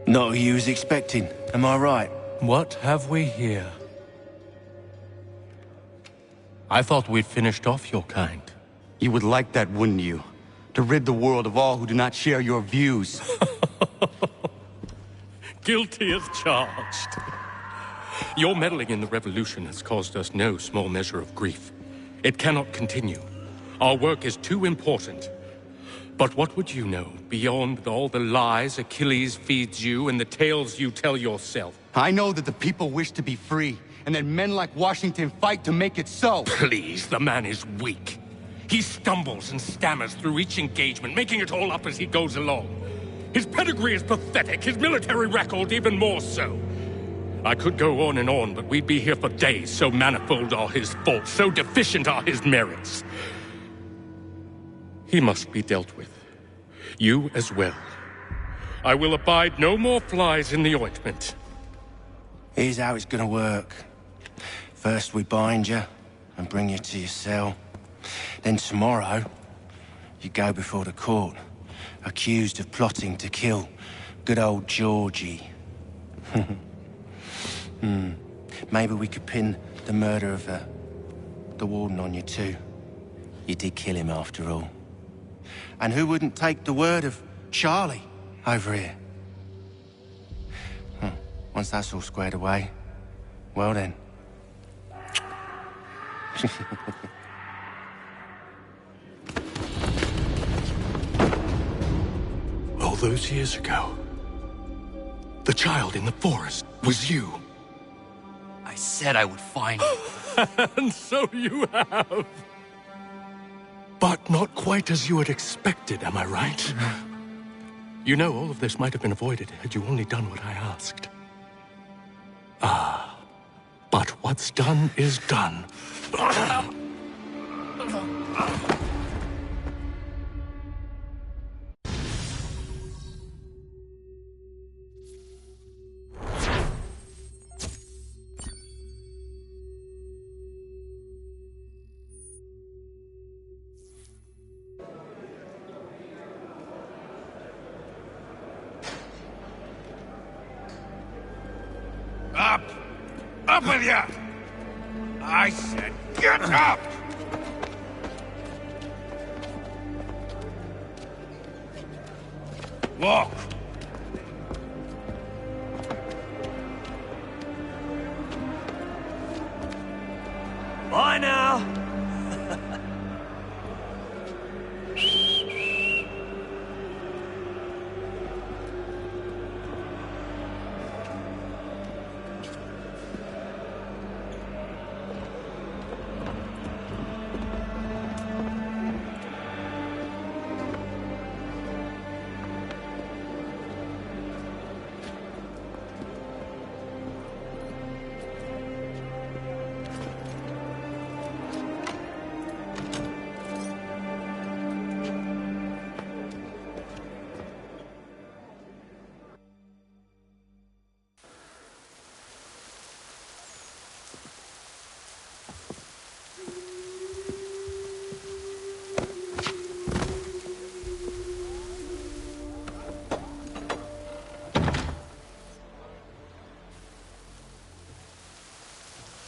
S13: Not who you was expecting, am I right?
S10: What have we here? I thought we'd finished off your kind.
S5: You would like that, wouldn't you? To rid the world of all who do not share your views.
S10: Guilty as charged. Your meddling in the revolution has caused us no small measure of grief. It cannot continue. Our work is too important. But what would you know beyond all the lies Achilles feeds you and the tales you tell yourself?
S5: I know that the people wish to be free, and that men like Washington fight to make it so.
S10: Please, the man is weak. He stumbles and stammers through each engagement, making it all up as he goes along. His pedigree is pathetic, his military record even more so. I could go on and on, but we'd be here for days, so manifold are his faults, so deficient are his merits. He must be dealt with. You as well. I will abide no more flies in the ointment.
S2: Here's how it's gonna work. First we bind you and bring you to your cell. Then tomorrow, you go before the court, accused of plotting to kill good old Georgie. Maybe we could pin the murder of the warden on you too. You did kill him after all. And who wouldn't take the word of Charlie over here? Once that's all squared away, well then.
S10: All those years ago, the child in the forest was you.
S11: I said I would find you.
S10: And so you have. But not quite as you had expected, am I right? You know, all of this might have been avoided had you only done what I asked. Ah, but what's done is done.
S3: Up! Up with ya! I said, get up! Walk!
S13: Bye now!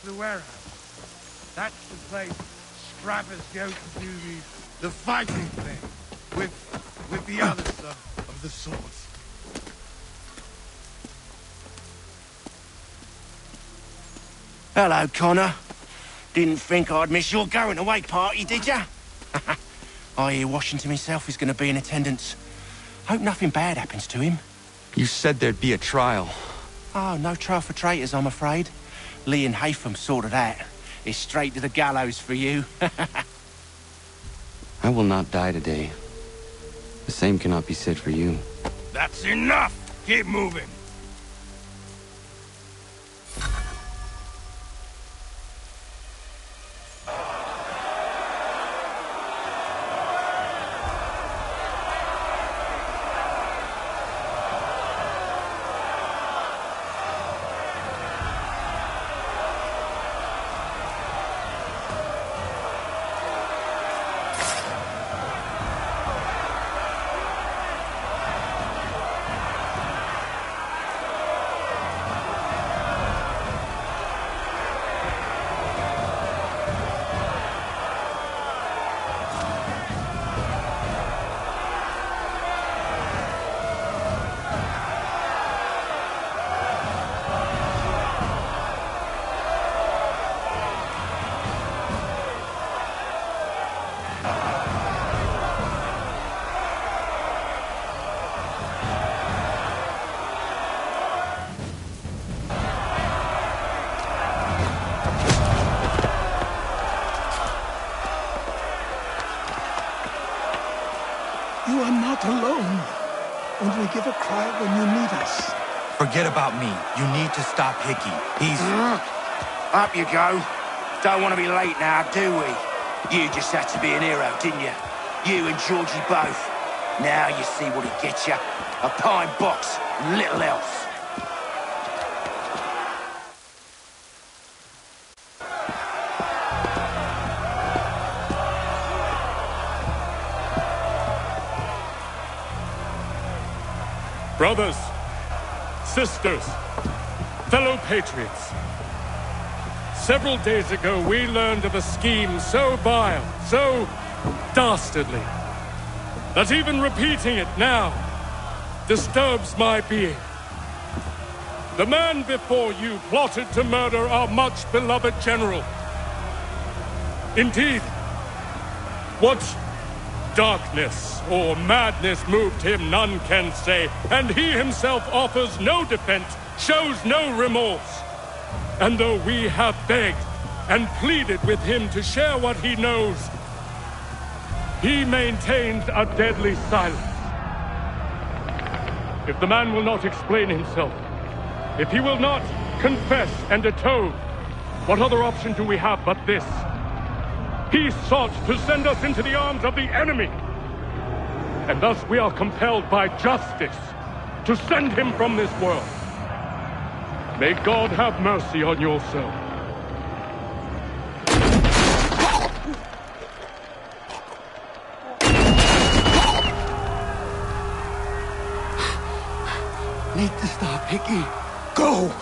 S14: The warehouse. That's the place scrappers go to do the fighting thing with the other stuff of the swords.
S2: Hello, Connor. Didn't think I'd miss your going away party, did ya? I hear Washington himself is going to be in attendance. Hope nothing bad happens to him.
S18: You said there'd be a trial.
S2: Oh, no trial for traitors, I'm afraid. Lee and Haytham sorted that. It's straight to the gallows for you.
S18: I will not die today. The same cannot be said for you.
S3: That's enough! Keep moving!
S18: Forget about me. You need to stop Hickey. He's...
S11: Up you go. Don't want to be late now, do we? You just had to be an hero, didn't you? You and Georgie both. Now you see what he gets you. A pine box, little else.
S10: Brothers, sisters, fellow patriots. Several days ago, we learned of a scheme so vile, so dastardly, that even repeating it now disturbs my being. The man before you plotted to murder our much-beloved general. Indeed, what darkness or madness moved him, none can say, and he himself offers no defense, shows no remorse. And though we have begged and pleaded with him to share what he knows, he maintains a deadly silence. If the man will not explain himself, if he will not confess and atone, what other option do we have but this? He sought to send us into the arms of the enemy. And thus we are compelled by justice to send him from this world. May God have mercy on your soul.
S11: Need to stop Hickey. Go!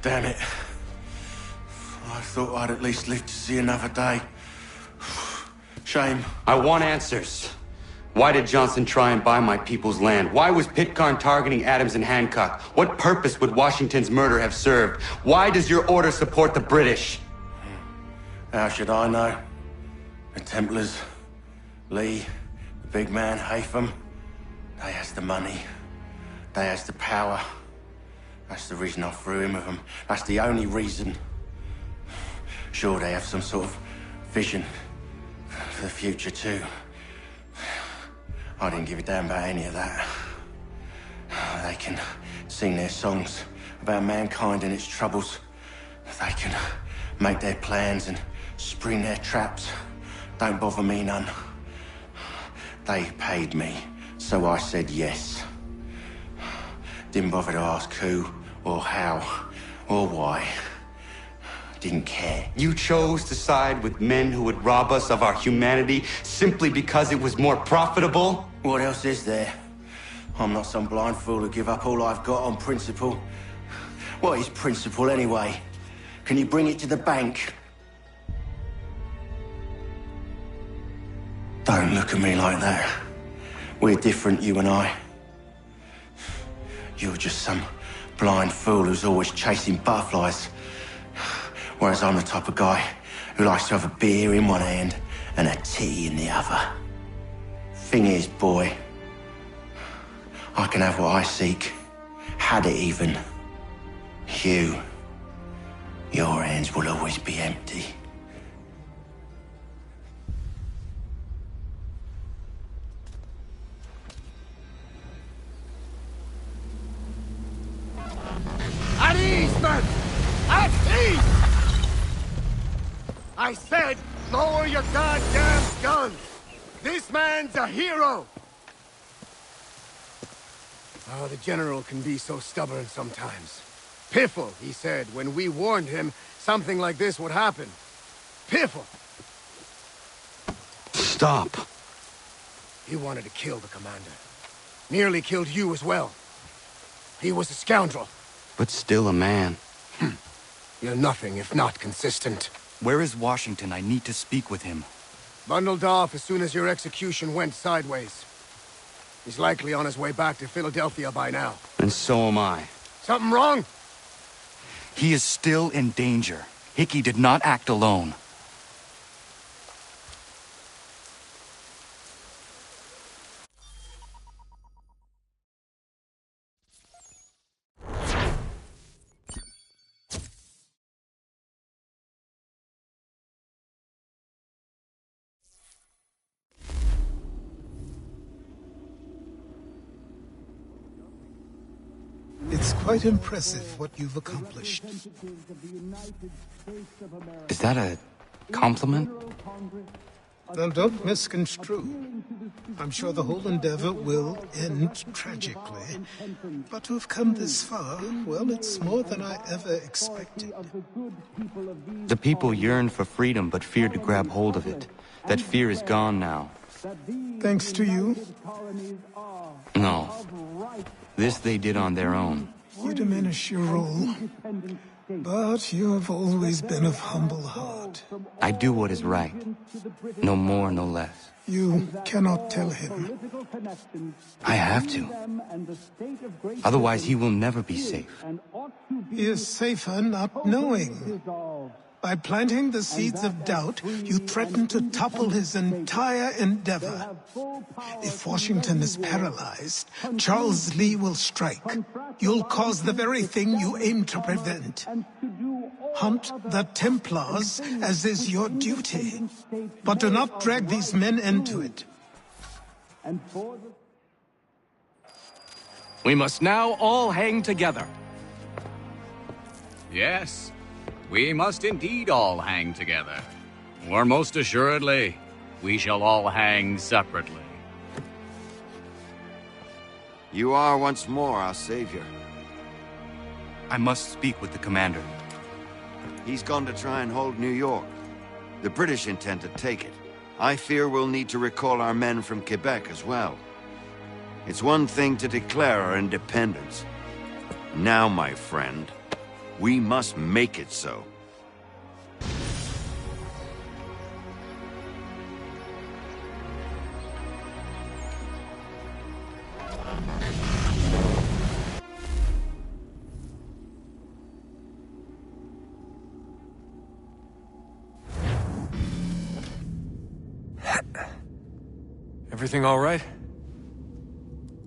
S2: Damn it. I thought I'd at least live to see another day. Shame.
S18: I want answers. Why did Johnson try and buy my people's land? Why was Pitcairn targeting Adams and Hancock? What purpose would Washington's murder have served? Why does your order support the British?
S2: How should I know? The Templars, Lee, the big man, Haytham, they has the money. They has the power. That's the reason I threw in with them. That's the only reason. Sure, they have some sort of vision for the future too. I didn't give a damn about any of that. They can sing their songs about mankind and its troubles. They can make their plans and spring their traps. Don't bother me none. They paid me, so I said yes. Didn't bother to ask who, or how, or why. Didn't care.
S18: You chose to side with men who would rob us of our humanity simply because it was more profitable?
S2: What else is there? I'm not some blind fool to give up all I've got on principle. What is principle anyway? Can you bring it to the bank? Don't look at me like that. We're different, you and I. You're just some blind fool who's always chasing butterflies. Whereas I'm the type of guy who likes to have a beer in one hand and a tea in the other. Thing is, boy, I can have what I seek. Had it even. Your hands will always be empty.
S14: At ease, men! At ease! I said, lower your goddamn guns! This man's a hero! Oh, the General can be so stubborn sometimes. Piffle, he said, when we warned him something like this would happen. Piffle!
S18: Stop.
S14: He wanted to kill the commander. Nearly killed you as well. He was a scoundrel.
S18: But still a man.
S14: You're nothing if not consistent.
S5: Where is Washington? I need to speak with him.
S14: Bundled off as soon as your execution went sideways. He's likely on his way back to Philadelphia by now.
S5: And so am I.
S14: Something wrong?
S5: He is still in danger. Hickey did not act alone.
S1: It's quite impressive what you've accomplished.
S5: Is that a compliment?
S1: Now, don't misconstrue. I'm sure the whole endeavor will end tragically. But to have come this far, well, it's more than I ever expected.
S5: The people yearned for freedom but feared to grab hold of it. That fear is gone now.
S1: Thanks to you?
S5: No. This they did on their own.
S1: You diminish your role. But you have always been of humble heart.
S5: I do what is right. No more, no less.
S1: You cannot tell him.
S5: I have to. Otherwise, he will never be safe.
S1: He is safer not knowing. By planting the seeds of doubt, you threaten to topple his entire endeavor. If Washington is paralyzed, Charles Lee will strike. You'll cause the very thing you aim to prevent. Hunt the Templars, as is your duty. But do not drag these men into it.
S4: We must now all hang together.
S6: Yes. We must indeed all hang together. Or most assuredly, we shall all hang separately.
S19: You are once more our savior.
S5: I must speak with the commander.
S19: He's gone to try and hold New York. The British intend to take it. I fear we'll need to recall our men from Quebec as well. It's one thing to declare our independence. Now, my friend, we must make it so.
S22: Everything all right?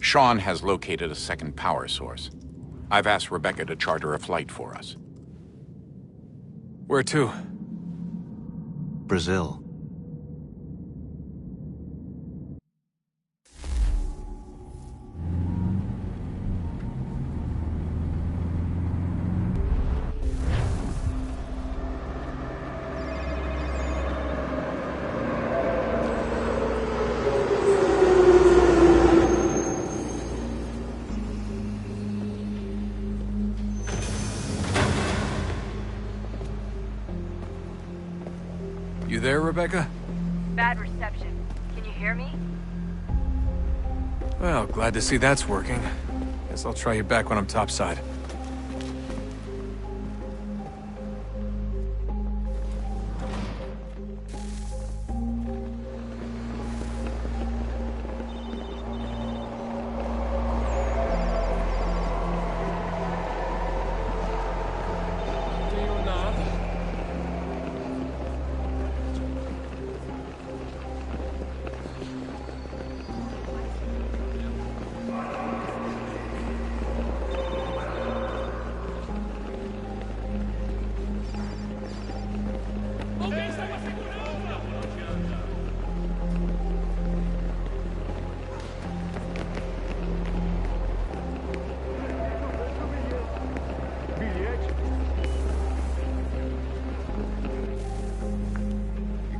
S25: Sean has located a second power source. I've asked Rebecca to charter a flight for us.
S22: Where to?
S13: Brazil.
S22: You there, Rebecca?
S26: Bad reception. Can you hear me?
S22: Well, glad to see that's working. Guess I'll try you back when I'm topside.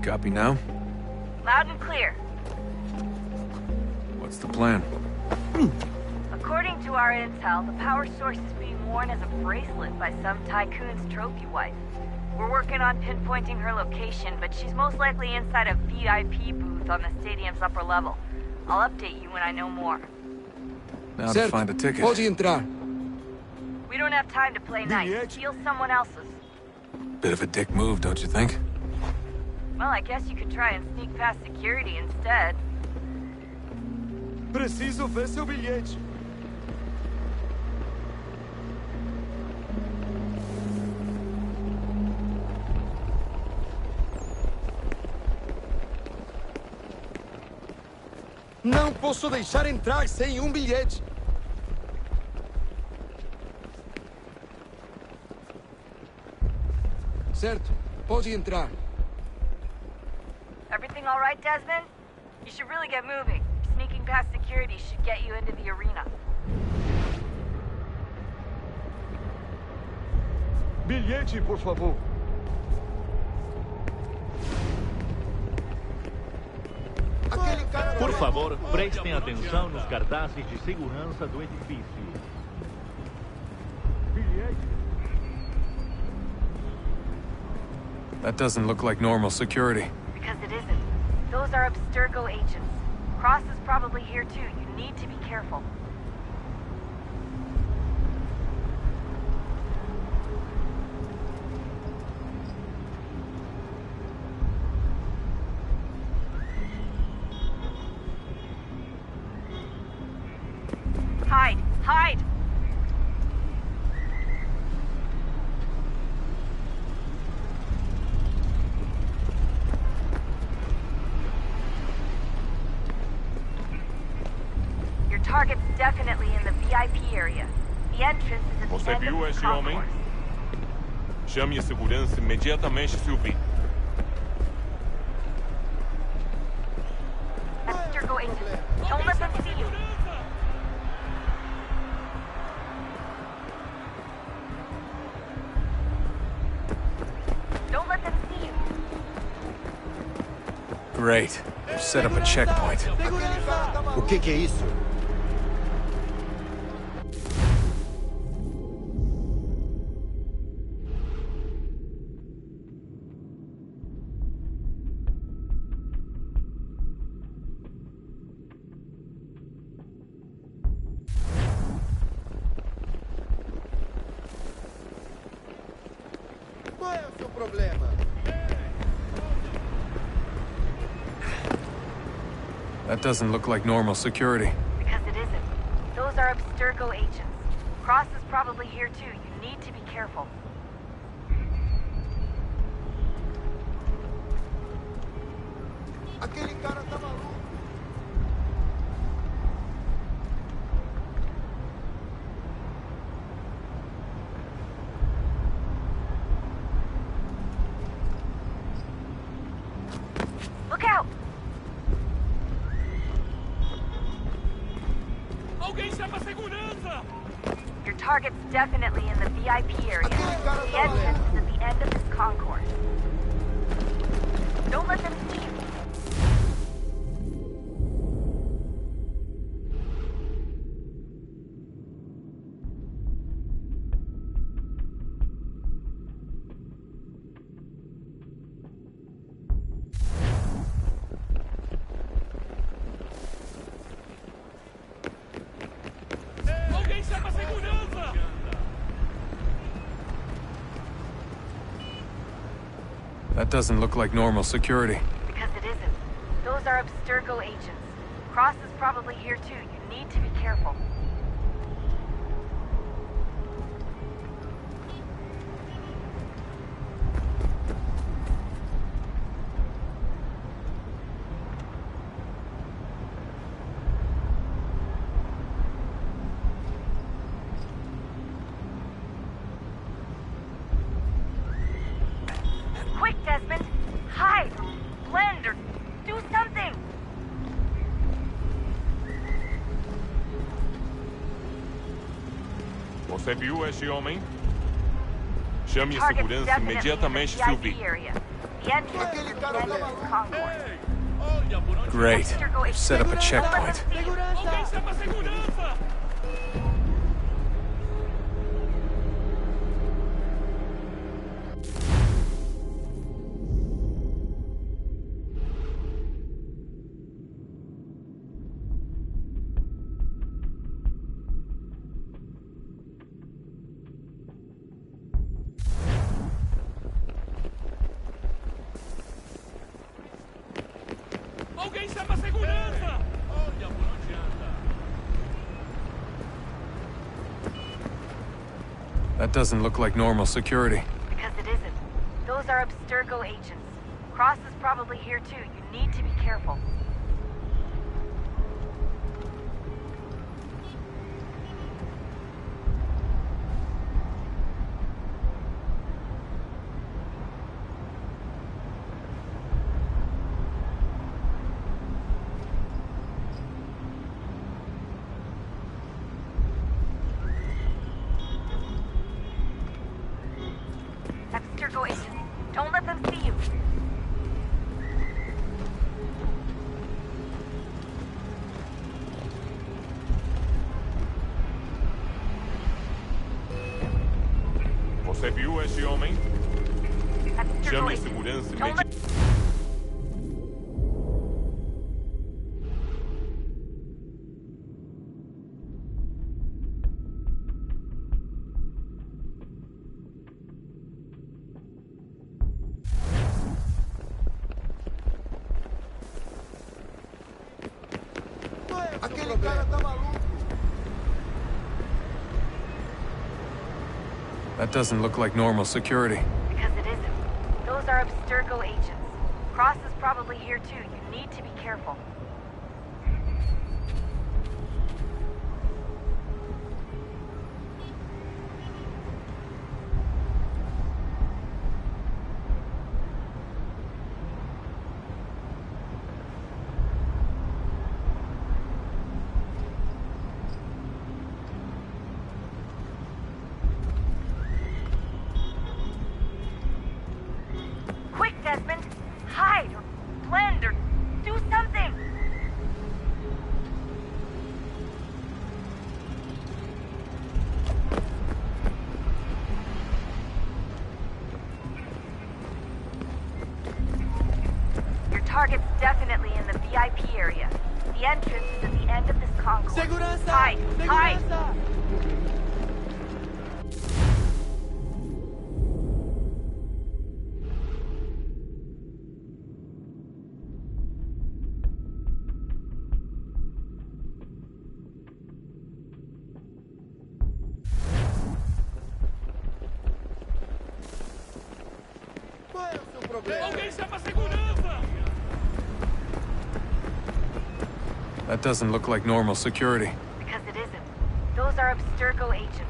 S22: Copy now?
S26: Loud and clear.
S22: What's the plan?
S26: According to our intel, the power source is being worn as a bracelet by some tycoon's trophy wife. We're working on pinpointing her location, but she's most likely inside a VIP booth on the stadium's upper level. I'll update you when I know more.
S22: Now to find a ticket.
S26: We don't have time to play nice. Steal someone else's.
S22: Bit of a dick move, don't you think?
S26: Well, I guess you could try and sneak past security instead.
S8: Preciso ver seu bilhete. Não posso deixar entrar sem bilhete. Certo, pode entrar.
S26: Everything all right, Desmond? You should really get moving. Sneaking past security should get you into the arena.
S8: Bilhete, por favor.
S12: Por favor, prestem atenção nos cartazes de segurança do edifício.
S22: That doesn't look like normal security.
S26: Because it isn't. Those are Abstergo agents. Cross is probably here too. You need to be careful. Hide! Hide! Your target's definitely in the VIP area. The entrance is at the
S20: Você
S26: end
S20: viu
S26: of the
S20: esse homem?
S26: concourse.
S20: Chame a segurança imediatamente se o vir.
S26: Abstergo agents. Don't let them see you. Don't let them see you.
S22: Great. They've set up a checkpoint.
S19: O que é isso?
S8: Qual é o seu problema?
S22: That doesn't look like normal security.
S26: Because it isn't. Those are Abstergo agents. Cross is probably here too. You need to be careful.
S8: Aquele cara tá maluco.
S26: Look out!
S20: Alguém chama a segurança!
S26: Your target's definitely in the VIP area. The entrance is at the end of this concourse. Don't let them see you.
S20: Alguém chama a segurança!
S22: That doesn't look like normal security.
S26: Because it isn't. Those are Abstergo agents. Cross is probably here too. You need to be careful. Quick, Desmond! Hide! Blend or do something!
S20: Você viu esse homem? Chame a
S26: Target's
S20: segurança
S26: definitely
S20: imediatamente
S26: in
S20: se o
S26: the
S20: vir.
S26: VIP area. The entrance is at the end of this concourse.
S22: Great. They've set up a checkpoint.
S20: Alguém chama a segurança!
S10: Alguém chama segurança!
S13: Olha, por onde anda?
S22: That doesn't look like normal security.
S26: Because it isn't. Those are Abstergo agents. Cross is probably here too. You need to be careful. Abstergo agents. Don't let them see you.
S20: Você viu esse homem?
S26: Abstergo
S20: Chame a
S26: agents.
S20: segurança
S26: Don't let...
S8: Aquele cara tá maluco.
S22: That doesn't look like normal security.
S26: Because it isn't. Those are Abstergo agents. Cross is probably here too. You need to be careful. Quick, Desmond! Hide or blend or do something! Your target's definitely in the VIP area. The entrance is at the end of this concourse.
S8: Segurança!
S26: Hide! Hide!
S8: Segurança! Qual é o seu problema?
S10: Alguém chama segurança!
S22: That doesn't look like normal security.
S26: Because it isn't. Those are Abstergo agents.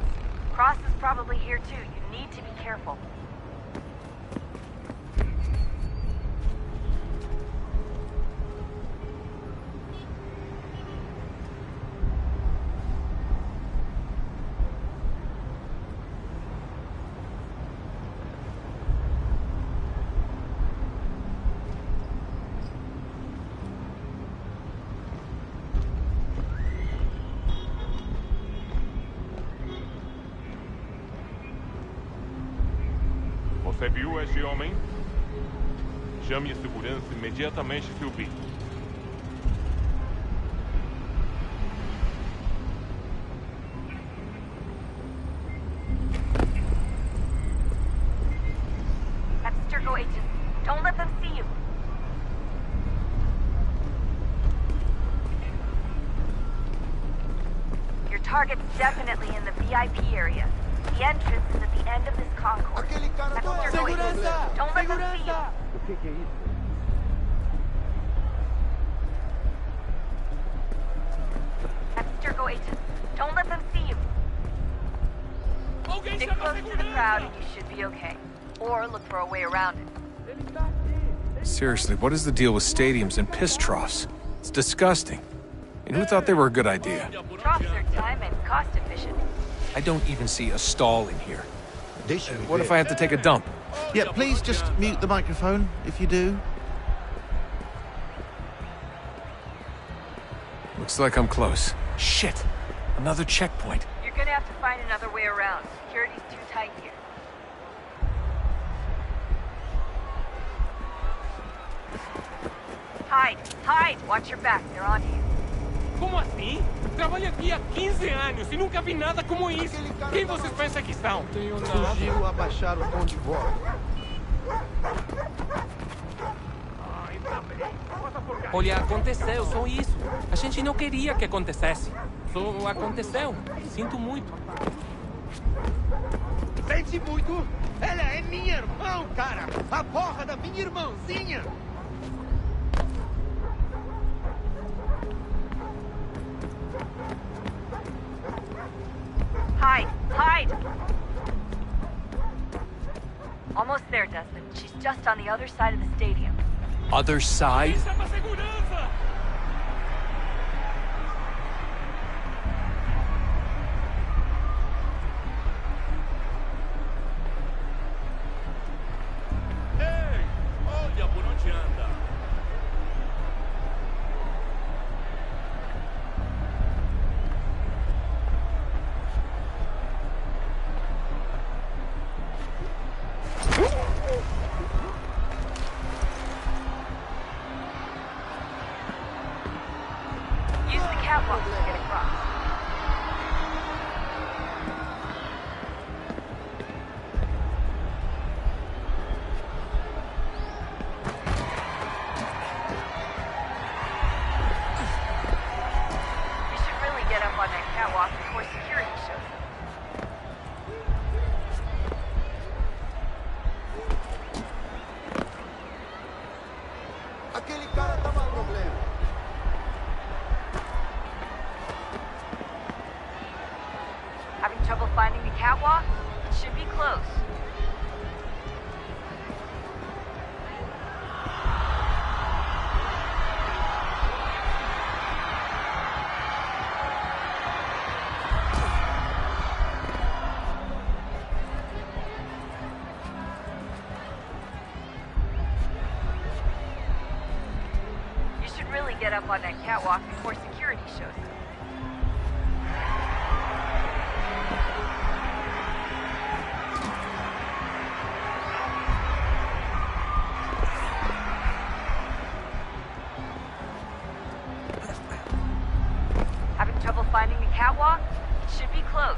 S26: Cross is probably here too. You need to be careful.
S20: Você viu esse homem? Chame a segurança imediatamente se o vir.
S26: Abstergo agents. Don't let them see you. Your target's definitely in the VIP area. The entrance is at the end of this concourse.
S8: Aquele cara tá maluco.
S26: Abstergo agents.
S8: Segurança!
S26: Don't let them see you.
S8: Segurança!
S14: O que é isso?
S26: Abstergo agents. Don't let them see you.
S10: Alguém
S26: Stick
S10: chama
S26: close to the
S10: segurança!
S26: crowd and you should be okay. Or look for a way around it.
S14: Ele tá aqui.
S22: Seriously, what is the deal with stadiums and piss troughs? It's disgusting. And who thought they were a good idea?
S26: Troughs are time and cost efficient.
S22: I don't even see a stall in here.
S14: Deixa eu
S22: What
S14: ver.
S22: if I have to take a dump?
S7: Yeah, please just mute the microphone if you do.
S22: Looks like I'm close. Shit! Another checkpoint.
S26: You're gonna have to find another way around. Security's too tight here. Hide! Hide! Watch your back. They're on you.
S10: Como assim? Trabalho aqui há 15 anos e nunca vi nada como isso. Quem vocês pensam que são?
S14: Fugiu, abaixaram o tom de voz.
S10: Ai, tá bem. Passa por cá.
S9: Olha, aconteceu, só isso. A gente não queria que acontecesse. Só aconteceu. Sinto muito.
S8: Sente muito? Ela é minha irmã, cara! A porra da minha irmãzinha!
S26: Hide! Hide! Almost there, Desmond. She's just on the other side of the stadium.
S10: Other side?
S20: Ei, olha por onde anda.
S26: Use the catwalk to get across. You should really get up on that catwalk before security shows up.
S8: Aquele cara tá com problema.
S26: Having trouble finding the catwalk? It should be close. You should really get up on that catwalk before security shows up. Having trouble finding the catwalk? It should be close.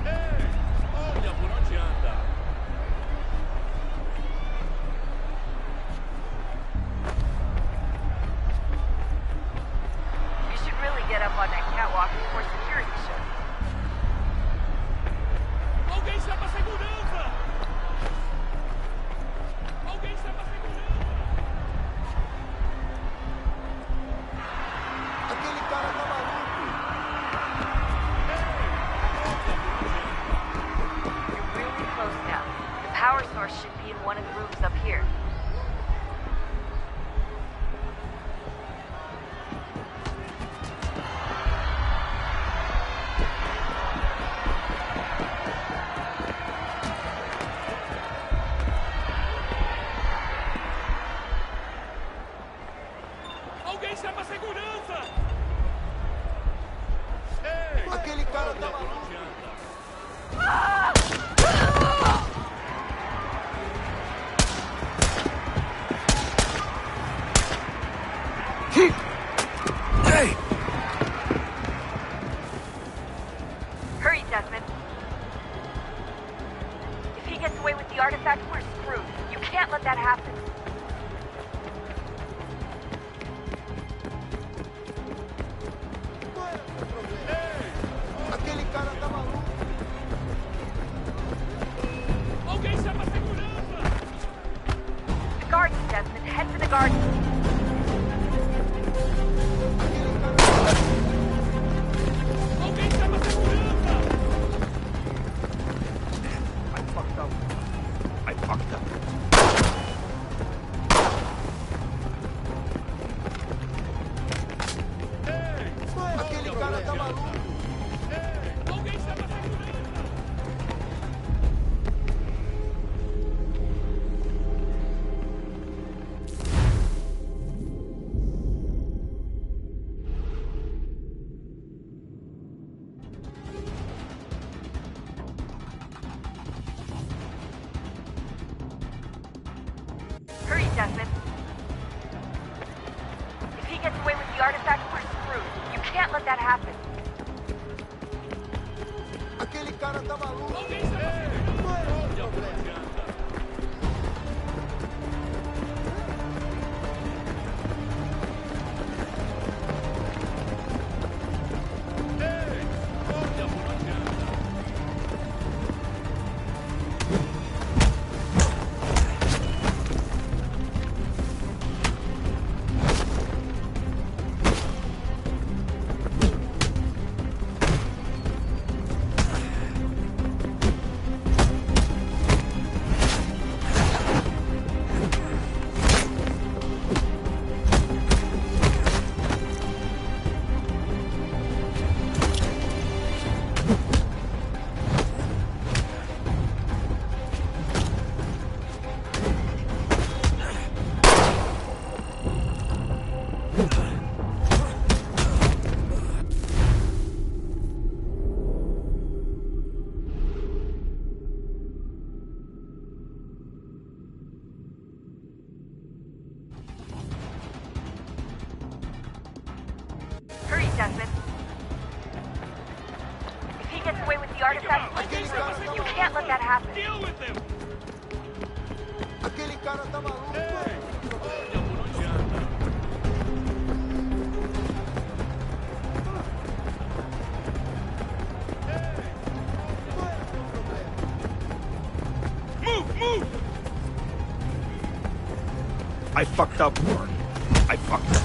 S20: Ei, olha por onde anda.
S26: You should really get up on that catwalk before security shows up.
S20: Alguém chama a segurança! Alguém chama a segurança!
S8: Aquele cara tá maluco.
S26: You're really close now. The power source should be in one of the rooms up here.
S20: Alguém chama a segurança!
S8: Aquele cara tá maluco.
S2: Hey!
S26: Hurry, Desmond. If he gets away with the artifact, we're screwed. You can't let that happen.
S8: Aquele cara tá maluco.
S20: Alguém chama a segurança!
S26: The gardens, Desmond. Head for the gardens.
S20: Alguém chama a segurança!
S8: I fucked up. I fucked up. Aquele cara tá maluco.
S20: Alguém chama a segurança!
S26: Hurry, Desmond. If he gets away with the artifact, we're screwed. You can't let that happen.
S8: Aquele cara tá maluco.
S20: Alguém chama a segurança! Olha por onde anda.
S26: artifact pushing through. You can't let that happen.
S20: Deal with them! Move!
S22: I fucked up. I fucked up.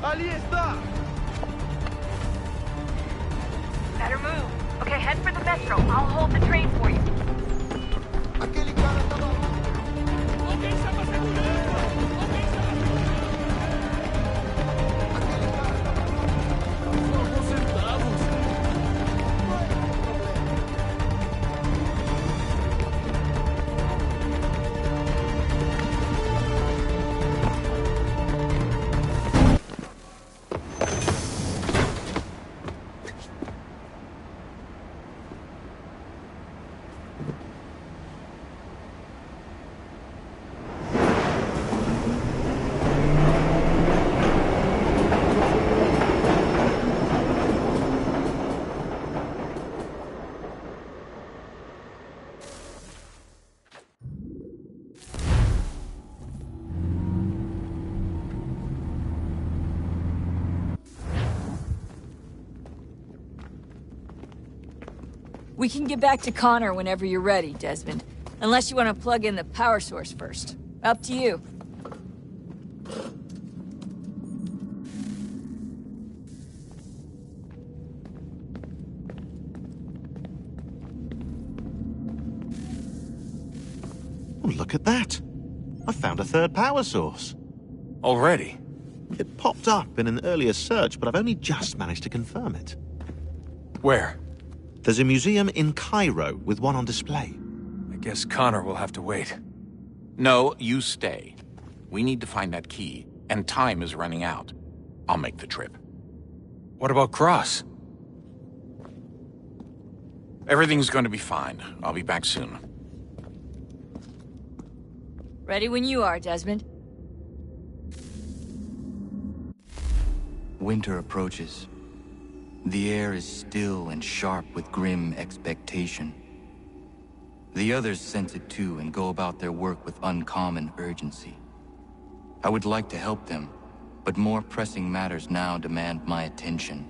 S8: Ali está!
S26: Better move. Okay, head for the metro. I'll hold the train for you.
S15: We can get back to Connor whenever you're ready, Desmond. Unless you want to plug in the power source first. Up to you.
S7: Oh, look at that. I found a third power source.
S22: Already?
S7: It popped up in an earlier search, but I've only just managed to confirm it.
S22: Where?
S7: There's a museum in Cairo with one on display.
S22: I guess Connor will have to wait.
S25: No, you stay. We need to find that key, and time is running out. I'll make the trip.
S22: What about Cross?
S25: Everything's going to be fine. I'll be back soon.
S15: Ready when you are, Desmond.
S5: Winter approaches. The air is still and sharp with grim expectation. The others sense it too and go about their work with uncommon urgency. I would like to help them, but more pressing matters now demand my attention.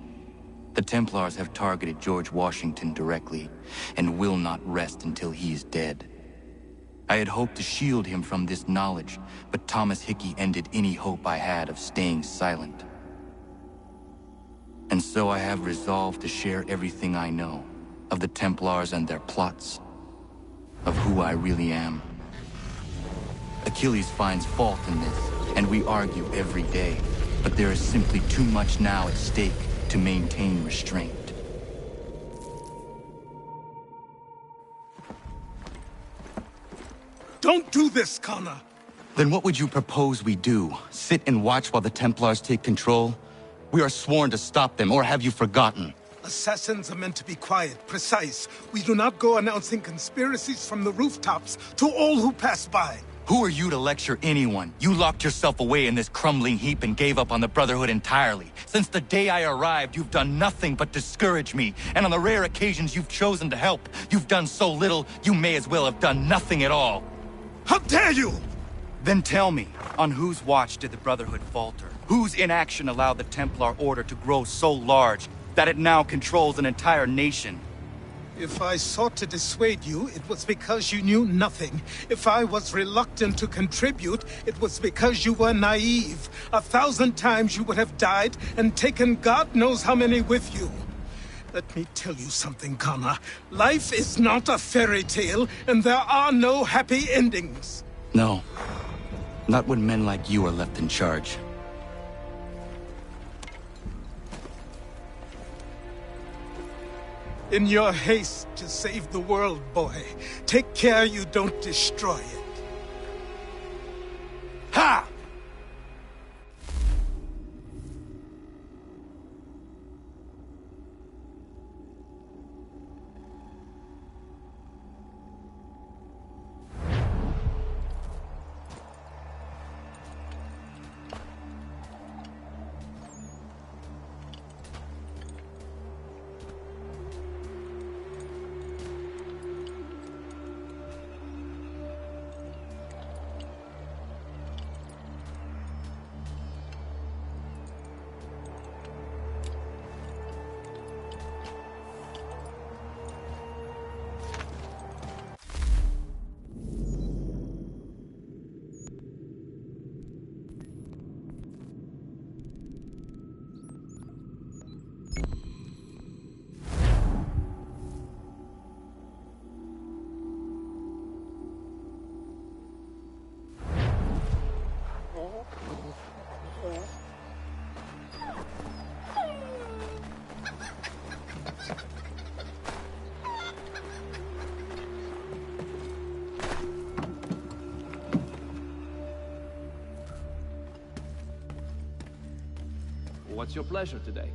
S5: The Templars have targeted George Washington directly, and will not rest until he is dead. I had hoped to shield him from this knowledge, but Thomas Hickey ended any hope I had of staying silent. And so I have resolved to share everything I know of the Templars and their plots, of who I really am. Achilles finds fault in this, and we argue every day, but there is simply too much now at stake to maintain restraint.
S1: Don't do this, Connor!
S5: Then what would you propose we do? Sit and watch while the Templars take control? We are sworn to stop them, or have you forgotten?
S1: Assassins are meant to be quiet, precise. We do not go announcing conspiracies from the rooftops to all who pass by.
S5: Who are you to lecture anyone? You locked yourself away in this crumbling heap and gave up on the Brotherhood entirely. Since the day I arrived, you've done nothing but discourage me. And on the rare occasions you've chosen to help, you've done so little, you may as well have done nothing at all.
S1: How dare you!
S5: Then tell me, on whose watch did the Brotherhood falter? Whose inaction allowed the Templar Order to grow so large that it now controls an entire nation?
S1: If I sought to dissuade you, it was because you knew nothing. If I was reluctant to contribute, it was because you were naive. 1,000 times you would have died and taken God knows how many with you. Let me tell you something, Connor. Life is not a fairy tale, and there are no happy endings.
S5: No. Not when men like you are left in charge.
S1: In your haste to save the world, boy, take care you don't destroy it. Ha!
S3: What's your pleasure today?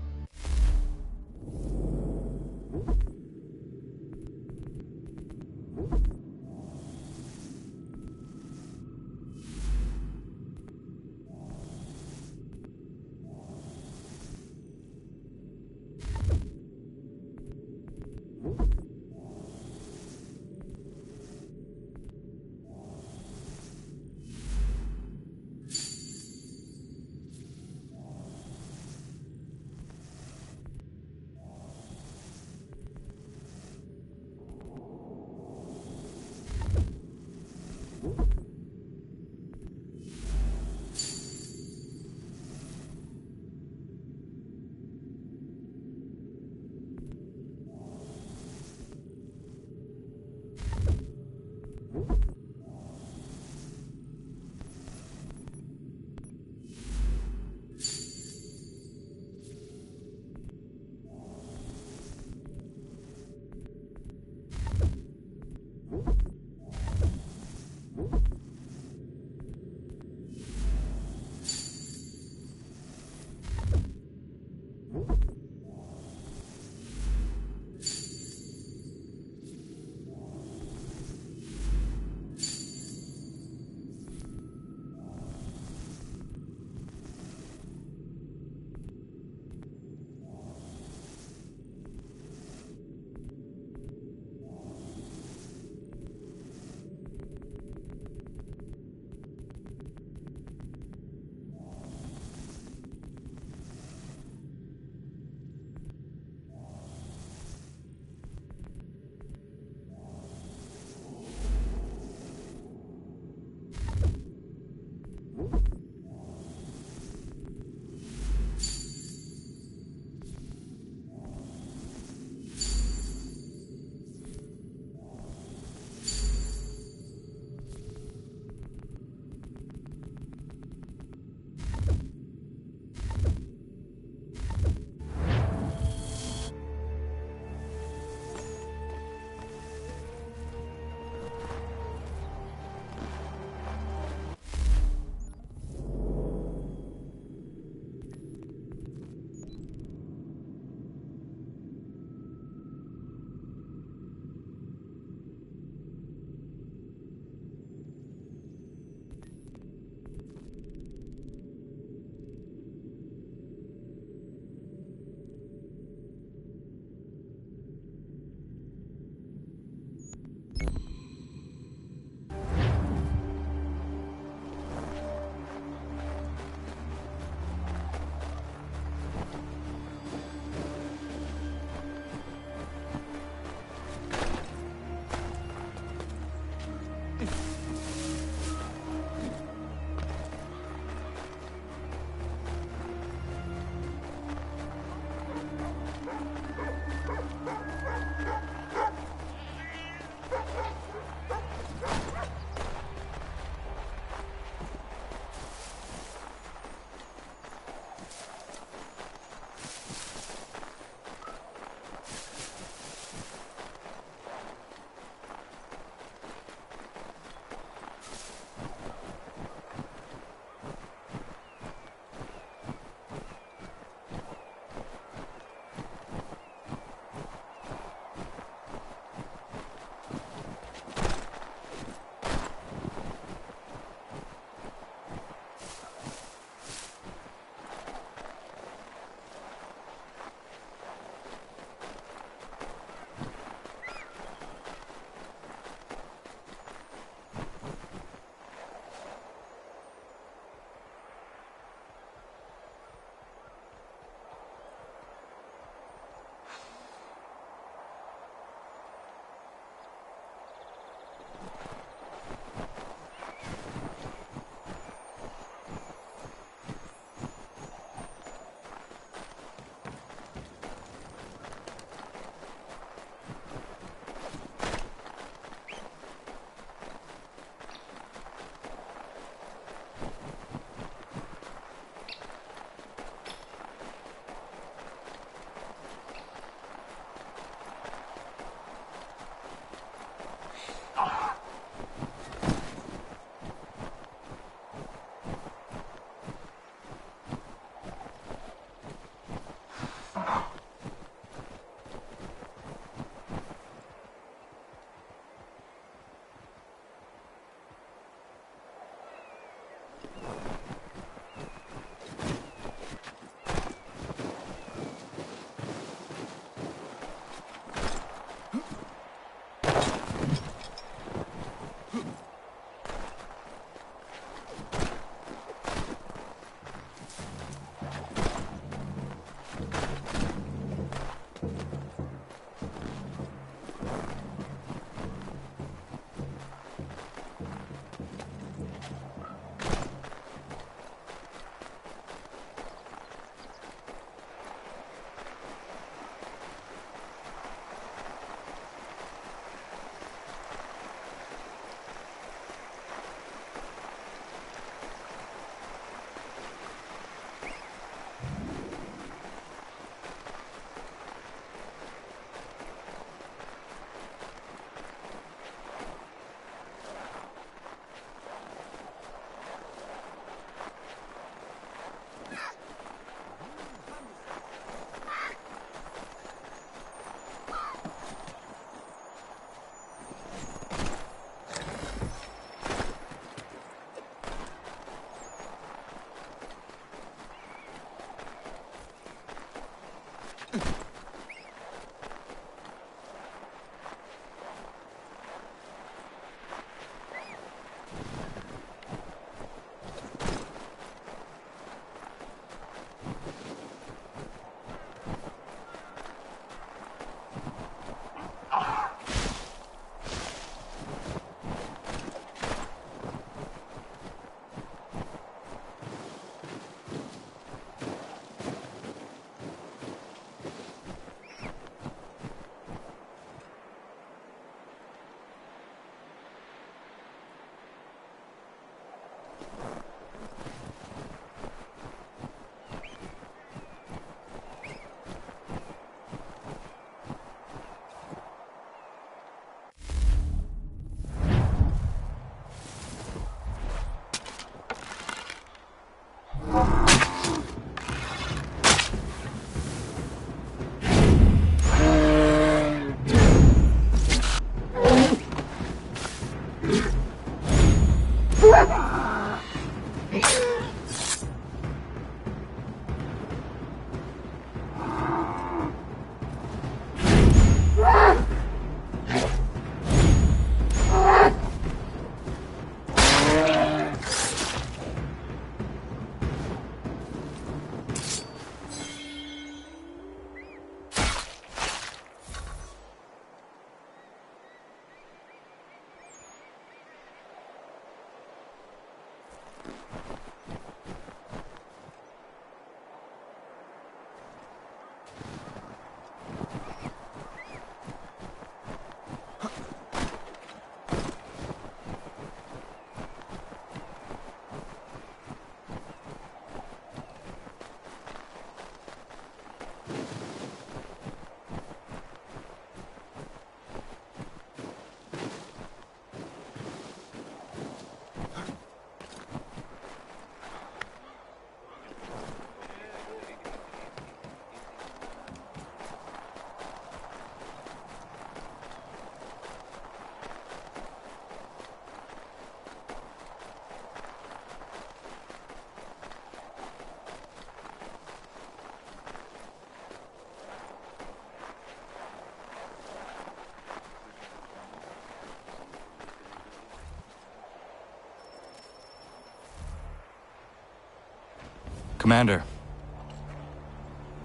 S5: Commander.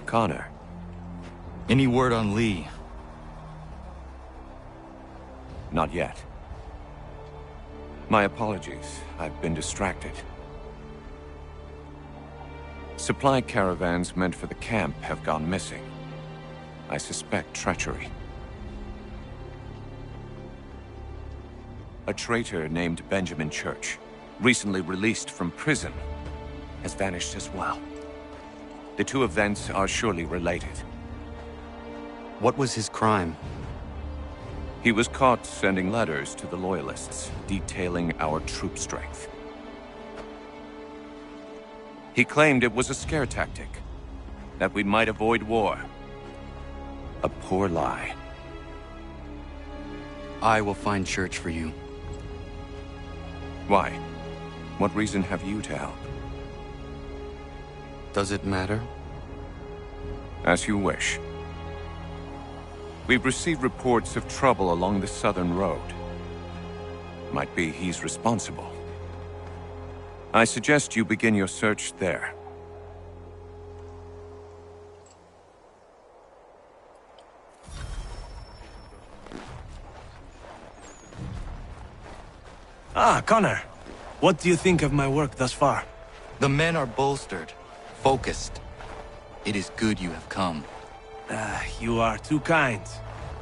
S22: Connor.
S5: Any word on Lee?
S22: Not yet. My apologies. I've been distracted. Supply caravans meant for the camp have gone missing. I suspect treachery. A traitor named Benjamin Church, recently released from prison, has vanished as well. The two events are surely related.
S5: What was his crime?
S22: He was caught sending letters to the Loyalists, detailing our troop strength. He claimed it was a scare tactic, that we might avoid war. A poor lie.
S5: I will find Church for you.
S22: Why? What reason have you to help?
S5: Does it matter?
S22: As you wish. We've received reports of trouble along the southern road. Might be he's responsible. I suggest you begin your search there.
S13: Ah, Connor. What do you think of my work thus far?
S5: The men are bolstered, focused. It is good you have come.
S13: You are too kind.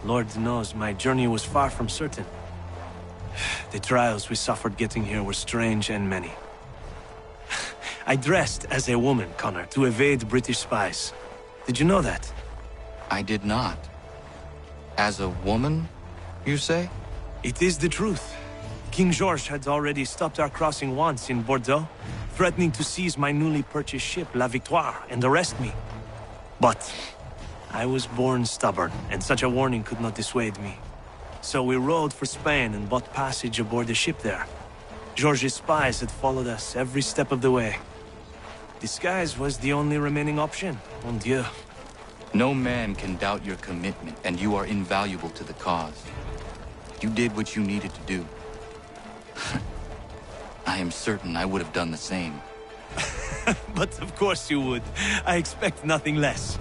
S13: Lord knows my journey was far from certain. The trials we suffered getting here were strange and many. I dressed as a woman, Connor, to evade British spies. Did you know that?
S5: I did not. As a woman, you say?
S13: It is the truth. King George had already stopped our crossing once in Bordeaux, threatening to seize my newly purchased ship, La Victoire, and arrest me. But I was born stubborn, and such a warning could not dissuade me. So we rode for Spain and bought passage aboard the ship there. George's spies had followed us every step of the way. Disguise was the only remaining option, mon Dieu.
S5: No man can doubt your commitment, and you are invaluable to the cause. You did what you needed to do. I am certain I would have done the same.
S13: But of course you would. I expect nothing less.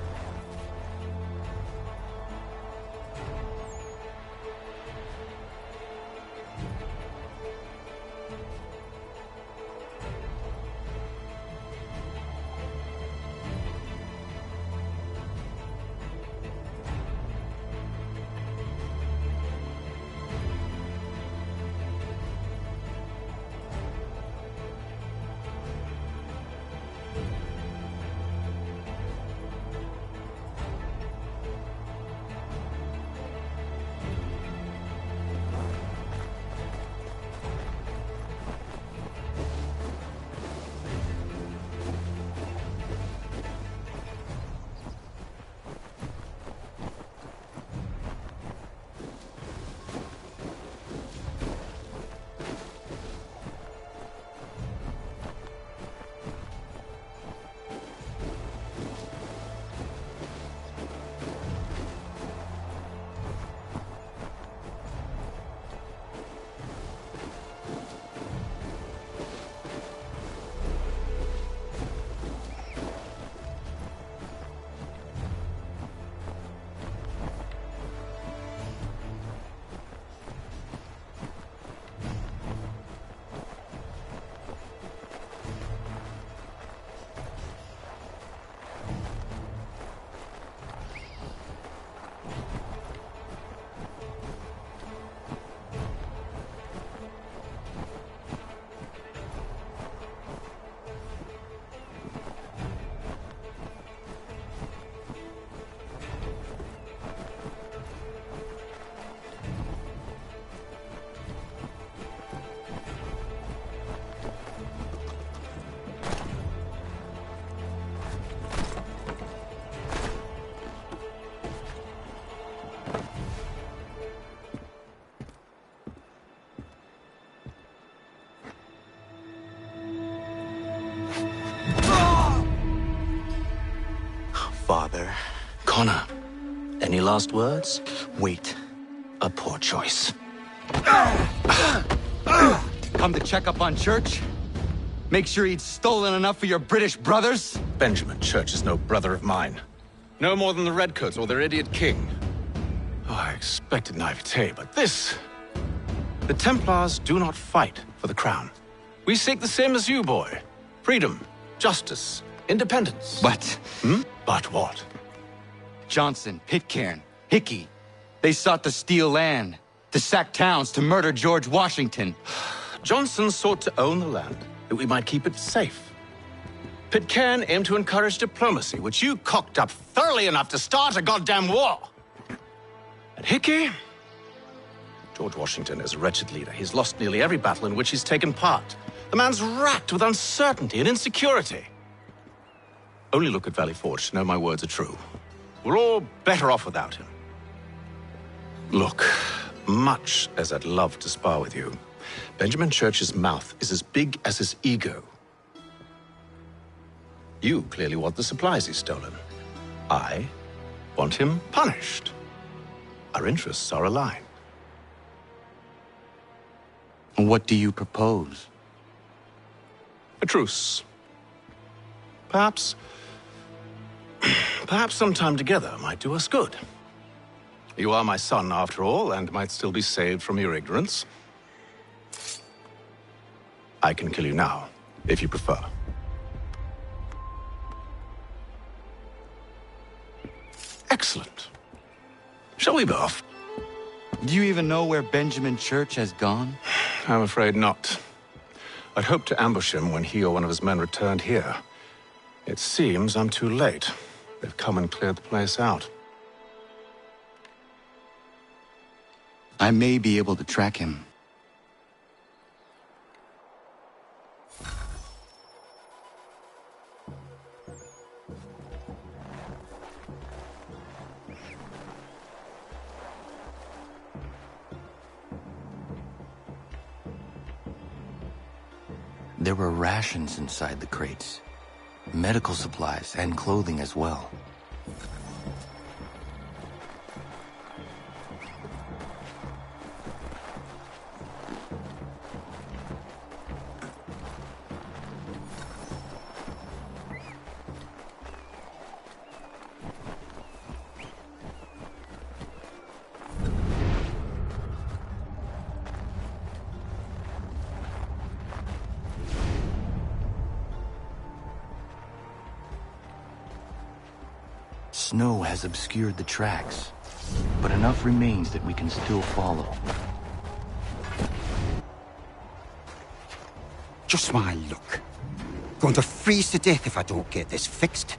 S3: Father.
S13: Connor.
S3: Any last words? Wait. A poor choice.
S5: Come to check up on Church? Make sure he'd stolen enough for your British brothers?
S11: Benjamin Church is no brother of mine. No more than the Redcoats or their idiot king. Oh, I expected naivete, but this... The Templars do not fight for the crown. We seek the same as you, boy. Freedom, justice, independence.
S5: But...
S11: But what?
S5: Johnson, Pitcairn, Hickey, they sought to steal land, to sack towns, to murder George Washington.
S11: Johnson sought to own the land, that we might keep it safe. Pitcairn aimed to encourage diplomacy, which you cocked up thoroughly enough to start a goddamn war. And Hickey? George Washington is a wretched leader. He's lost nearly every battle in which he's taken part. The man's racked with uncertainty and insecurity. Only look at Valley Forge to know my words are true. We're all better off without him. Look, much as I'd love to spar with you, Benjamin Church's mouth is as big as his ego. You clearly want the supplies he's stolen. I want him punished. Our interests are aligned.
S5: What do you propose?
S11: A truce. Perhaps some time together might do us good. You are my son, after all, and might still be saved from your ignorance. I can kill you now, if you prefer. Excellent. Shall we be off?
S5: Do you even know where Benjamin Church has gone?
S11: I'm afraid not. I'd hoped to ambush him when he or one of his men returned here. It seems I'm too late. They've come and cleared the place out.
S5: I may be able to track him. There were rations inside the crates, medical supplies and clothing as well. Snow has obscured the tracks, but enough remains that we can still follow.
S16: Just my luck. Going to freeze to death if I don't get this fixed.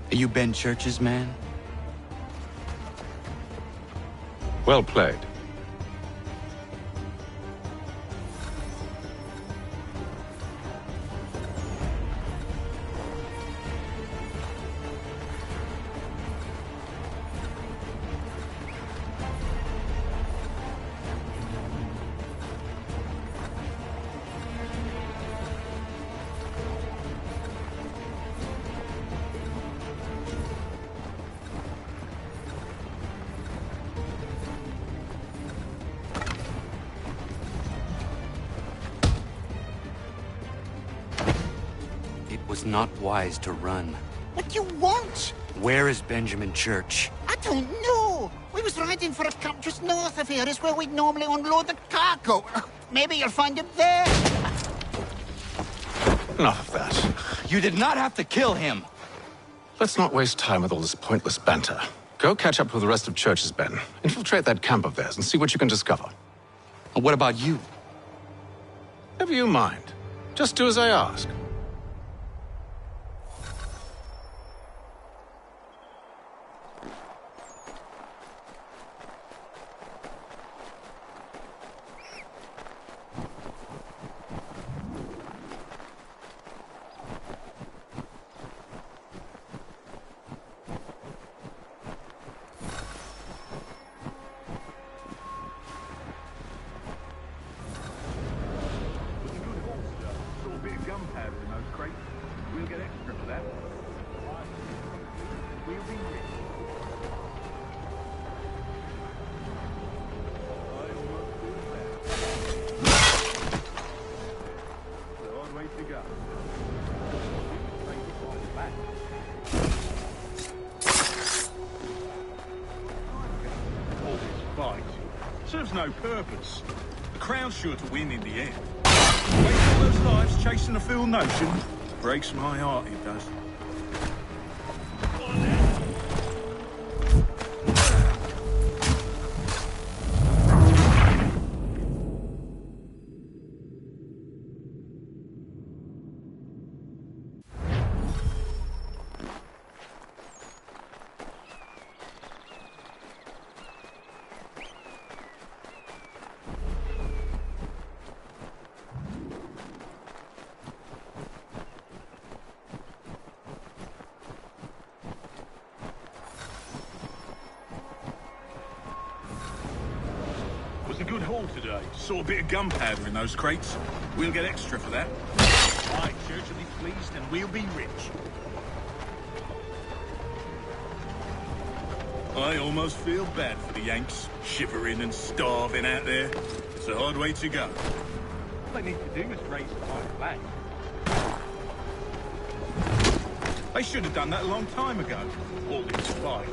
S5: Are you Ben Church's man?
S11: Well played.
S5: Was not wise to run.
S14: What do you want?
S5: Where is Benjamin Church?
S14: I don't know. We was riding for a camp just north of here. Is where we'd normally unload the cargo. Maybe you'll find him there.
S11: Enough of that.
S5: You did not have to kill him.
S11: Let's not waste time with all this pointless banter. Go catch up with the rest of Church's men. Infiltrate that camp of theirs and see what you can discover.
S5: And what about you?
S11: Never you mind. Just do as I ask.
S4: serves no purpose. The Crown's sure to win in the end. Waste all those lives chasing a fool notion. Breaks my heart, it does. Was a good haul today. Saw a bit of gunpowder in those crates. We'll get extra for that. Aye, Church will be pleased and we'll be rich. I almost feel bad for the Yanks, shivering and starving out there. It's a hard way to go.
S17: All they need to do is raise the high flag.
S4: They should have done that a long time ago. All this fight.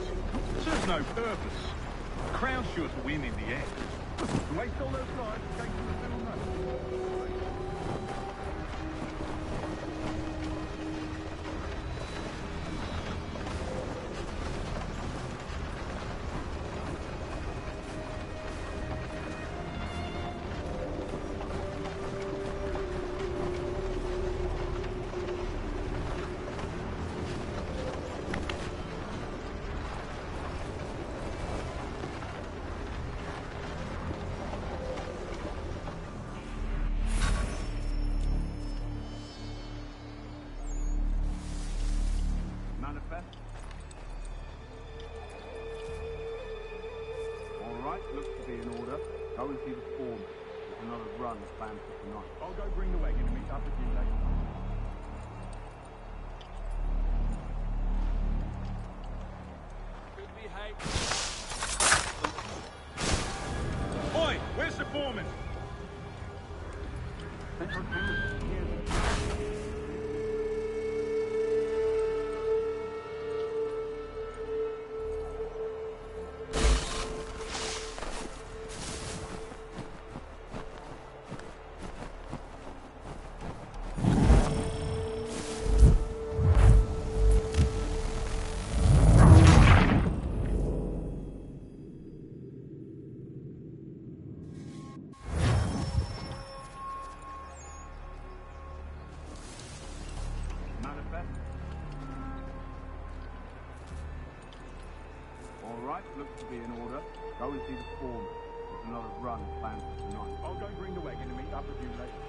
S4: Serves no purpose. The Crown's sure to win in the end. Waste all those lives chasing the fool notion.
S17: Looks to be in order. Go and see the foreman. There's another run planned for tonight.
S4: I'll go bring the wagon and meet up with you later. Oi, where's the foreman?
S17: Central Town. Here. Looks to be in order. Go and see the foreman. There's another run planned for tonight.
S4: I'll go bring the wagon and meet up with you later.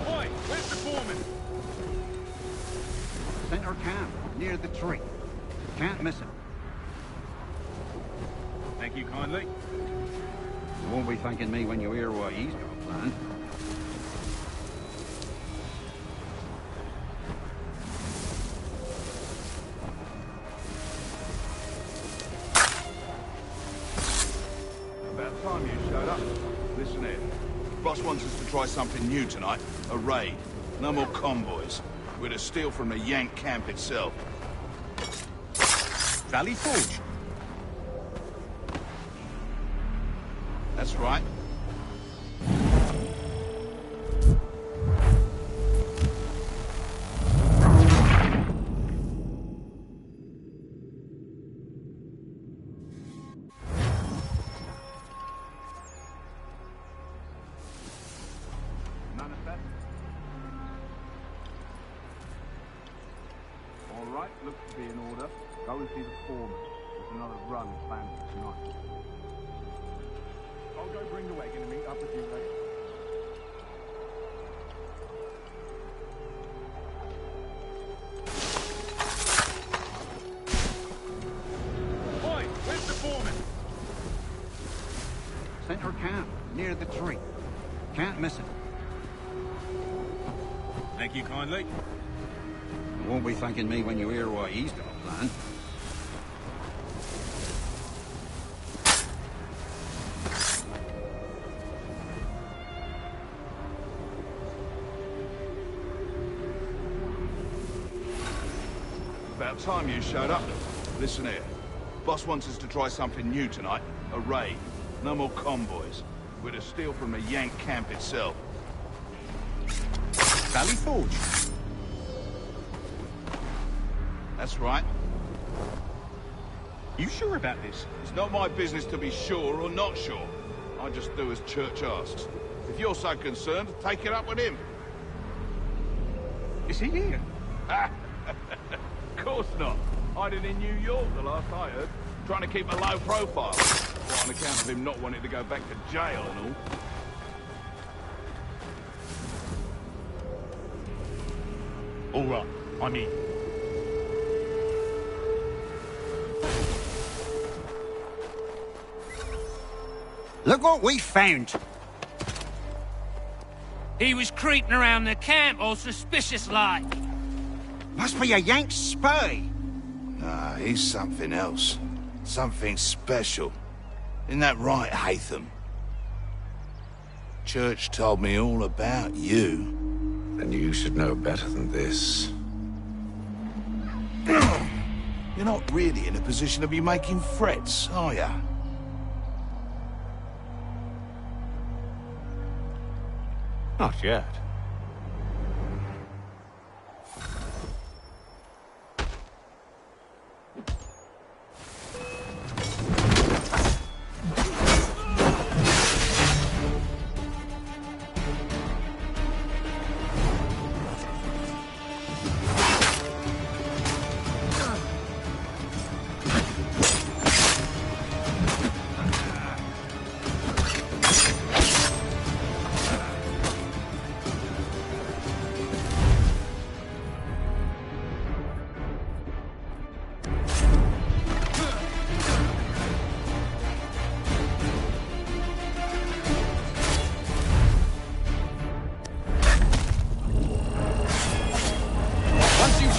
S4: Oi, where's the foreman?
S17: Center camp, near the tree. Can't miss it.
S4: Thank you kindly.
S17: You won't be thanking me when you hear what he's got planned.
S4: Time you showed up. Listen here. Boss wants us to try something new tonight. A raid. No more convoys. We're to steal from the Yank camp itself. Valley Forge? That's right.
S17: Alright, looks to be in order. Go and see the foreman. There's another run planned for tonight.
S4: I'll go bring the wagon and meet up with you later. Oi, where's the foreman?
S17: Center camp, near the tree. Can't miss it.
S4: Thank you kindly.
S17: You won't be thanking me when you hear what he's got planned.
S4: About time you showed up. Listen here. Boss wants us to try something new tonight. A raid. No more convoys. We're to steal from the Yank camp itself.
S11: Valley Forge?
S4: That's right. You sure about this? It's not my business to be sure or not sure. I just do as Church asks. If you're so concerned, take it up with him.
S17: Is he here?
S4: Of course not. Hiding in New York, the last I heard. Trying to keep a low profile. On account of him not wanting to go back to jail and all.
S17: All right, I'm in.
S16: Look what we found.
S14: He was creeping around the camp all suspicious-like.
S16: Must be a Yank spy.
S6: Nah, he's something else. Something special. Isn't that right, Hatham? Church told me all about you.
S12: Then you should know better than this.
S6: You're not really in a position to be making threats, are ya?
S12: Not yet.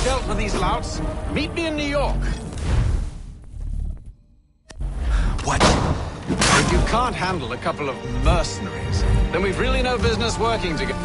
S11: Dealt with these louts. Meet me in New York.
S3: What?
S11: If you can't handle a couple of mercenaries, then we've really no business working together.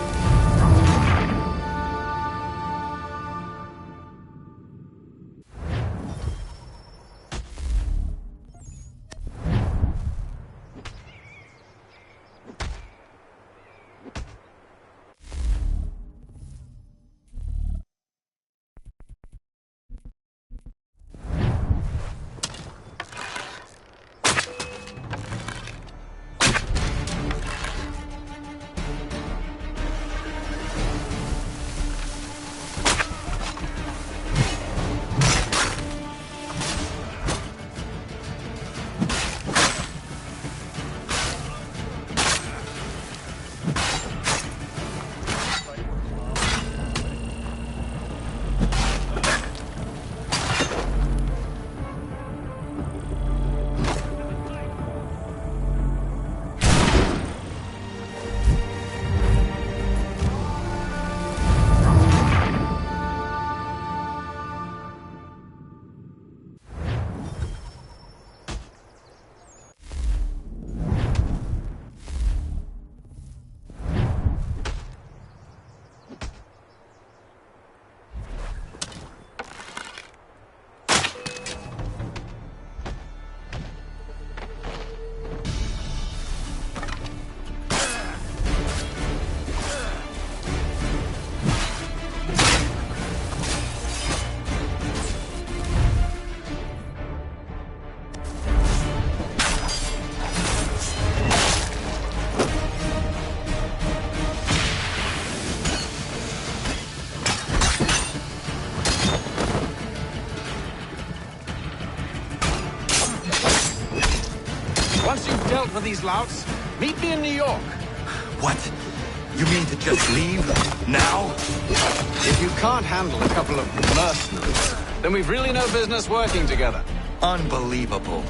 S11: Once you've dealt with these louts, meet me in New York.
S3: What? You mean to just leave? Now?
S11: If you can't handle a couple of mercenaries, then we've really no business working together.
S3: Unbelievable.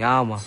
S9: Ja, Mann.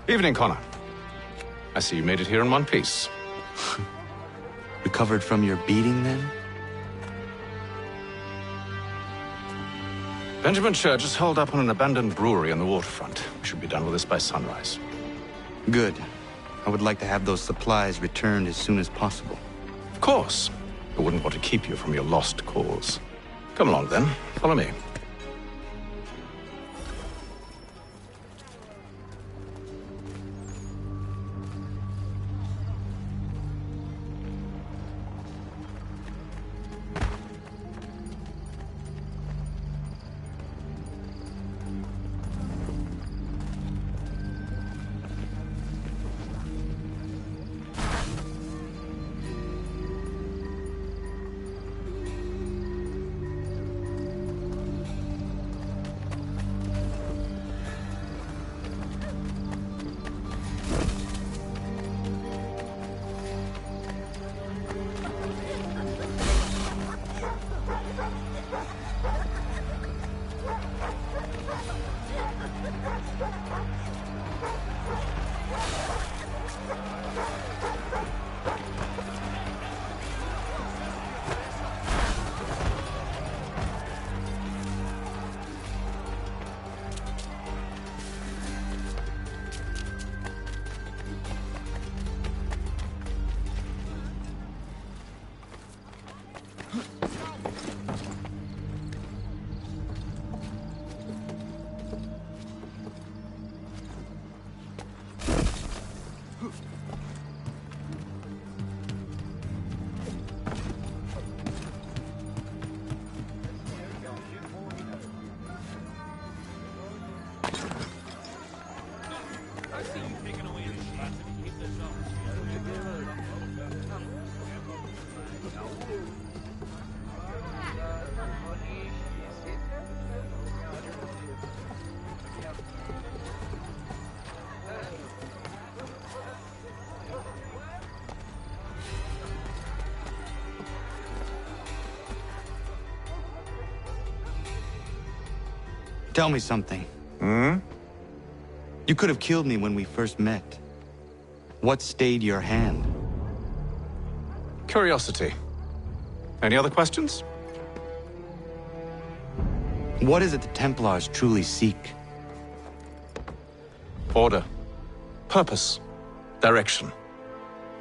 S11: Evening, Connor. I see you made it here in one piece.
S5: Recovered from your beating, then?
S11: Benjamin Church is holed up on an abandoned brewery on the waterfront. We should be done with this by sunrise.
S5: Good. I would like to have those supplies returned as soon as possible.
S11: Of course.
S12: I wouldn't want to keep you from your lost cause. Come along, then. Follow me.
S5: Tell me something. You could have killed me when we first met. What stayed your hand?
S12: Curiosity. Any other questions?
S5: What is it the Templars truly seek?
S12: Order. Purpose. Direction.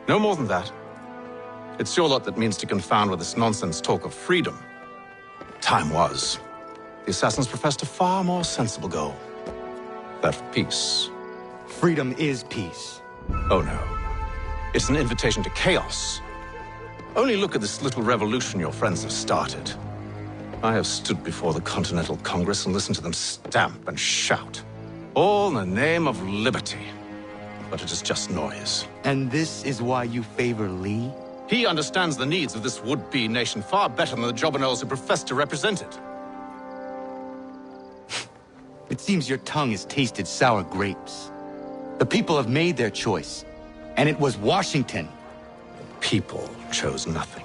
S12: No more than that. It's your lot that means to confound with this nonsense talk of freedom. Time was. The assassins professed a far more sensible goal. That of peace.
S5: Freedom is peace.
S12: Oh no. It's an invitation to chaos. Only look at this little revolution your friends have started. I have stood before the Continental Congress and listened to them stamp and shout. All in the name of liberty. But it is just noise.
S5: And this is why you favor Lee?
S12: He understands the needs of this would-be nation far better than the jobberknolls who profess to represent it.
S5: It seems your tongue has tasted sour grapes. The people have made their choice, and it was Washington.
S12: The people chose nothing.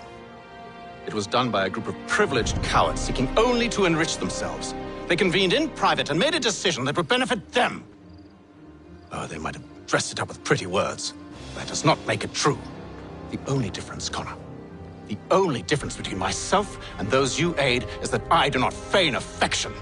S12: It was done by a group of privileged cowards seeking only to enrich themselves. They convened in private and made a decision that would benefit them. Oh, they might have dressed it up with pretty words. That does not make it true. The only difference, Connor, the only difference between myself and those you aid is that I do not feign affection.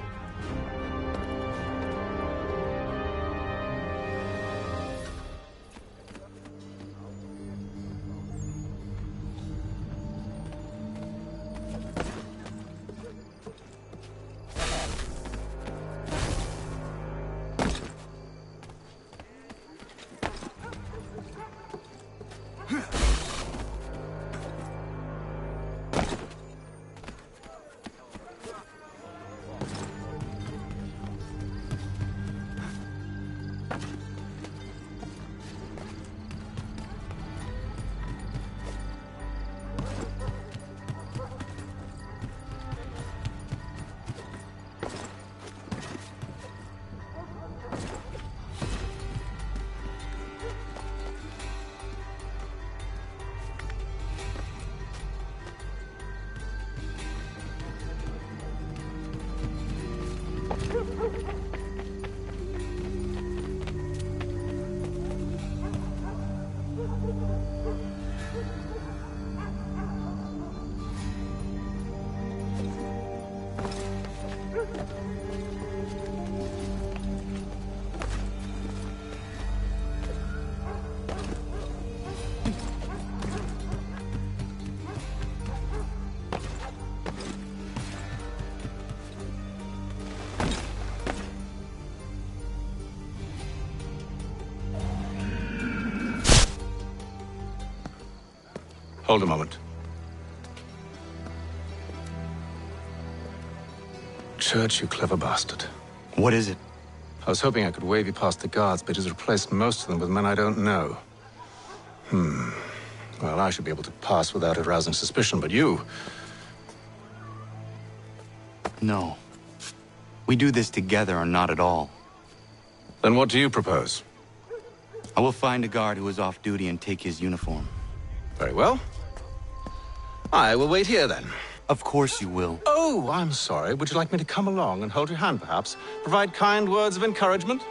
S12: Hold a moment. Church, you clever bastard.
S5: What is it?
S12: I was hoping I could wave you past the guards, but he's replaced most of them with men I don't know. Well, I should be able to pass without arousing suspicion, but you...
S5: No. We do this together or not at all.
S12: Then what do you propose?
S5: I will find a guard who is off duty and take his uniform.
S12: Very well. I will wait here, then.
S5: Of course you will.
S12: Oh, I'm sorry. Would you like me to come along and hold your hand, perhaps? Provide kind words of encouragement?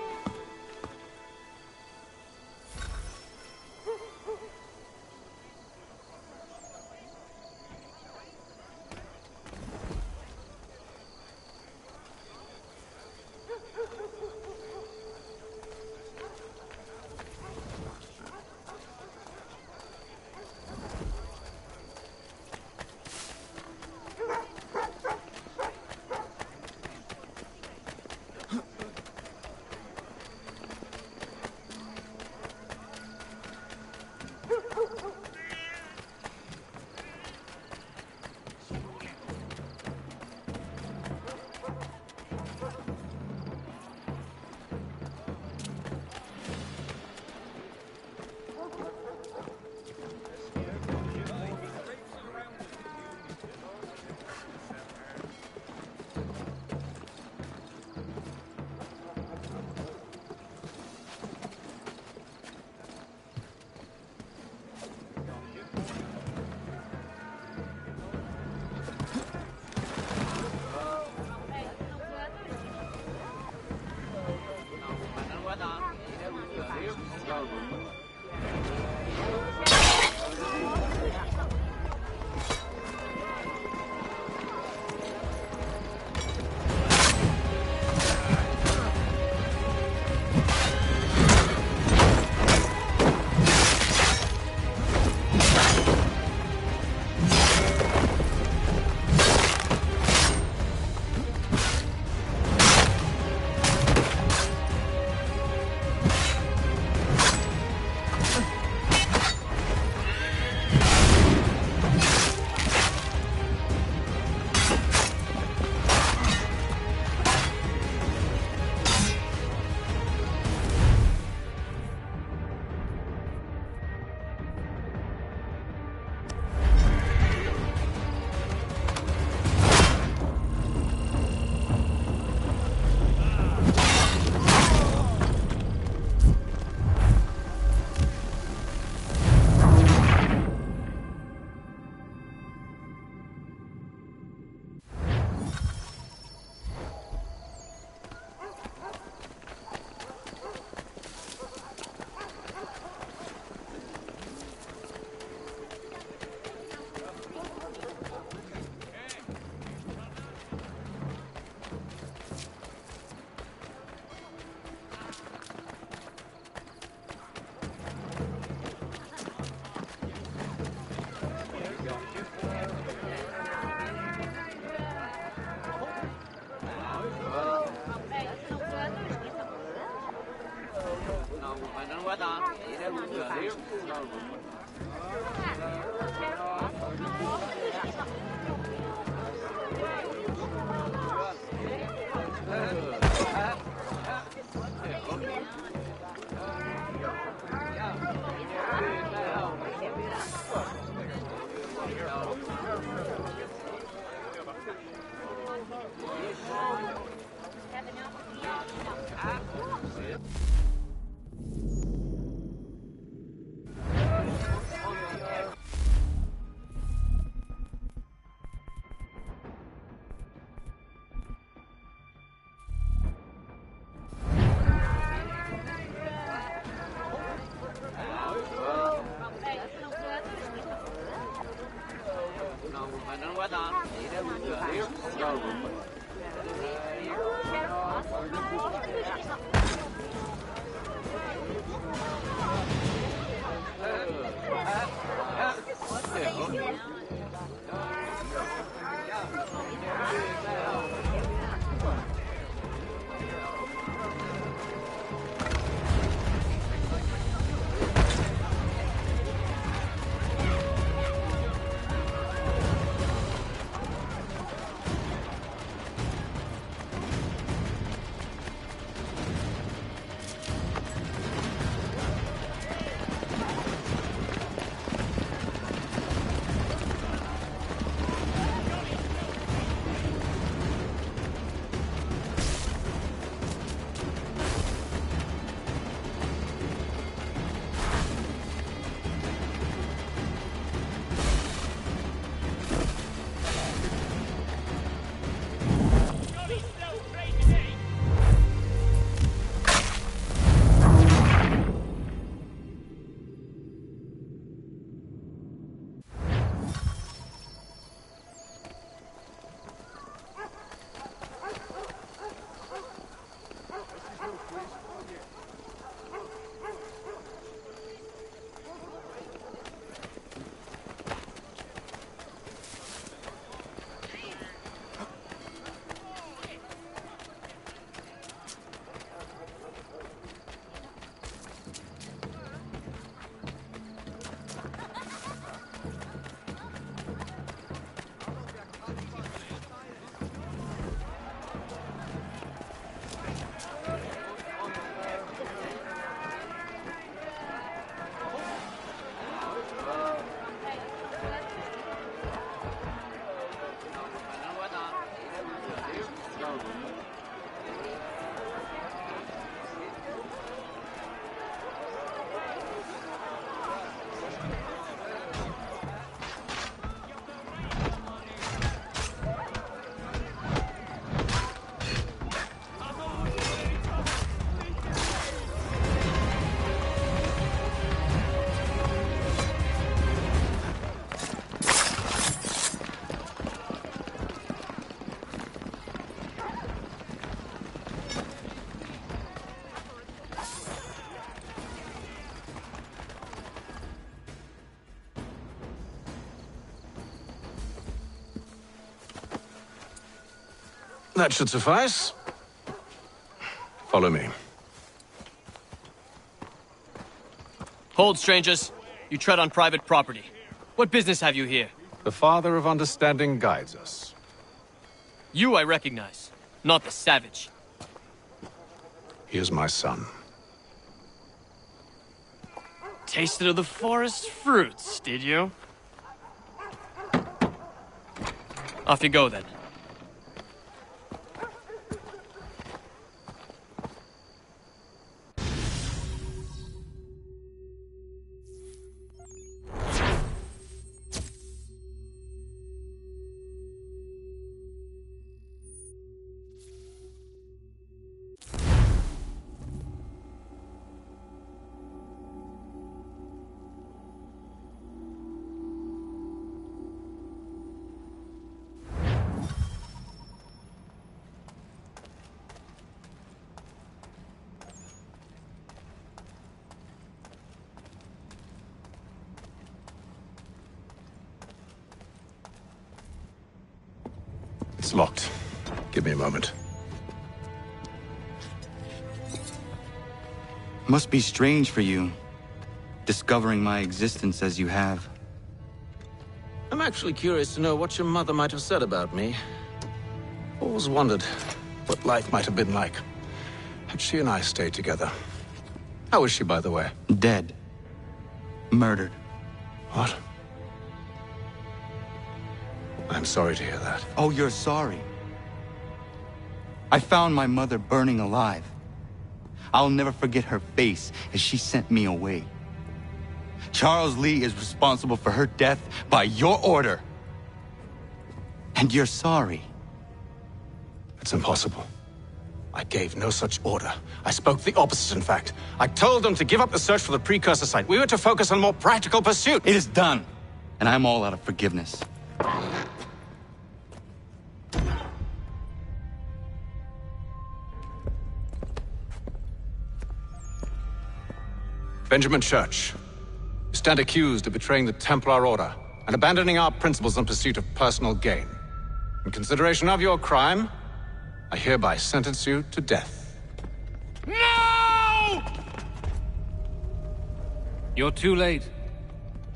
S12: That should suffice. Follow me.
S9: Hold, strangers. You tread on private property. What business have you here?
S12: The Father of Understanding guides us.
S9: You I recognize, not the savage.
S12: He is my son.
S9: Tasted of the forest fruits, did you? Off you go, then.
S12: It's locked. Give me a moment.
S5: Must be strange for you, discovering my existence as you have.
S11: I'm actually curious to know what your mother might have said about me.
S12: Always wondered what life might have been like had she and I stayed together. How is she, by the way?
S5: Dead. Murdered.
S12: What? I'm sorry to hear that.
S5: Oh, you're sorry. I found my mother burning alive. I'll never forget her face as she sent me away. Charles Lee is responsible for her death by your order. And you're sorry.
S12: It's impossible. I gave no such order. I spoke the opposite, in fact. I told them to give up the search for the precursor site. We were to focus on more practical pursuit.
S5: It is done, and I'm all out of forgiveness.
S12: Benjamin Church, you stand accused of betraying the Templar Order and abandoning our principles in pursuit of personal gain. In consideration of your crime, I hereby sentence you to death.
S9: No!
S18: You're too late.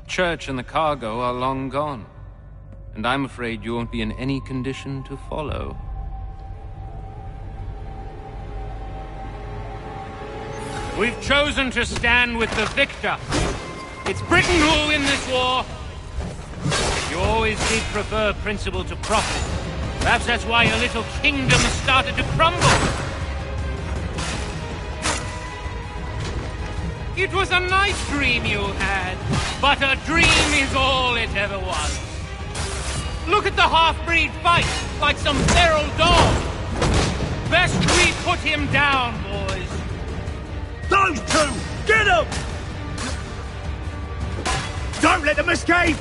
S18: Church and the cargo are long gone. And I'm afraid you won't be in any condition to follow. We've chosen to stand with the victor. It's Britain who will win this war. You always did prefer principle to profit. Perhaps that's why your little kingdom started to crumble. It was a nice dream you had, but a dream is all it ever was. Look at the half-breed fight, like some feral dog. Best we put him down, boys.
S8: Those two! Get them! Don't let them escape!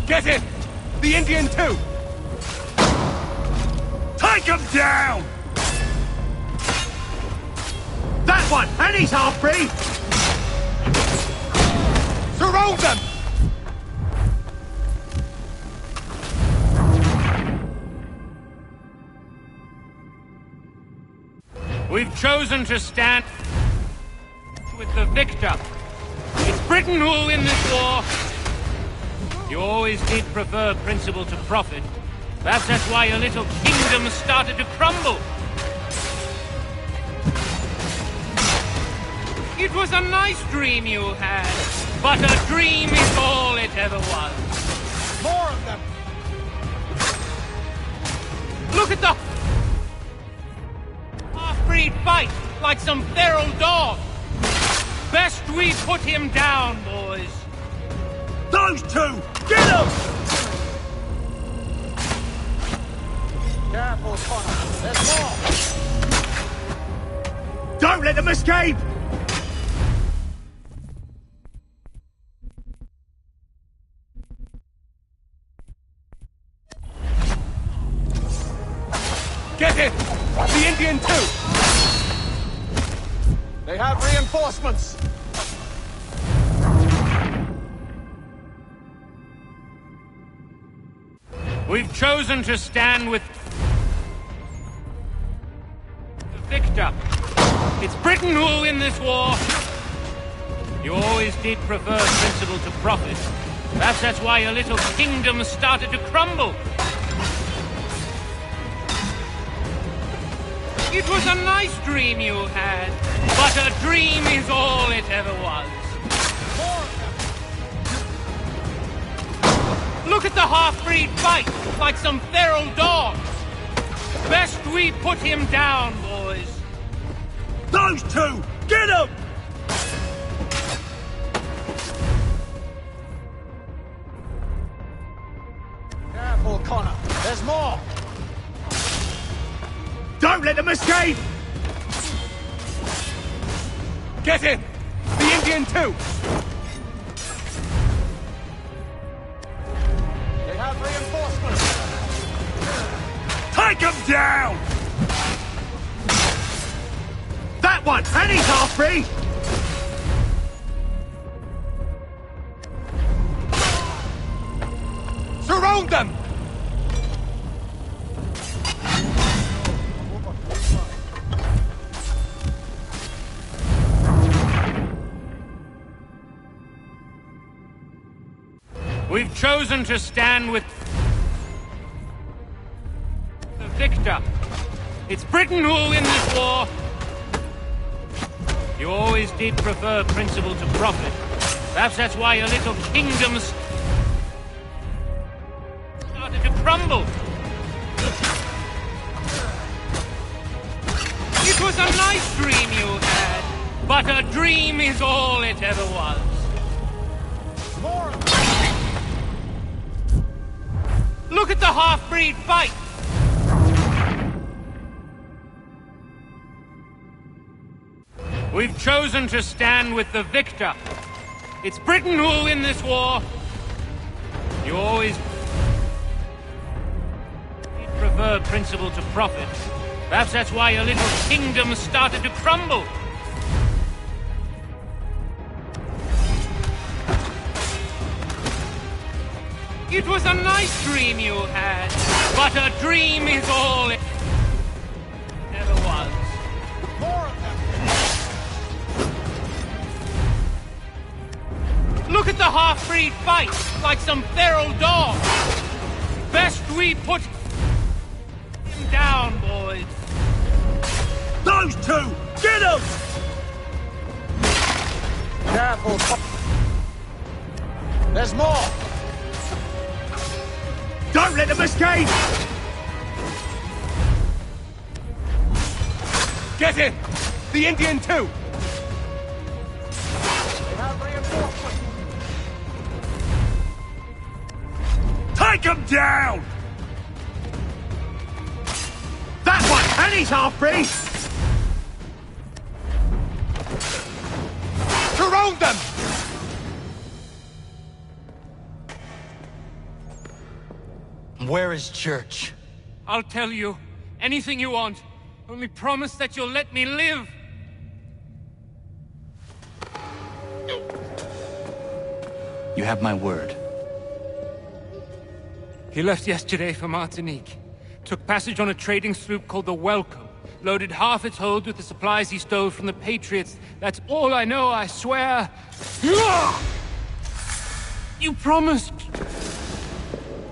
S10: Get it! The Indian too!
S8: Take him down! That one! And he's half-breed!
S10: Surround them! We've chosen to stand with the victor. It's Britain who will win this war. You always did prefer principle to profit. Perhaps that's why your little kingdom started to crumble. It was a nice dream you had, but a dream is all it ever was.
S8: More of them!
S10: Look at the half-breed fight, like some feral dog. Best we put him down, boys.
S8: Those two! Get them!
S14: Careful, Connor. There's more!
S8: Don't let them escape!
S10: Get it! The Indian too!
S12: They have reinforcements!
S18: We've chosen to stand with the victor. It's Britain who will win this war. You always did prefer principle to profit. Perhaps that's why your little kingdom started to crumble. It was a nice dream you had, but a dream is all it ever was. Look at the half-breed fight, like some feral dogs. Best we put him down, boys.
S13: Those two! Get him!
S8: Careful, Connor. There's more!
S13: Don't let them escape!
S8: Get him! The Indian too! They have reinforcements!
S13: Take him down! That one! And he's half-breed!
S8: Surround them!
S18: We've chosen to stand with the victor. It's Britain who will win this war. You always did prefer principle to profit. Perhaps that's why your little kingdoms started to crumble. It was a nice dream you had, but a dream is all it ever was.
S8: More!
S18: Look at the half-breed fight! We've chosen to stand with the victor. It's Britain who will win this war. You always prefer principle to profit. Perhaps that's why your little kingdom started to crumble. It was a nice dream you had, but a dream is all it ever was.
S8: More of them!
S18: Look at the half-breed fight, like some feral dogs. Best we put him down, boys.
S13: Those two! Get them!
S8: Careful! There's more!
S13: Don't let them escape!
S8: Get him! The Indian too! They have reinforcements!
S13: Take him down! That one! And he's half-breed!
S8: Surround them!
S3: Where is Church?
S18: I'll tell you anything you want. Only promise that you'll let me live.
S5: You have my word.
S18: He left yesterday for Martinique. Took passage on a trading sloop called the Welcome. Loaded half its hold with the supplies he stole from the Patriots. That's all I know, I swear. You promised.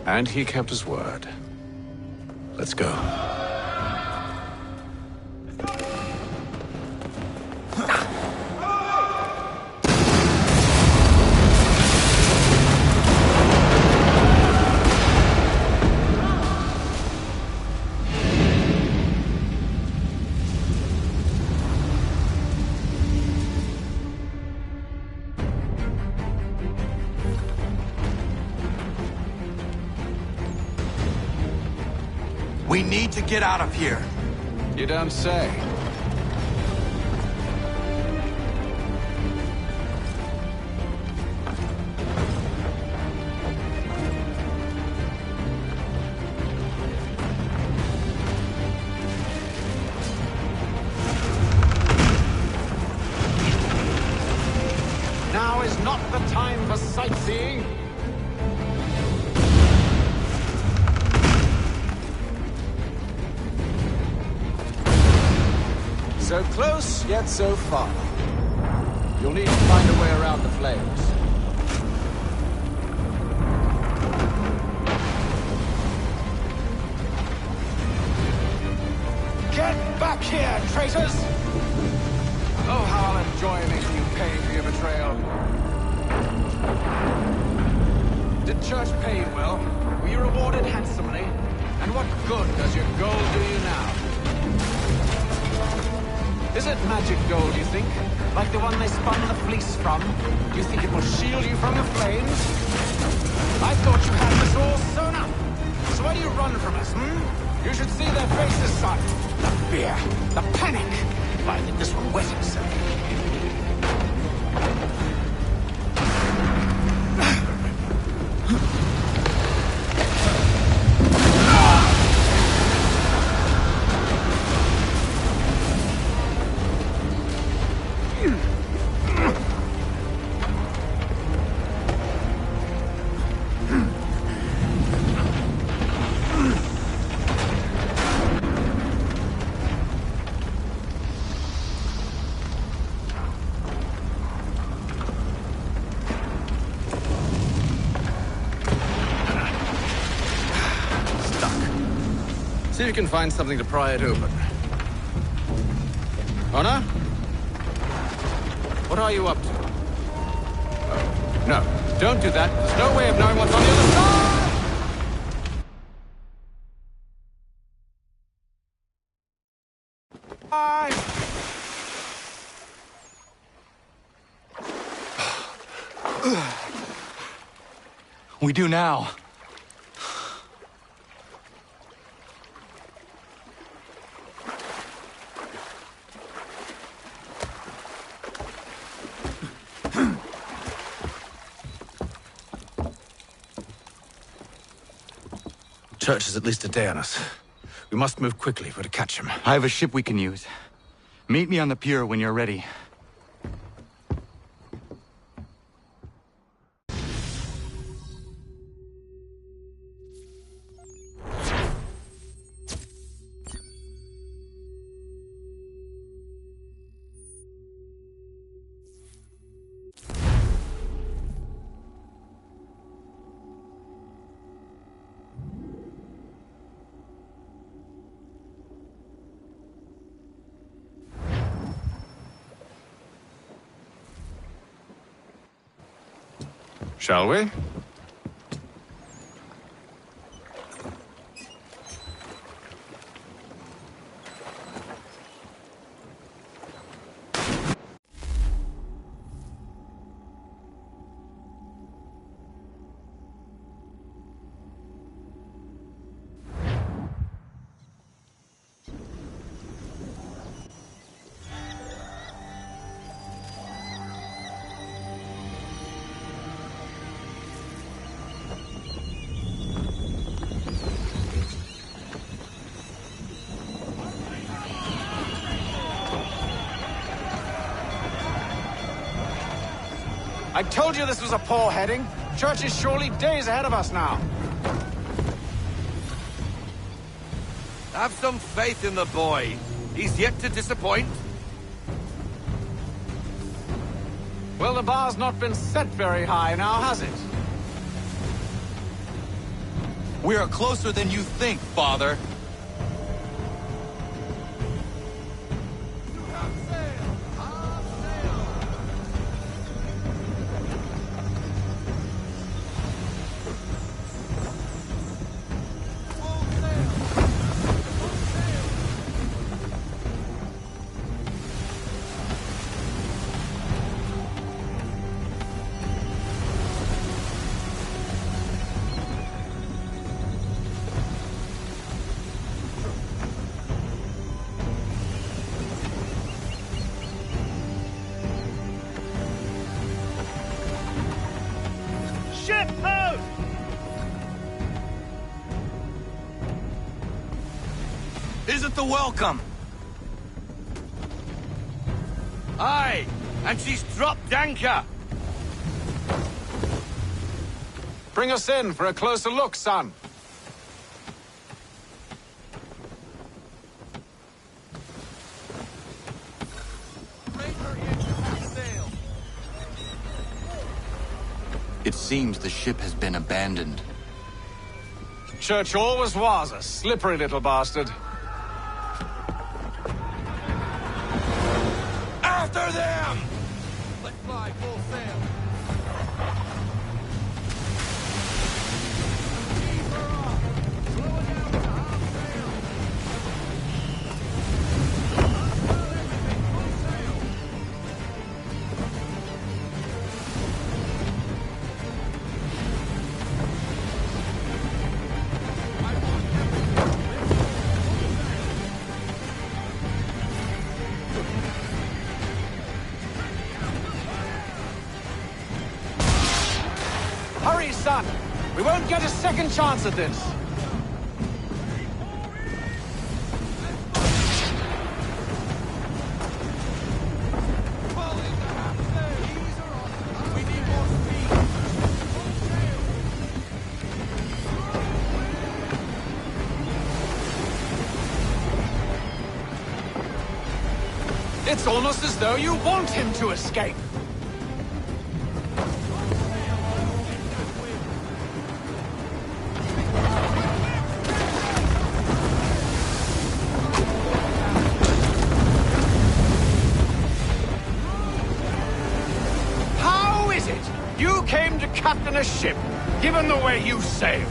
S11: And he kept his word. Let's go.
S3: We need to get out of here.
S11: You don't say.
S8: Now is not the time for sightseeing.
S12: So close, yet so far. You'll need to find a way around the flames. Get back here, traitors! Oh, how I'll enjoy making you pay for your betrayal. Did Church pay you well? Were you rewarded handsomely? And what good does your gold do you now? Is it magic gold, you think? Like the one they spun the fleece from? Do you think it will shield you from the flames? I thought you had this all sewn up. So why do you run from us, You should see their faces, son. The fear, the panic. I think this will wet itself. See if you can find something to pry it open. Honor? What are you up to? Oh, no, don't do that. There's no way of knowing what's on the other side! Bye!
S5: We do now.
S12: Church is at least a day on us. We must move quickly if we're to catch him.
S5: I have a ship we can use. Meet me on the pier when you're ready.
S12: Shall we? I told you this was a poor heading. Church is surely days ahead of us now.
S6: Have some faith in the boy. He's yet to disappoint.
S12: Well, the bar's not been set very high now, has it?
S5: We are closer than you think, Father.
S14: Ship out!
S6: Isn't the welcome? Aye, and she's dropped anchor.
S12: Bring us in for a closer look, son.
S5: It seems the ship has been abandoned.
S12: Church always was a slippery little bastard.
S8: After them! Let's fly full sail.
S12: Hurry, son! We won't get a second chance at this! It's almost as though you want him to escape! You came to captain a ship, given the way you sailed.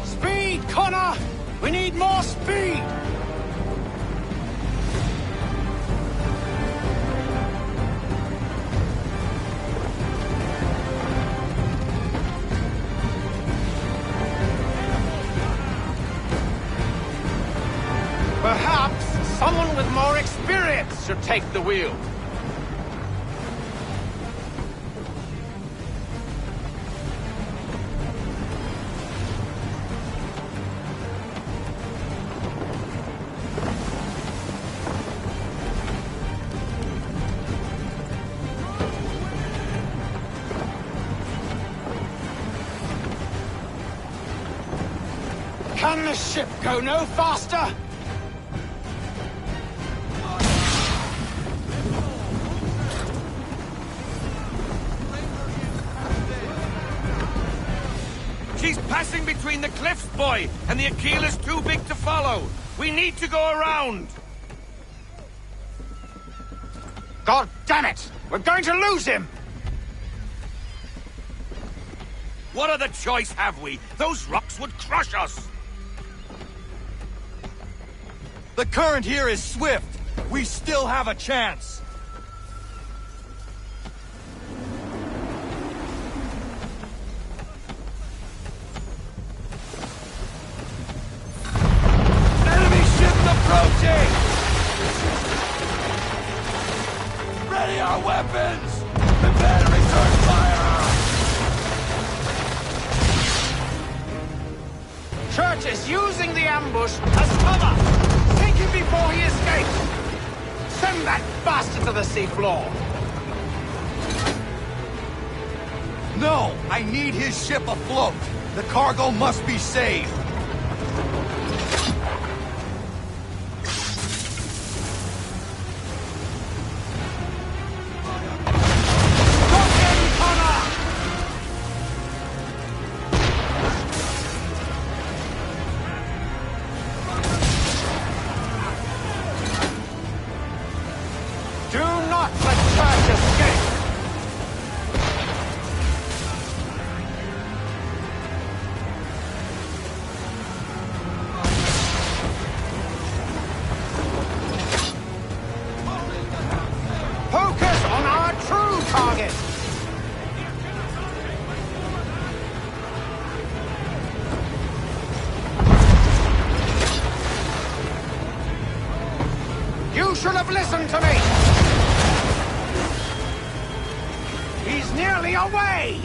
S12: Speed, Connor! We need more speed! Perhaps someone with more experience should take the wheel. Can the ship go no faster?
S8: She's passing between the cliffs, boy, and the Aquila's too big to follow. We need to go around.
S12: God damn it! We're going to lose him!
S8: What other choice have we? Those rocks would crush us. The current here is swift. We still have a chance. Enemy ship approaching! Ready our weapons! Prepare to return fire!
S12: Church is using the ambush as cover! Take him before he escapes! Send that bastard to the seafloor!
S8: No! I need his ship afloat! The cargo must be saved!
S12: You should have listened to me! He's nearly away!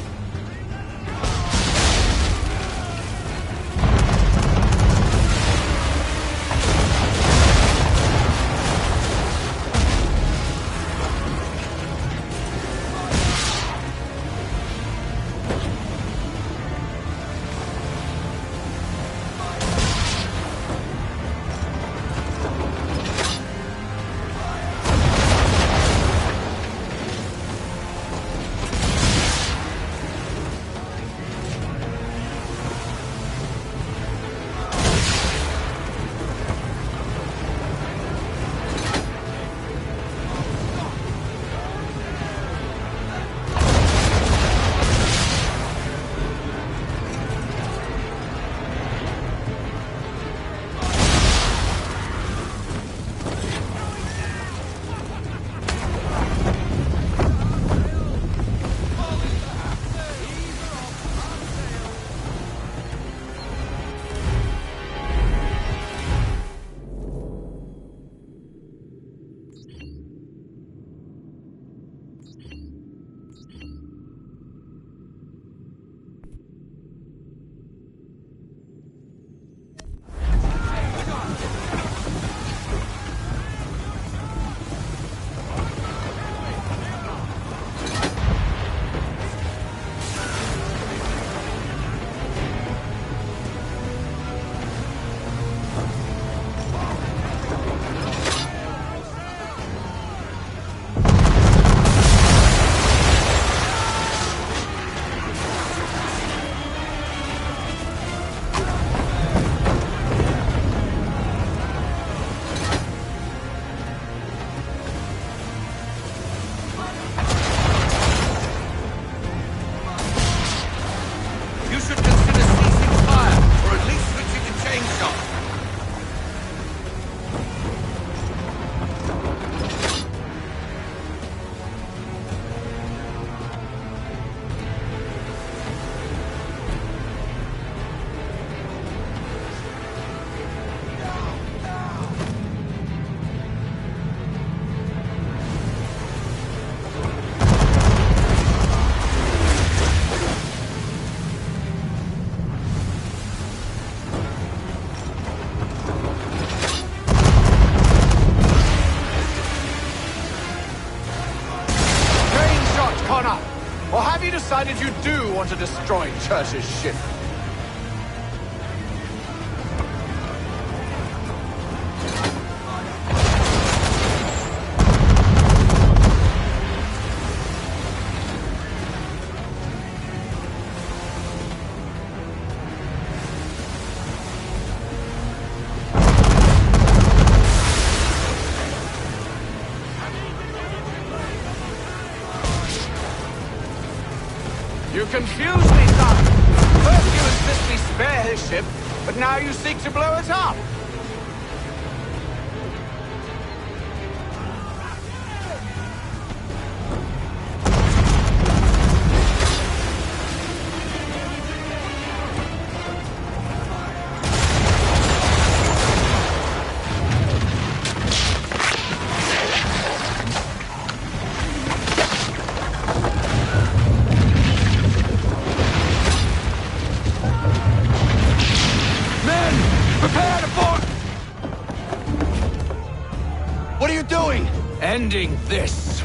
S12: Connor? Or have you decided you do want to destroy Church's ship? You confuse me, son. First you insist we spare his ship, but now you seek to blow it up. Ending this.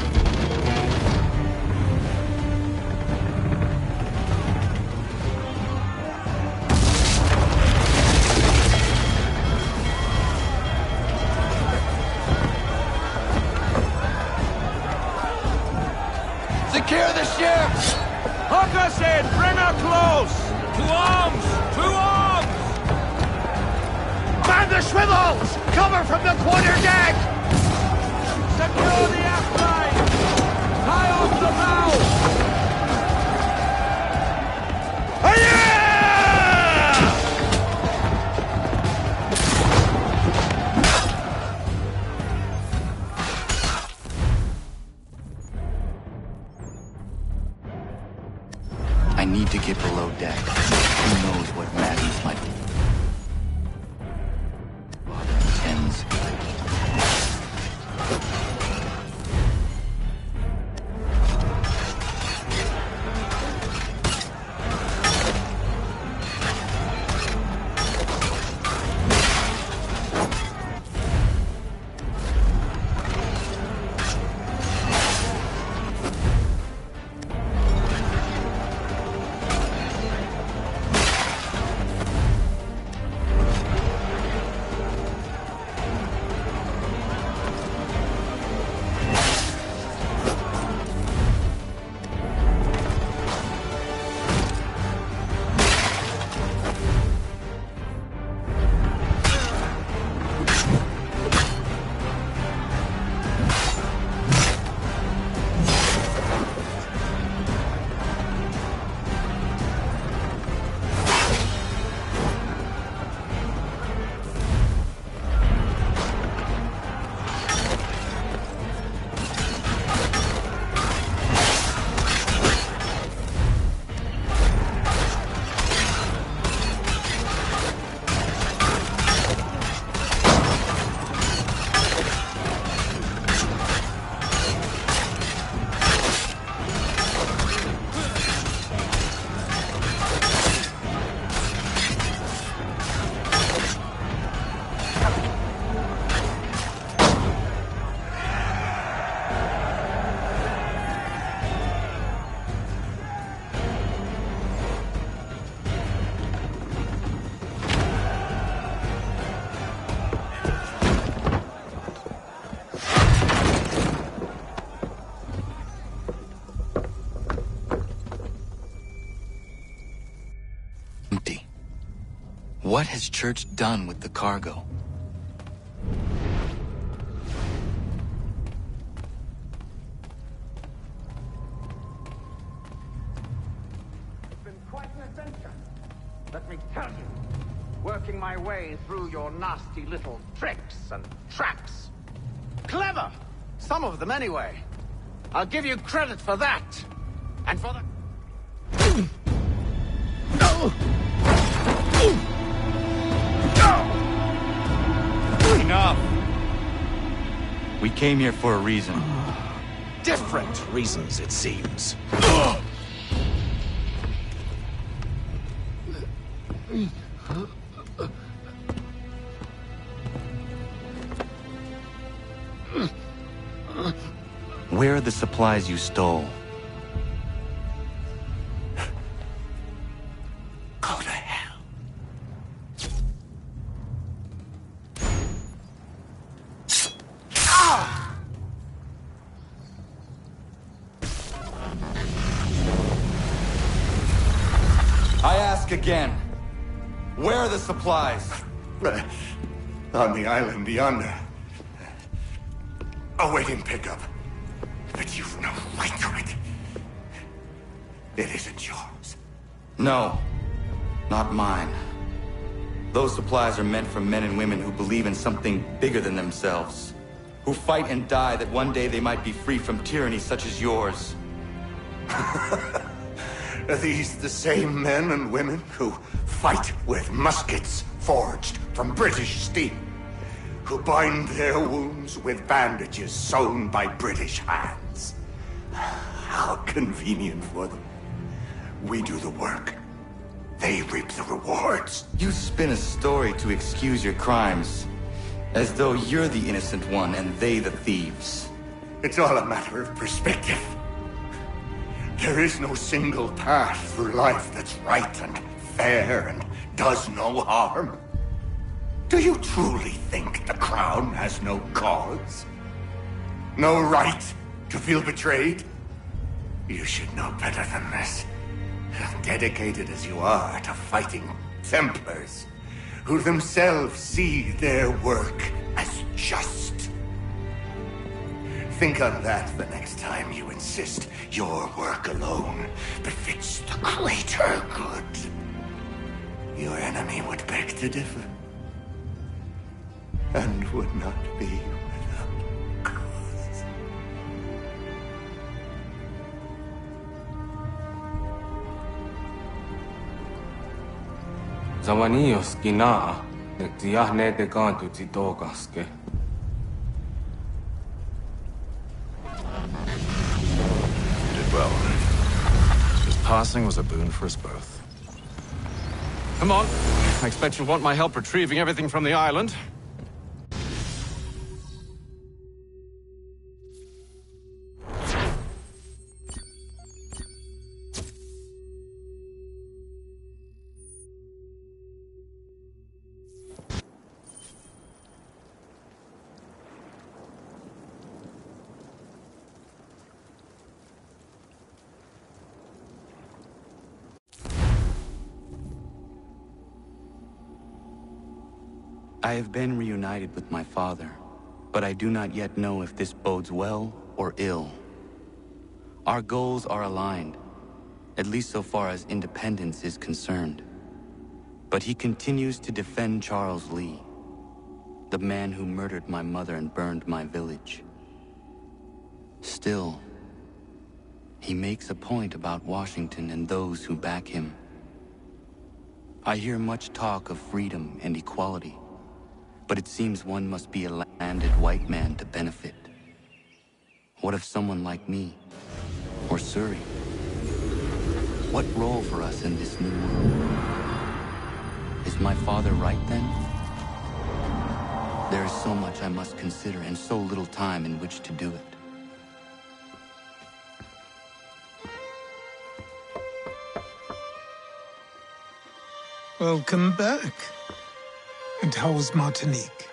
S12: Secure the ship! Hook us in! Bring her close! To arms! To arms! Man the swivels! Cover from the quarterdeck! Secure the aft line! Tie off the bow!
S5: I need to get below deck. Who knows what madness might be. Tens. What has Church done with the cargo?
S12: It's been quite an adventure. Let me tell you. Working my way through your nasty little tricks and traps. Clever! Some of them anyway. I'll give you credit for that. And for the...
S5: Enough! We came here for a reason.
S11: Different reasons, it seems.
S5: Where are the supplies you stole? I ask again. Where are the supplies?
S2: On the island yonder. Awaiting pickup. But you've no right to it. It isn't yours.
S5: No. Not mine. Those supplies are meant for men and women who believe in something bigger than themselves. Who fight and die that one day they might be free from tyranny such as yours.
S2: Are these the same men and women who fight with muskets forged from British steel? Who bind their wounds with bandages sewn by British hands? How convenient for them. We do the work. They reap the rewards.
S5: You spin a story to excuse your crimes, as though you're the innocent one and they the thieves.
S2: It's all a matter of perspective. There is no single path through life that's right and fair and does no harm. Do you truly think the Crown has no cause? No right to feel betrayed? You should know better than this. Dedicated as you are to fighting Templars, who themselves see their work as just. Think on that the next time you insist your work alone befits the greater good. Your enemy would beg to differ, and would not be without cause.
S17: Zawanillos kina, nektiahne de kantu titokaske.
S12: Did well. His passing was a boon for us both. Come on. I expect you'll want my help retrieving everything from the island.
S5: I have been reunited with my father, but I do not yet know if this bodes well or ill. Our goals are aligned, at least so far as independence is concerned. But he continues to defend Charles Lee, the man who murdered my mother and burned my village. Still, he makes a point about Washington and those who back him. I hear much talk of freedom and equality, but it seems one must be a landed white man to benefit. What of someone like me, or Surrey? What role for us in this new world? Is my father right then? There is so much I must consider and so little time in which to do it.
S1: Welcome back. And how was Martinique?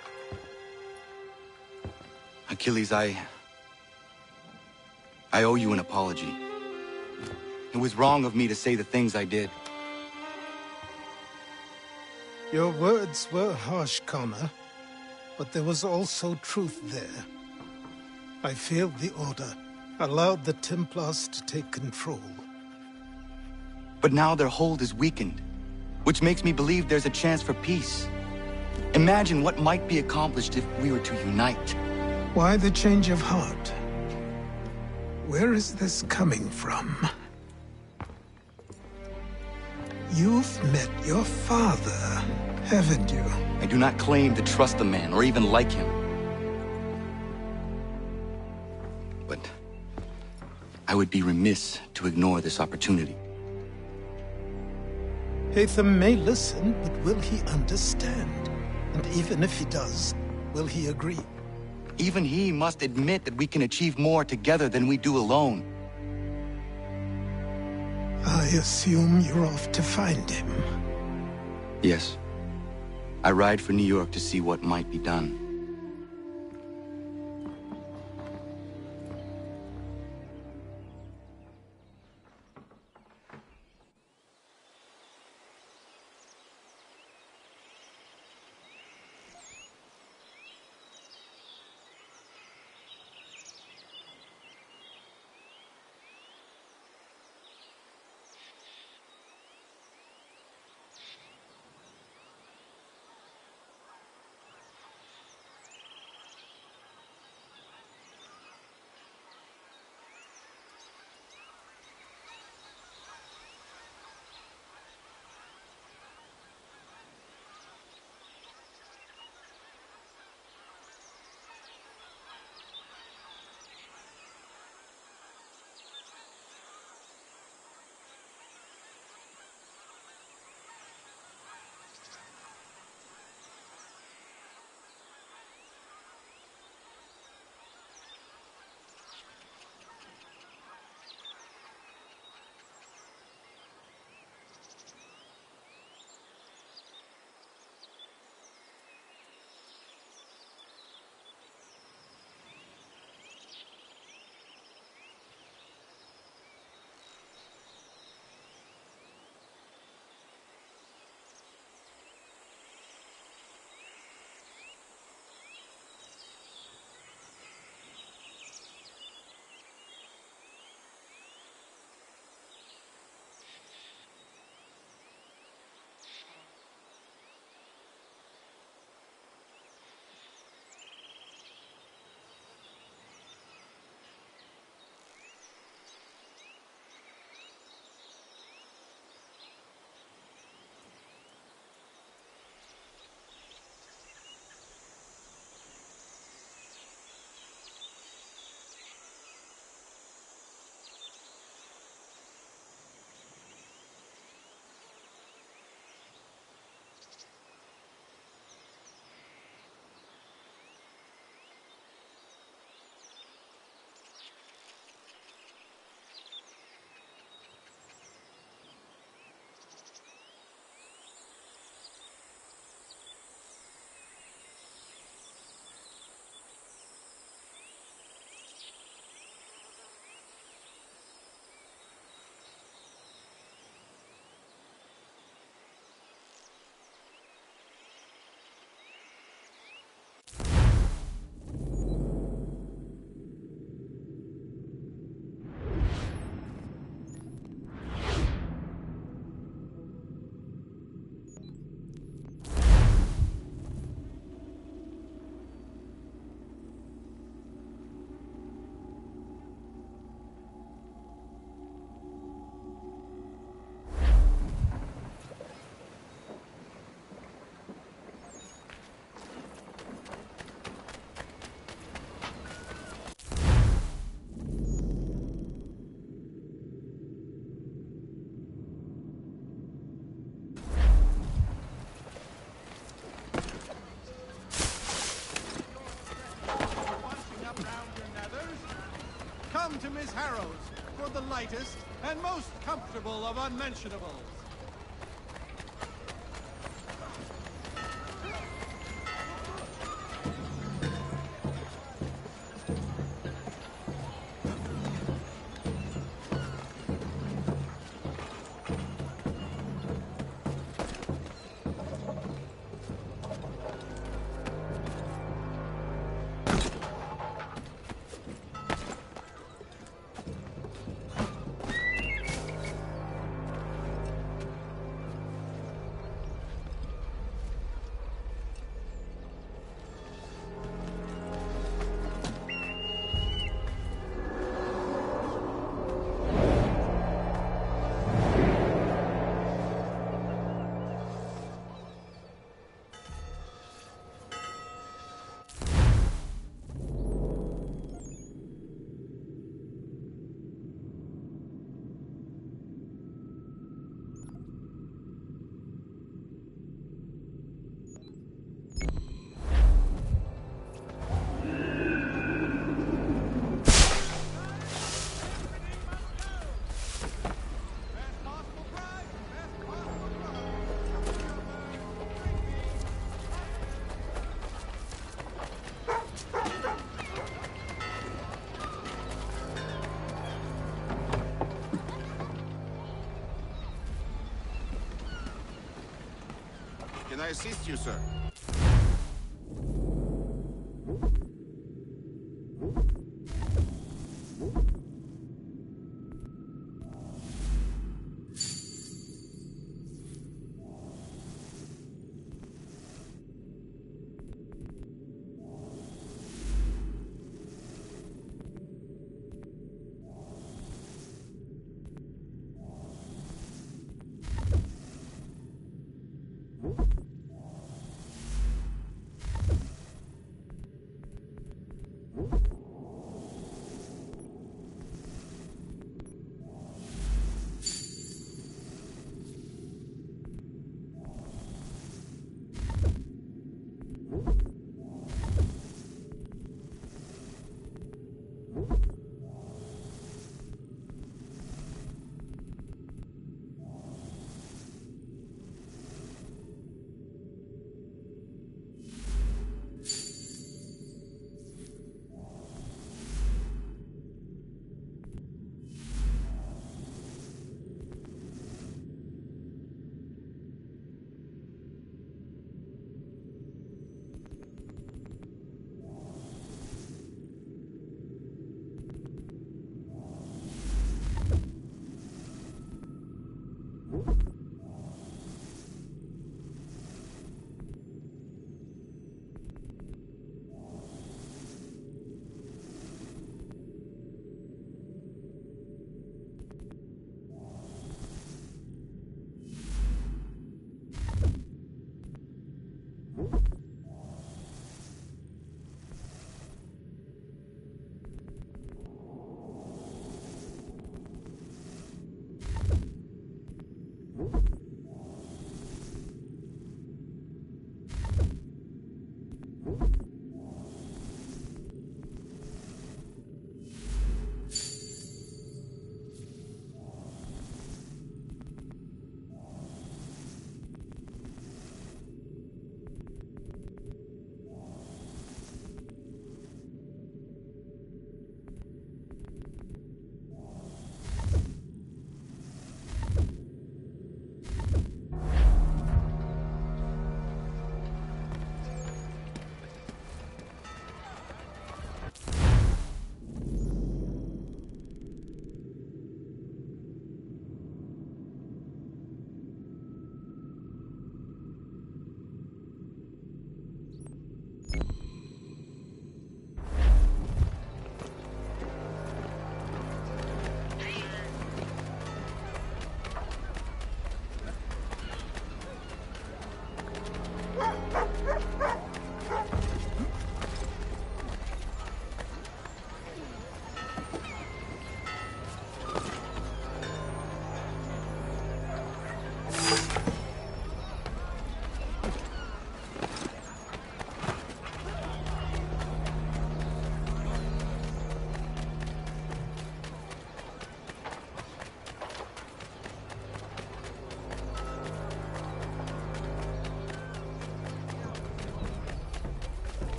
S5: Achilles, I owe you an apology. It was wrong of me to say the things I did.
S1: Your words were harsh, Connor, but there was also truth there. I failed the Order, allowed the Templars to take control.
S5: But now their hold is weakened, which makes me believe there's a chance for peace. Imagine what might be accomplished if we were to unite.
S1: Why the change of heart? Where is this coming from? You've met your father, haven't you?
S5: I do not claim to trust the man or even like him. But I would be remiss to ignore this opportunity.
S1: Hatham may listen, but will he understand? And even if he does, will he agree?
S5: Even he must admit that we can achieve more together than we do alone.
S1: I assume you're off to find him.
S5: Yes. I ride for New York to see what might be done.
S19: arrows for the lightest and most comfortable of unmentionables.
S20: Can I assist you, sir?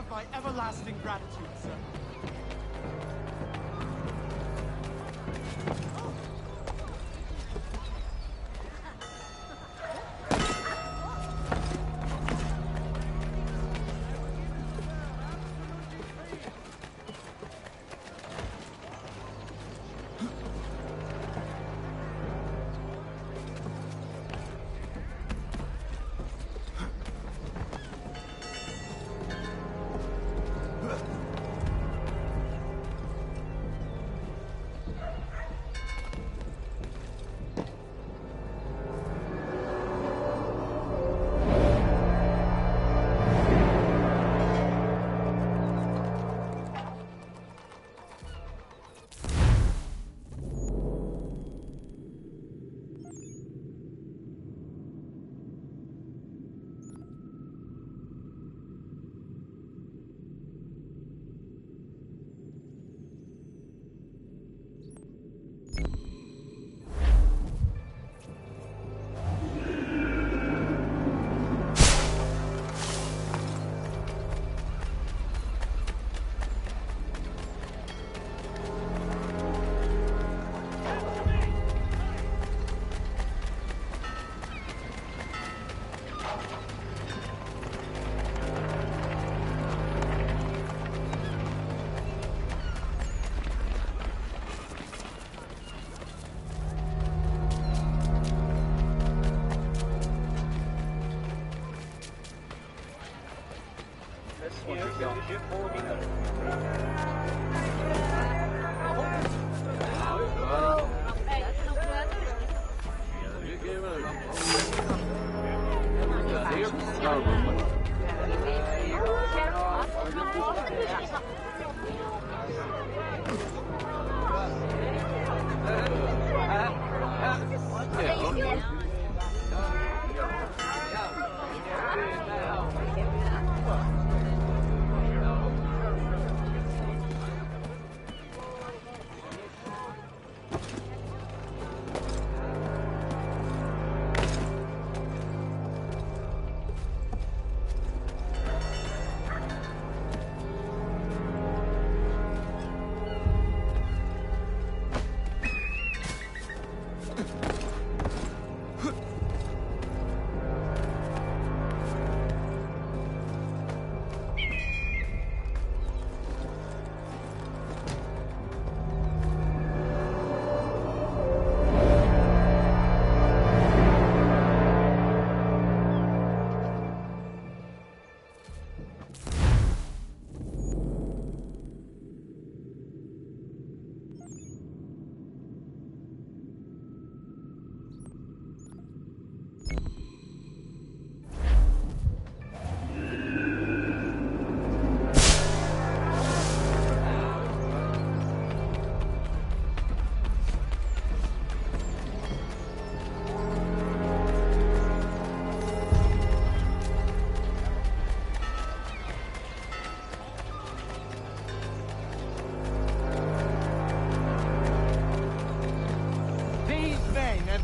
S19: have my everlasting gratitude, sir.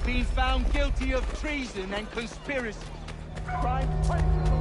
S14: Been found guilty of treason and conspiracy. Crime punishable.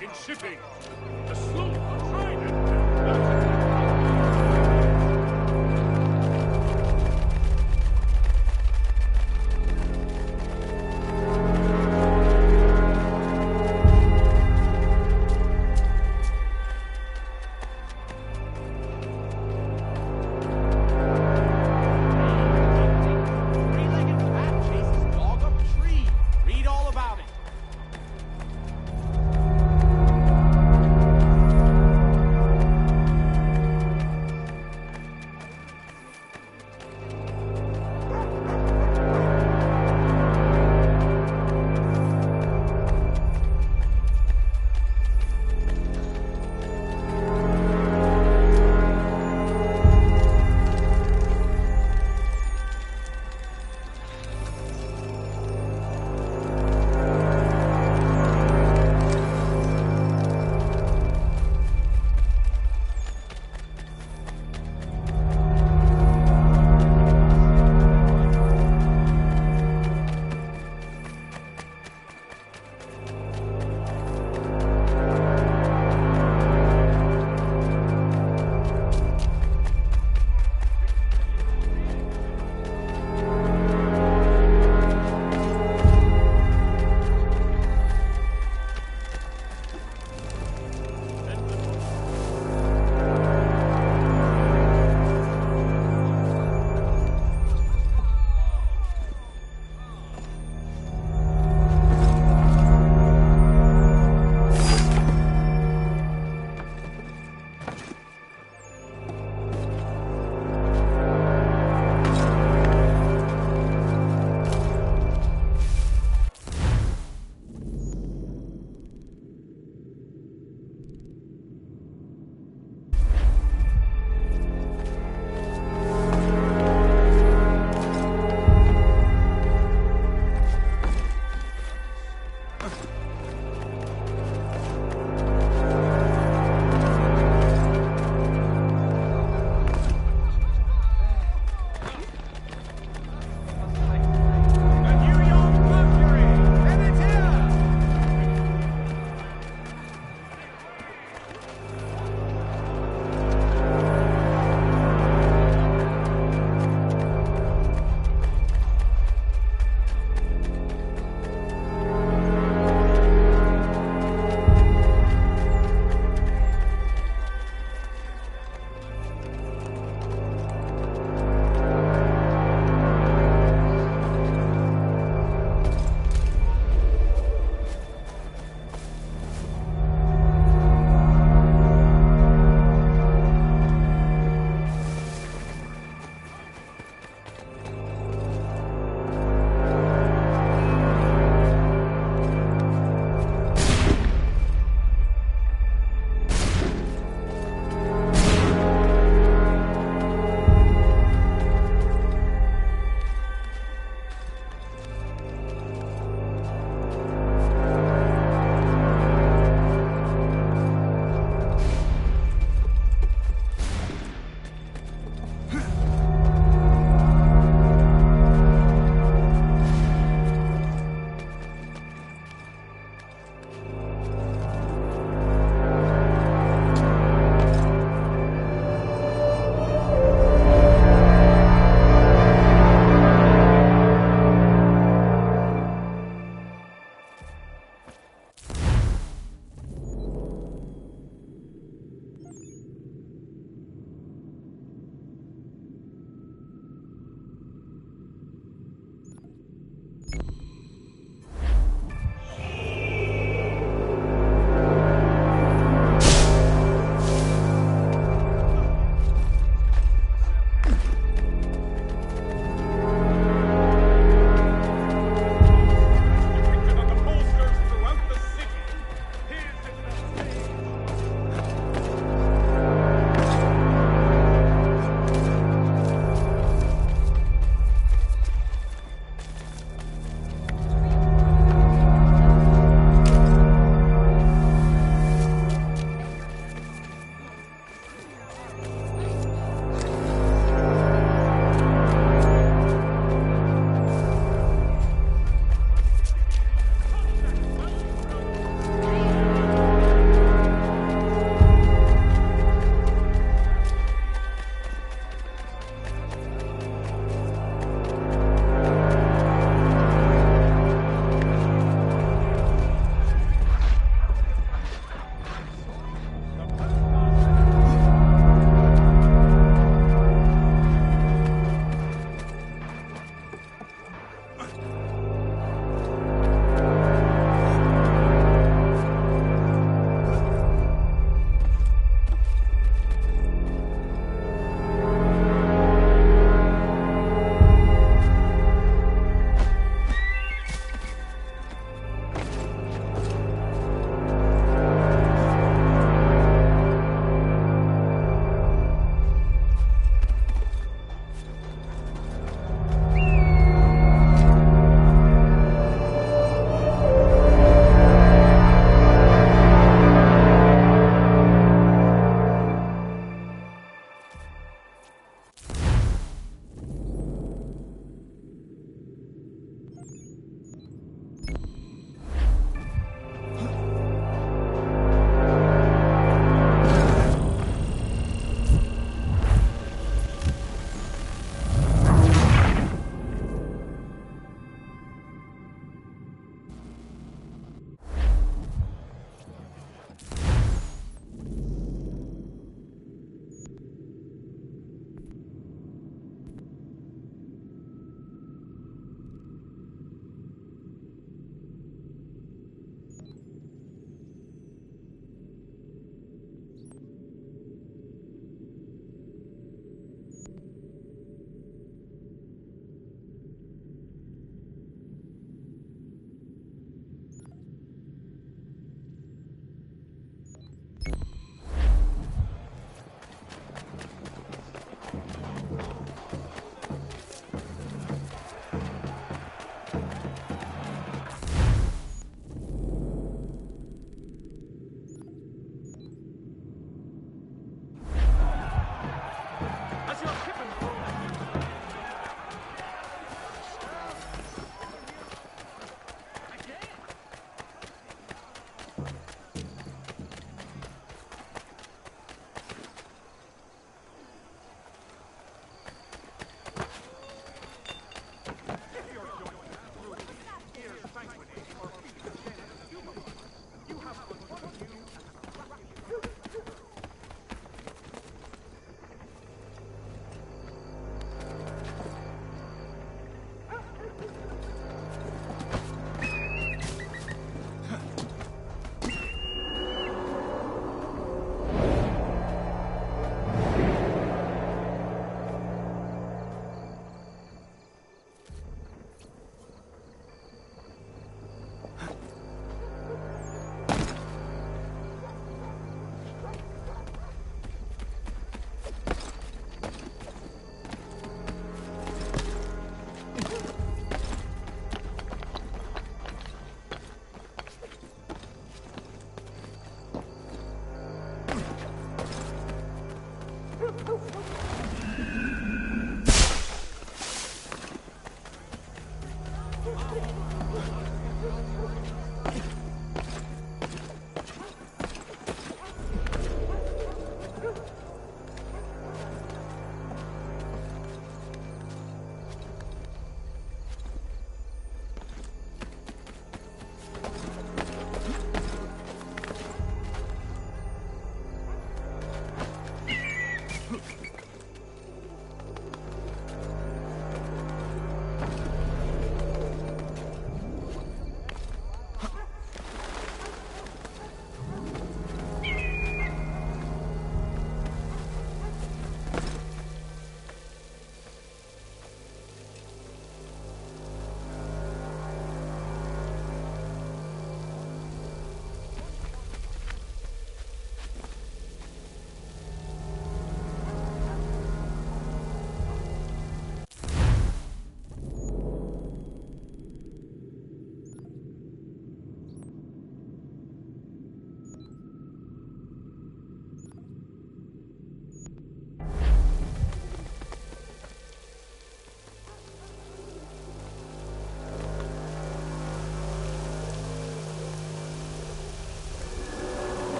S10: in shipping. The sloop trident.
S17: Read all about it.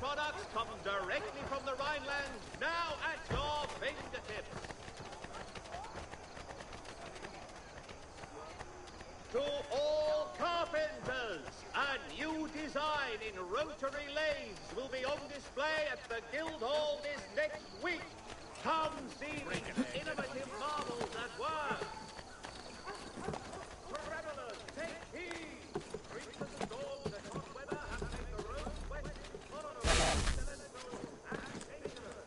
S7: products come directly from the Rhineland, now at your fingertips. To all carpenters, a new design in rotary lathes will be on display at the Guildhall this next week. Come see these innovative marvels at work. Travelers, take heed. Frequent storms and hot weather have made the roads wet, tolerable, cylindrical, and dangerous.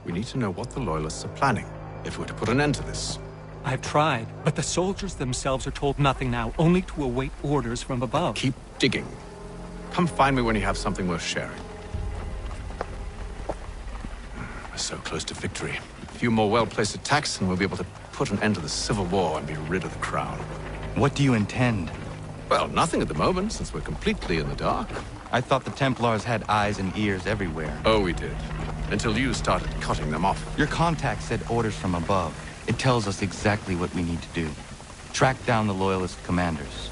S12: We need to know what the Loyalists are planning, if we're to put an end to this.
S21: I've tried, but the soldiers themselves are told nothing now, only to await orders from above.
S12: Keep digging. Come find me when you have something worth sharing. We're so close to victory. A few more well-placed attacks and we'll be able to put an end to the Civil War and be rid of the Crown.
S5: What do you intend?
S12: Well, nothing at the moment, since we're completely in the dark.
S5: I thought the Templars had eyes and ears everywhere.
S12: Oh, we did. Until you started cutting them off.
S5: Your contact said orders from above. It tells us exactly what we need to do. Track down the Loyalist commanders.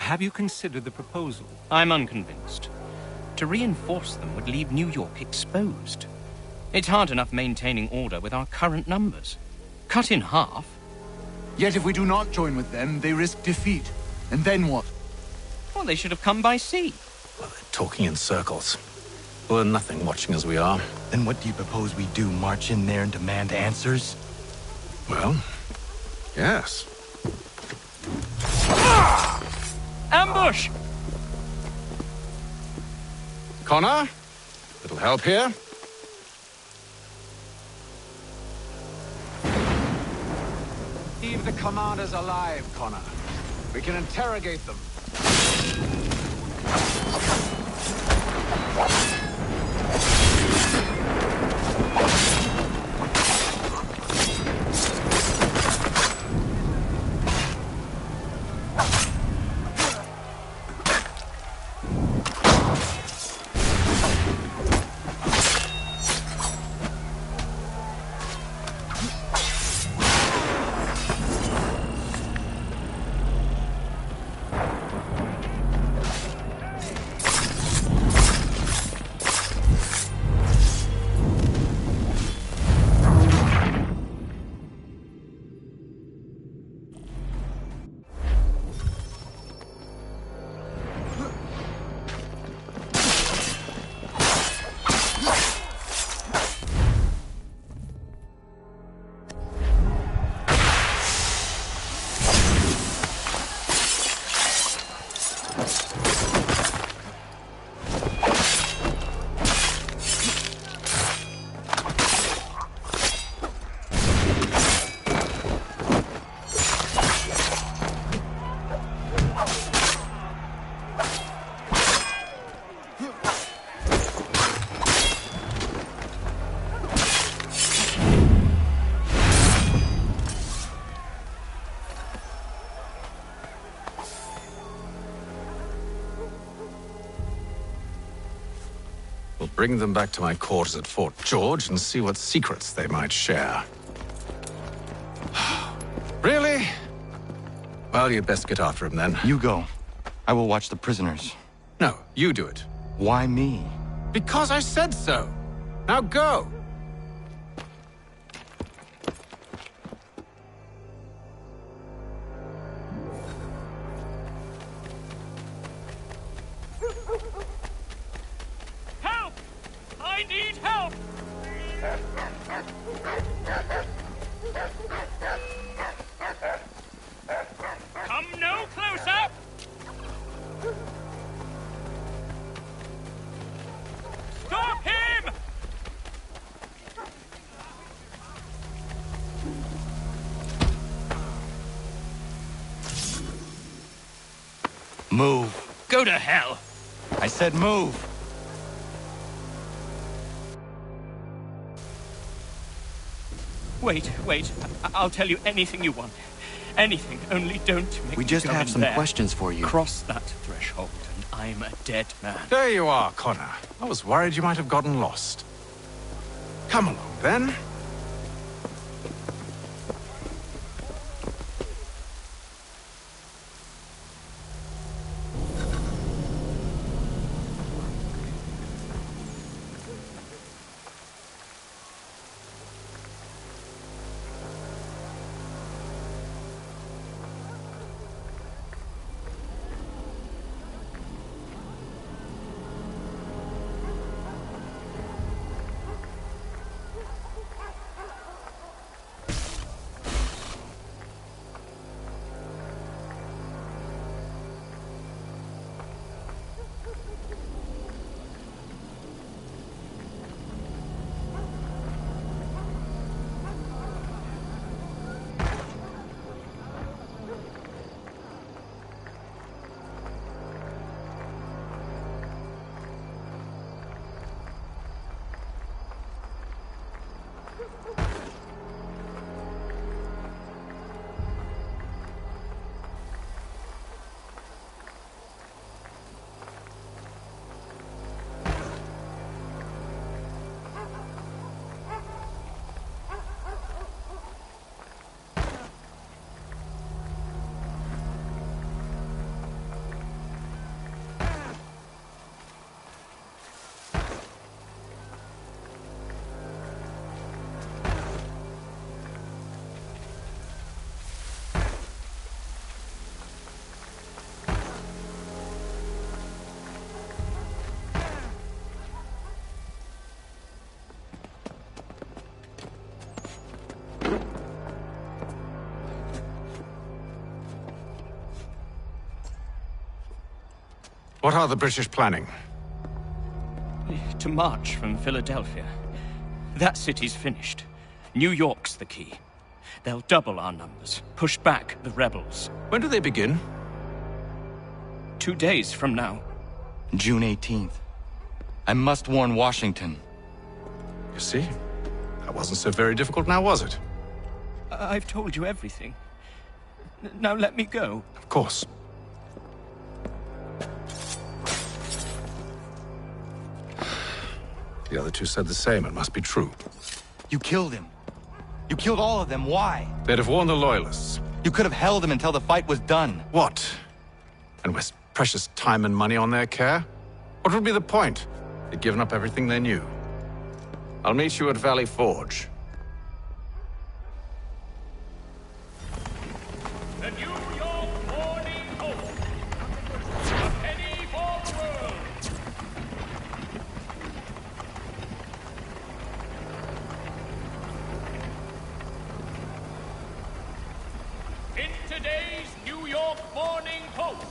S21: Have you considered the proposal?
S18: I'm unconvinced. To reinforce them would leave New York exposed. It's hard enough maintaining order with our current numbers. Cut in half.
S15: Yet if we do not join with them, they risk defeat. And then what?
S18: Well, they should have come by sea.
S12: Well, they're talking in circles. We're nothing watching as we are.
S22: Then what do you propose we do? March in there and demand answers?
S12: Well, yes.
S18: Ambush!
S12: Connor? Little help here?
S22: Leave the commanders alive, Connor. We can interrogate them.
S12: Bring them back to my quarters at Fort George and see what secrets they might share. Really? Well, you'd best get after him then.
S22: You go. I will watch the prisoners.
S12: No, you do it.
S22: Why me?
S12: Because I said so. Now go.
S22: Move.
S18: Go to hell.
S22: I said move.
S18: Wait. I'll tell you anything you want. Anything, only don't make
S22: We
S18: me
S22: just
S18: go
S22: have
S18: in
S22: some
S18: there.
S22: questions for you.
S18: Cross that threshold, and I'm a dead man.
S12: There you are, Connor. I was worried you might have gotten lost. Come along, then. What are the British planning?
S21: To march from Philadelphia. That city's finished. New York's the key. They'll double our numbers, push back the rebels.
S12: When do they begin?
S21: 2 days from now.
S5: June 18th. I must warn Washington.
S12: You see? That wasn't so very difficult now, was it?
S21: I've told you everything. Now let me go.
S12: Of course. The other two said the same. It must be true.
S5: You killed him. You killed all of them. Why?
S12: They'd have warned the Loyalists.
S5: You could have held them until the fight was done.
S12: What? And waste precious time and money on their care? What would be the point? They'd given up everything they knew. I'll meet you at Valley Forge.
S8: The New York Morning Post. A penny for the world. In today's New York Morning Post.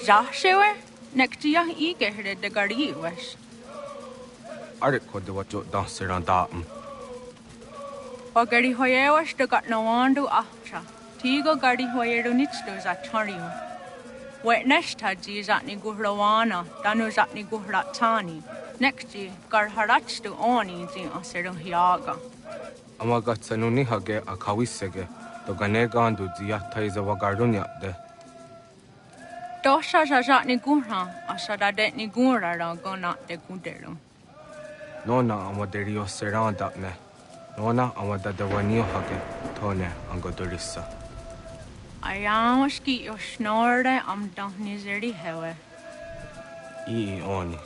S4: Joshua, next year, you get the Gardie West.
S17: I could do what you don't sit on that.
S4: Or Gardie Hoyewas, the got no one to after. Tigo Gardie Hoyer needs to that Chario. Wet nest had Zizatni Guhlawana, Danuzatni Guhlatani. Next year, Garharach to Oni, the Osero Hiaga.
S17: Amagatsanuni Hage, a Kawisege, the Ganegandu, the Yatais of Gardunia de.
S4: Dosha Jatni Gura, Asada Detni Gura, go not the Gudero.
S17: Nona, Amaderio Serandapne. Nona, Amadawani Hage, Tone, and Godorissa.
S4: I am ski your snore, I'm done misery, however.
S17: Oni.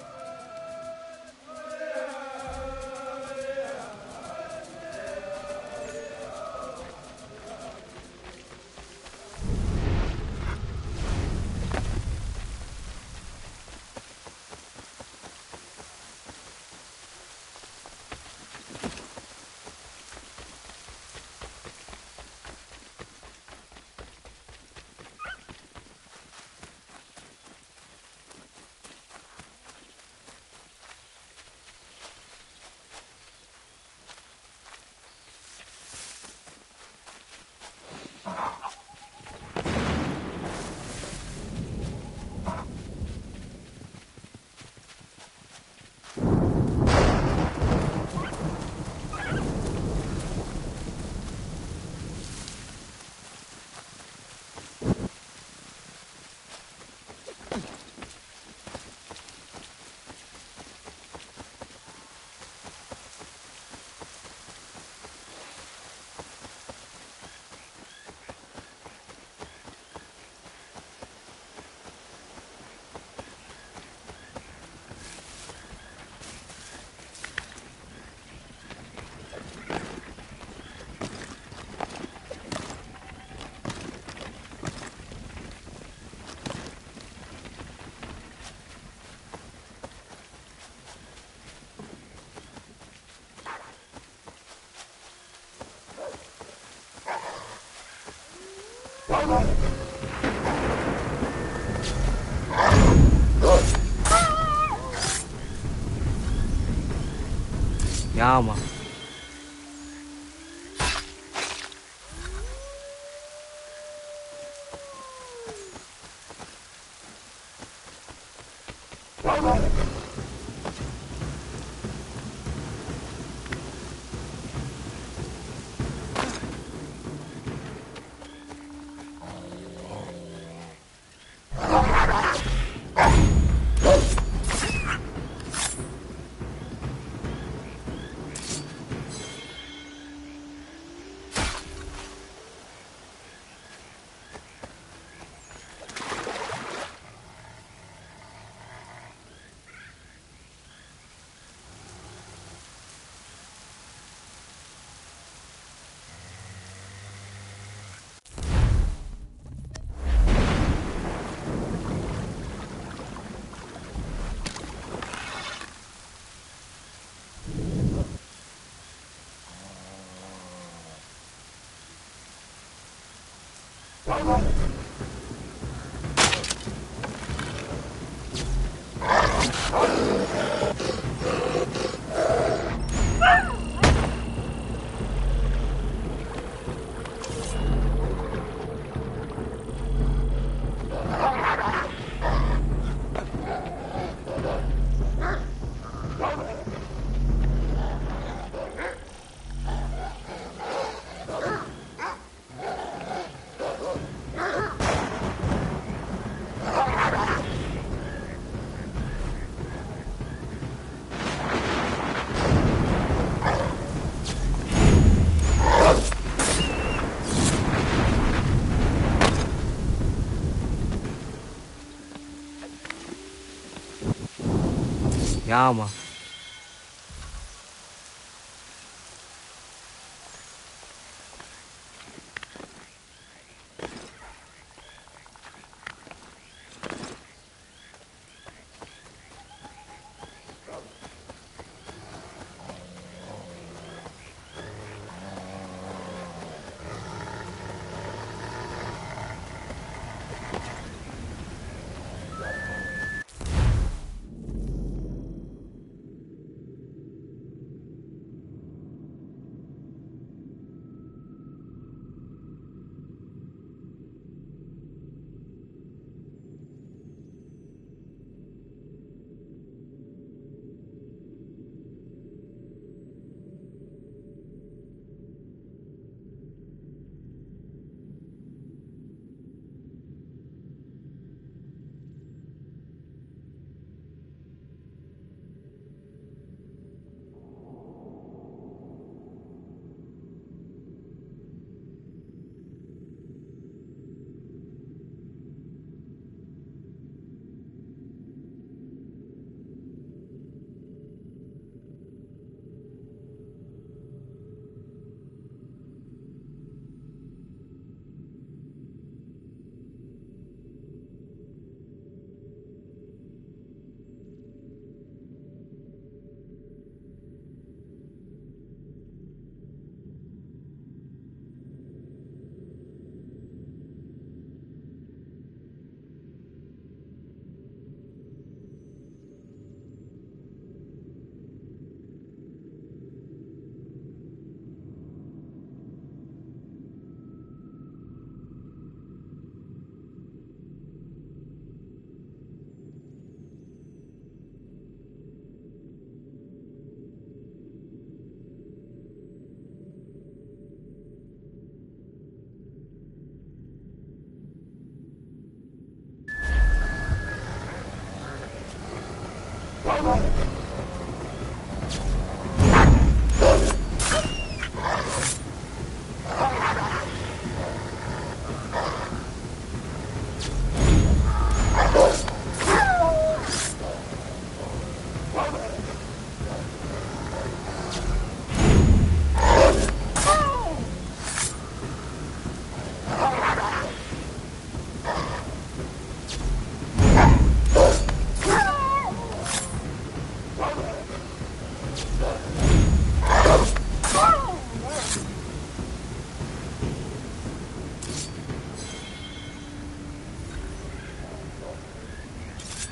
S17: Yama.
S9: Ja, man.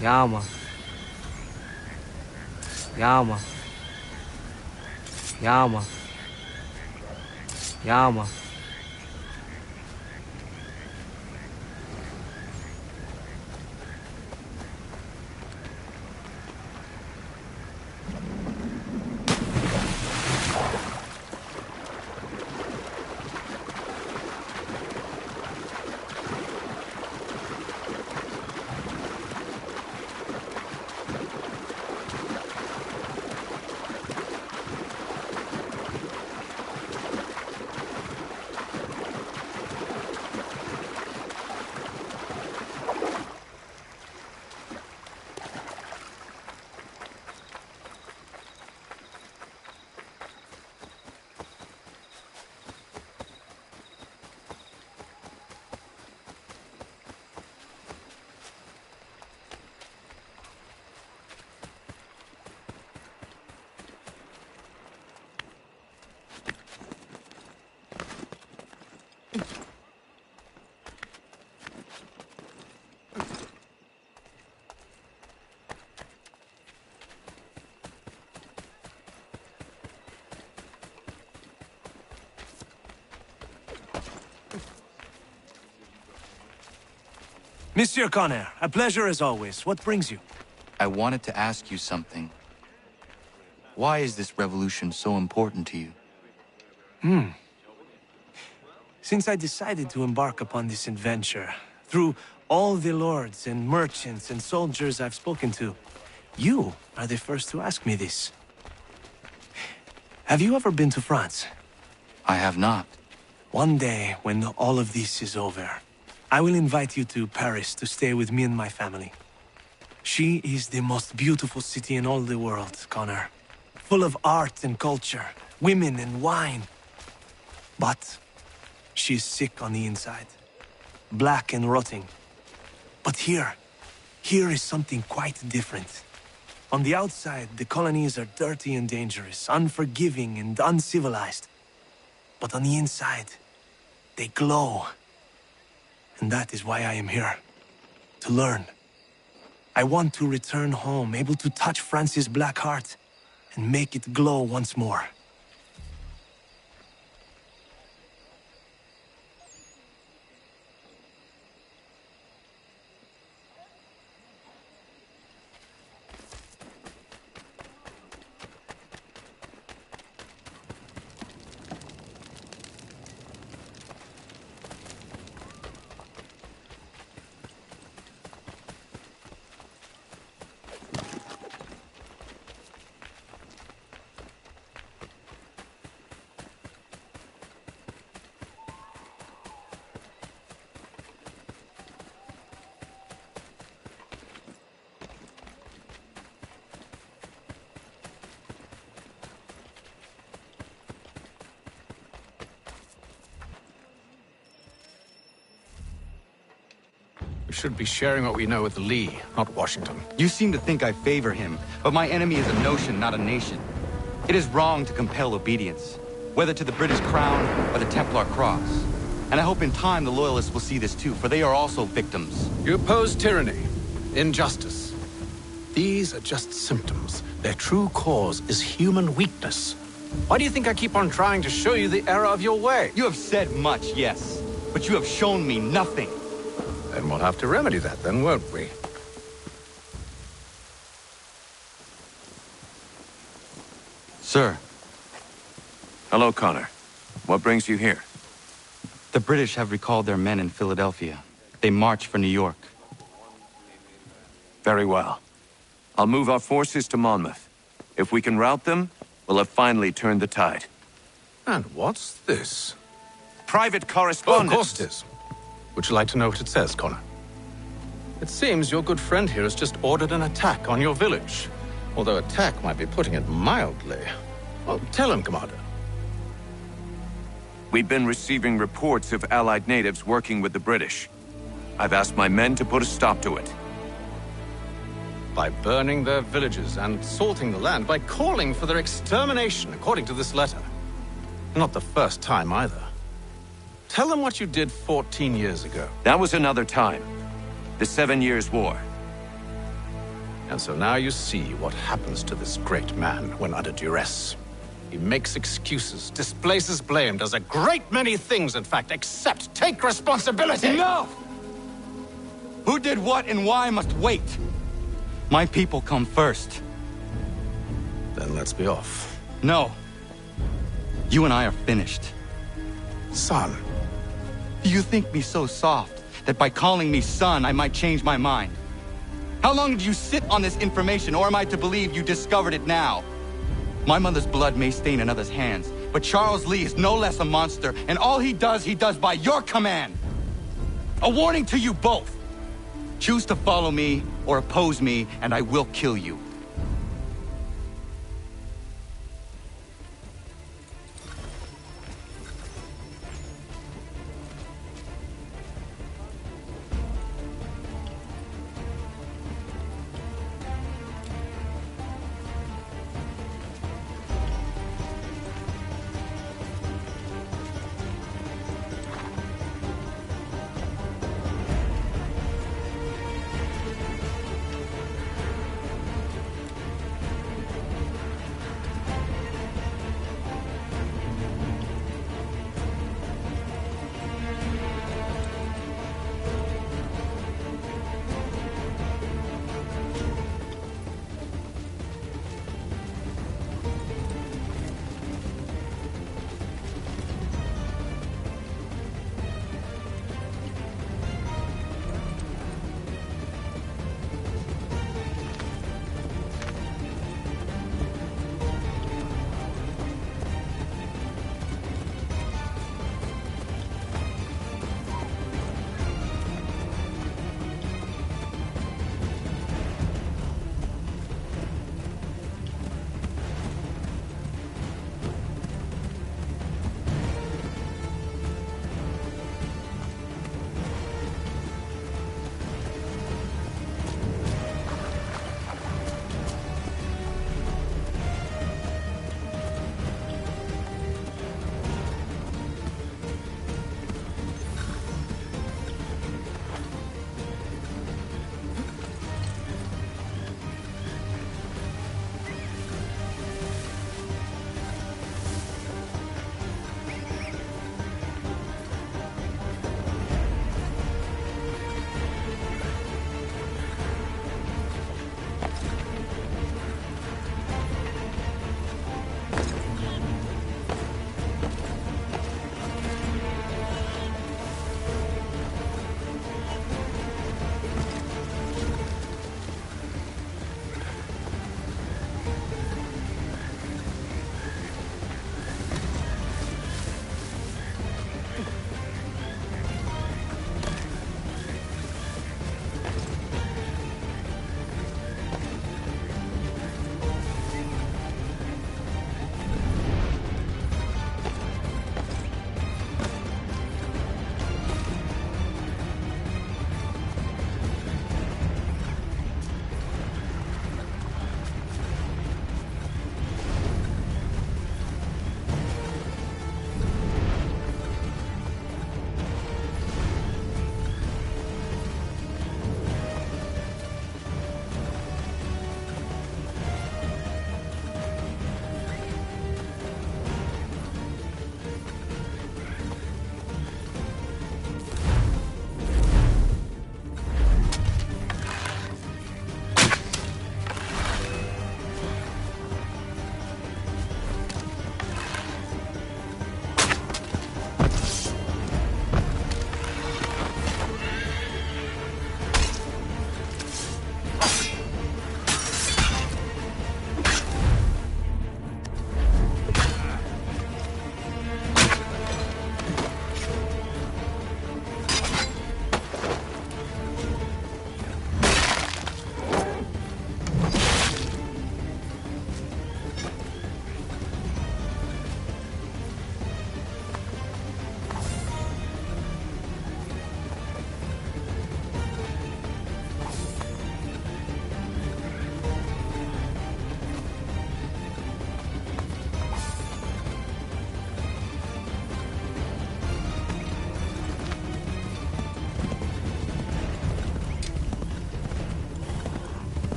S9: Ja, man. Ja, man. Ja, man. Ja, man.
S13: Monsieur Connor, a pleasure as always. What brings you?
S5: I wanted to ask you something. Why is this revolution so important to you?
S13: Since I decided to embark upon this adventure, through all the lords and merchants and soldiers I've spoken to, you are the first to ask me this. Have you ever been to France?
S5: I have not.
S13: One day, when all of this is over, I will invite you to Paris to stay with me and my family. She is the most beautiful city in all the world, Connor. Full of art and culture, women and wine. But she's sick on the inside. Black and rotting. But here is something quite different. On the outside, the colonies are dirty and dangerous, unforgiving and uncivilized. But on the inside, they glow. And that is why I am here. To learn. I want to return home, able to touch France's black heart, and make it glow once more.
S12: We should be sharing what we know with Lee, not Washington.
S5: You seem to think I favor him, but my enemy is a notion, not a nation. It is wrong to compel obedience, whether to the British crown or the Templar cross. And I hope in time the Loyalists will see this too, for they are also victims.
S12: You oppose tyranny, injustice. These are just symptoms. Their true cause is human weakness. Why do you think I keep on trying to show you the error of your way?
S5: You have said much, yes, but you have shown me nothing.
S12: Then we'll have to remedy that then, won't we?
S5: Sir.
S16: Hello, Connor. What brings you here?
S5: The British have recalled their men in Philadelphia. They march for New York.
S16: Very well. I'll move our forces to Monmouth. If we can rout them, we'll have finally turned the tide.
S12: And what's this?
S16: Private correspondence.
S12: Oh, of course it is. Would you like to know what it says, Connor? It seems your good friend here has just ordered an attack on your village. Although attack might be putting it mildly. Well, tell him, Commander.
S16: We've been receiving reports of Allied natives working with the British. I've asked my men to put a stop to it.
S12: By burning their villages and salting the land, by calling for their extermination, according to this letter. Not the first time, either. Tell them what you did 14 years ago.
S16: That was another time. The 7 Years' War.
S12: And so now you see what happens to this great man when under duress. He makes excuses, displaces blame, does a great many things, in fact, except take responsibility!
S5: Enough! Who did what and why must wait. My people come first.
S12: Then let's be off.
S5: No. You and I are finished.
S12: Son.
S5: Do you think me so soft that by calling me son, I might change my mind? How long did you sit on this information, or am I to believe you discovered it now? My mother's blood may stain another's hands, but Charles Lee is no less a monster, and all he does by your command. A warning to you both. Choose to follow me or oppose me, and I will kill you.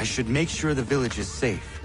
S5: I should make sure the village is safe.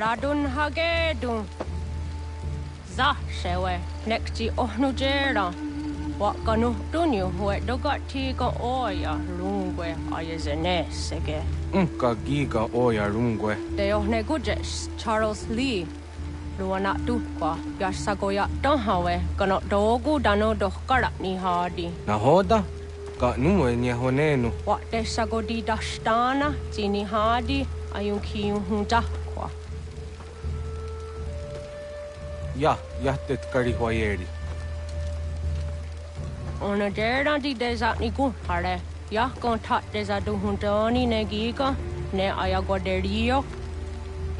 S4: Radun hagedun. Za shewe nekti ohnujera. Wakanu dunyu hue dogati ka oya lungwe ayezene sege.
S9: Ka giga oya lungwe.
S4: De ohne gujes Charles Lee. Luana tukwa yasagoya donhawe kano dogu dano dohkara ni hadi.
S9: Nahoda? Ka numwe ni honenu.
S4: Wa de sagodi dashtana tini hadi ayun kiyun hunta.
S9: Ja, jättet karihuajeri.
S4: Ona derda di desa ni hare. Ja kontat desa du huntoni ne giga ne ayagoderio.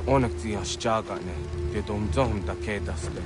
S9: Onneksi ja sjagane. Te dom zohmta kedaste.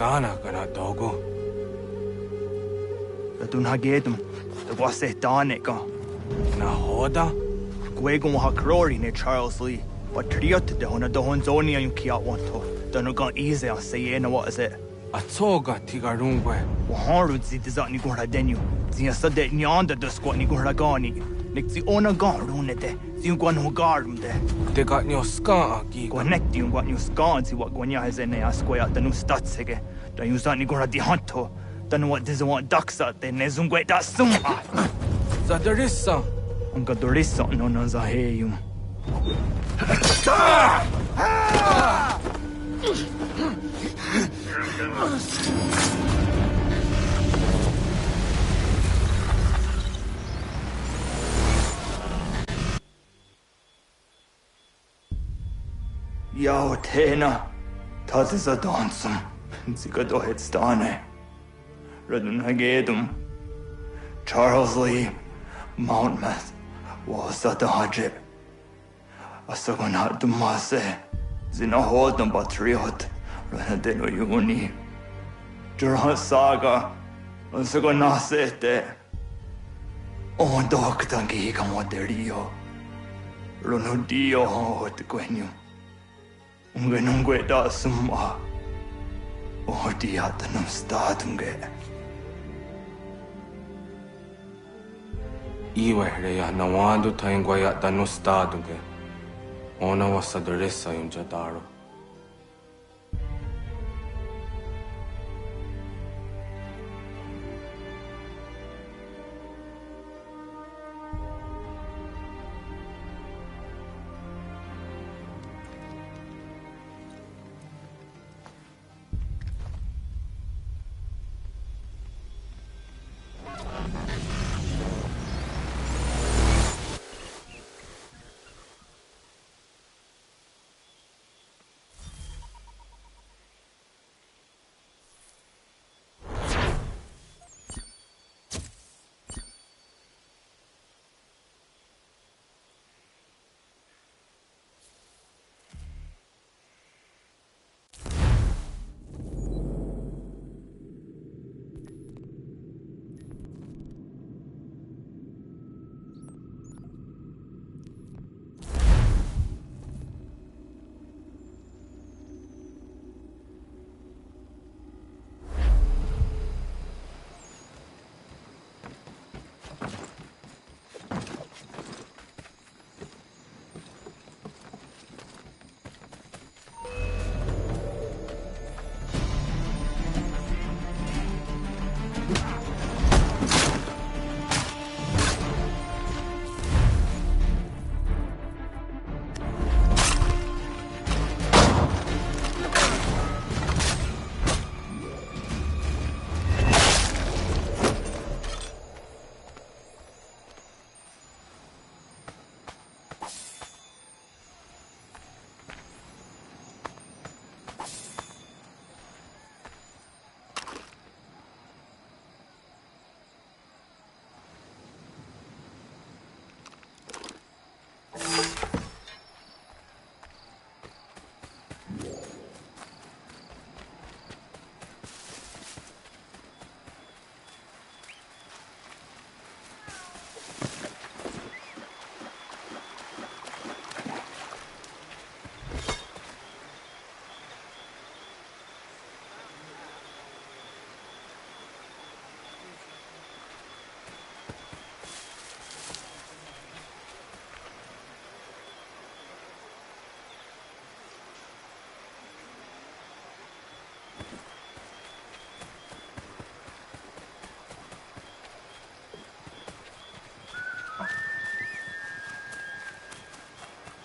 S9: Kana kana dogo.
S3: Radun hagedum. The wase danica.
S9: Na hoda?
S3: Gwegum ha crori ne Charles Lee. But triot de hona do honzonia yung kia wanto. Don't go easy on say no what is it?
S9: A toga tigarungwe.
S3: Waharu zi dizani gora denu. Zia sade nyanda de squat ni gora gani. Nik zi ona garune de. Zi gwan ho garum de.
S9: They got no ska aki.
S3: Connect you got new ska zi what gwanya has in a square the new stats hege. Da you zani gora di hanto. Don't what does want ducks out de nezungwe da sum.
S9: Zadarissa.
S3: Unga dorissa no no za heyum. Yo, Tena, das ist a dansum. Sie geht doch jetzt da ne. Redun hagedum. Charles Lee, Mountmouth, was a dodge. Asagonat dumase. Zinahod ng patriot. Ranadeno yuni. Jurhan saga. Asagonasete. Ondok tangi kamoterio. Runudio hot gwenyu. Ungenungwe da summa. Odiatanum statunge.
S9: Iwe reya nawando taingwaya tanu stadunge. Ona wasadoresa yung jadaro.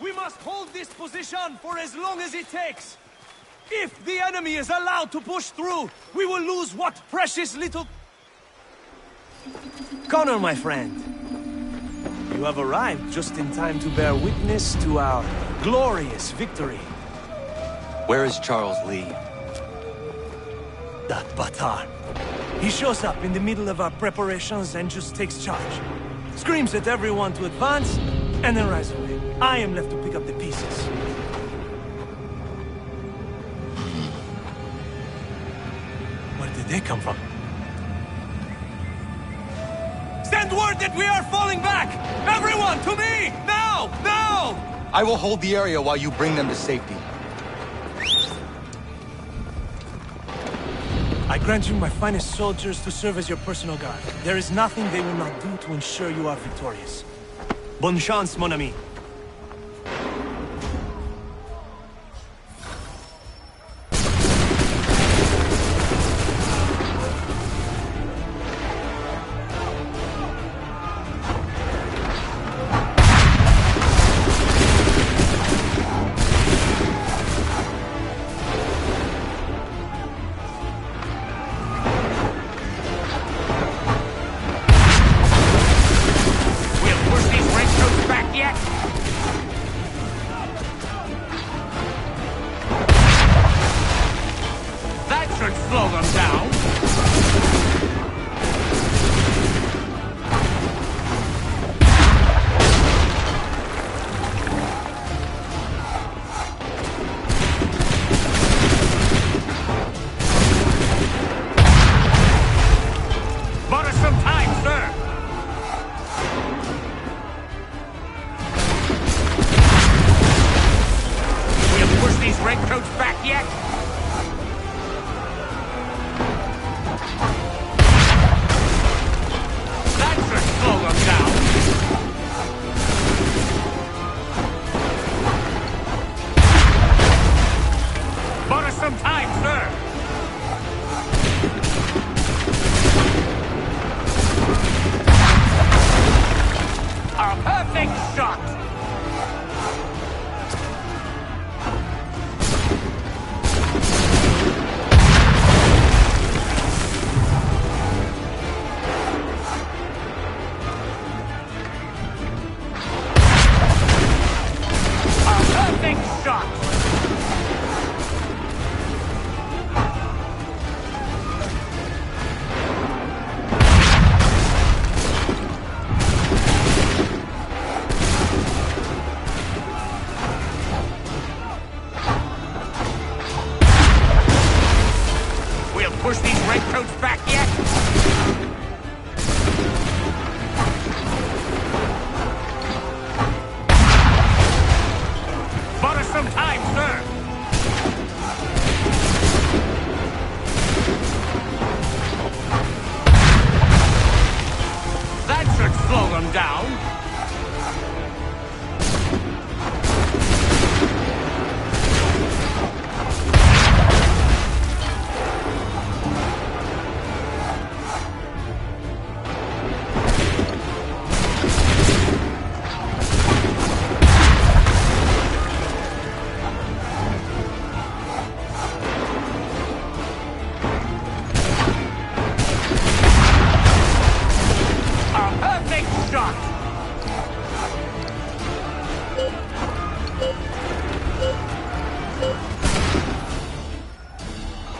S13: We must hold this position for as long as it takes. If the enemy is allowed to push through, we will lose what precious little... Connor, my friend. You have arrived just in time to bear witness to our glorious victory.
S5: Where is Charles Lee?
S13: That Batar. He shows up in the middle of our preparations and just takes charge. Screams at everyone to advance, and then rides away. I am left to pick up the pieces. they come from? Send word that we are falling back! Everyone, to me! Now! Now!
S6: I will hold the area while you bring them to safety.
S13: I grant you my finest soldiers to serve as your personal guard. There is nothing they will not do to ensure you are victorious. Bonne chance, mon ami.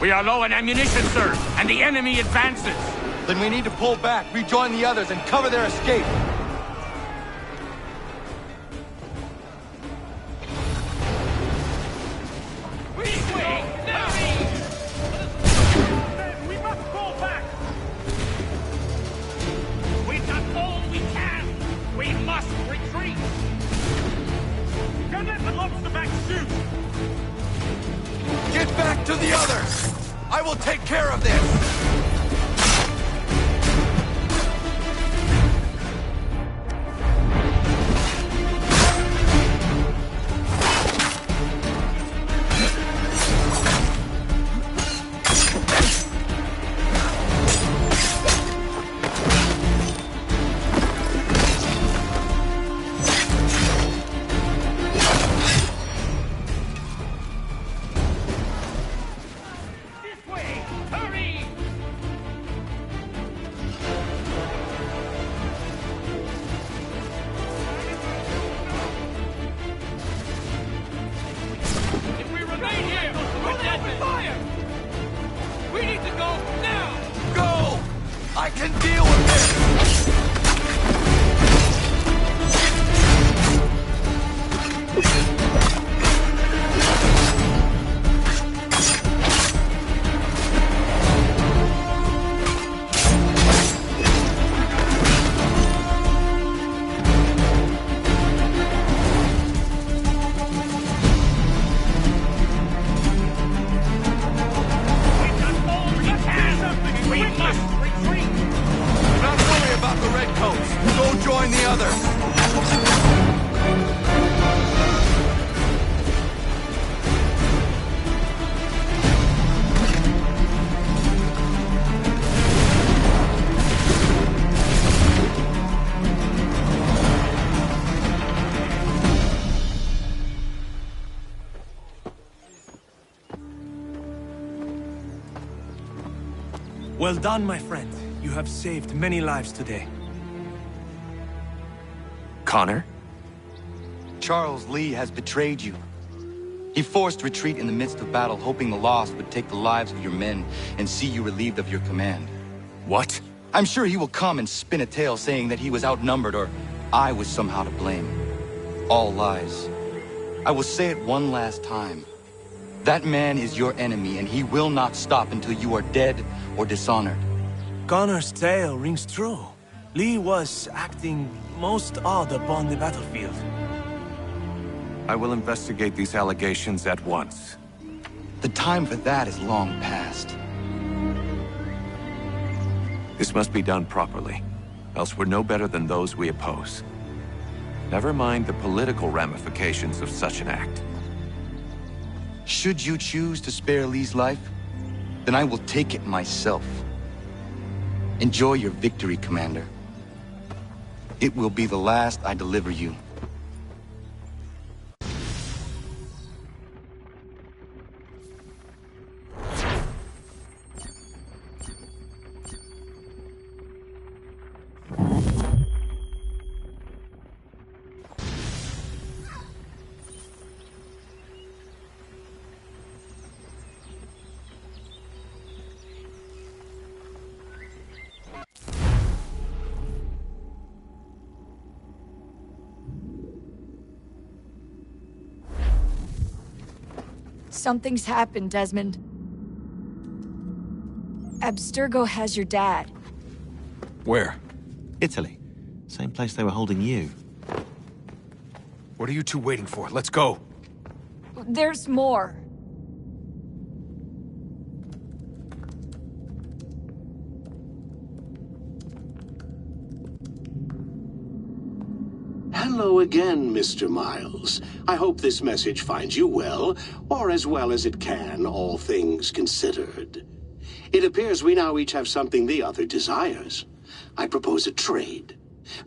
S8: We are low on ammunition, sir, and the enemy advances.
S6: Then we need to pull back, rejoin the others, and cover their escape.
S18: We must fall back! We've done all we can! We must retreat! Don't let the lobster back shoot!
S6: Get back to the others! I will take care of this! Go join the others!
S13: Well done, my friend. You have saved many lives today.
S16: Connor?
S5: Charles Lee has betrayed you. He forced retreat in the midst of battle, hoping the loss would take the lives of your men and see you relieved of your command.
S16: What?
S5: I'm sure he will come and spin a tale saying that he was outnumbered or I was somehow to blame. All lies. I will say it one last time. That man is your enemy, and he will not stop until you are dead or dishonored.
S13: Connor's tale rings true. Lee was acting most odd upon the battlefield.
S16: I will investigate these allegations at once.
S5: The time for that is long past.
S16: This must be done properly, else we're no better than those we oppose. Never mind the political ramifications of such an act.
S5: Should you choose to spare Lee's life, then I will take it myself. Enjoy your victory, Commander. It will be the last I deliver you.
S2: Something's happened, Desmond. Abstergo has your dad.
S11: Where?
S23: Italy. Same place they were holding you.
S11: What are you two waiting for? Let's go.
S2: There's more.
S24: Hello again, Mr. Miles. I hope this message finds you well, or as well as it can, all things considered. It appears we now each have something the other desires. I propose a trade.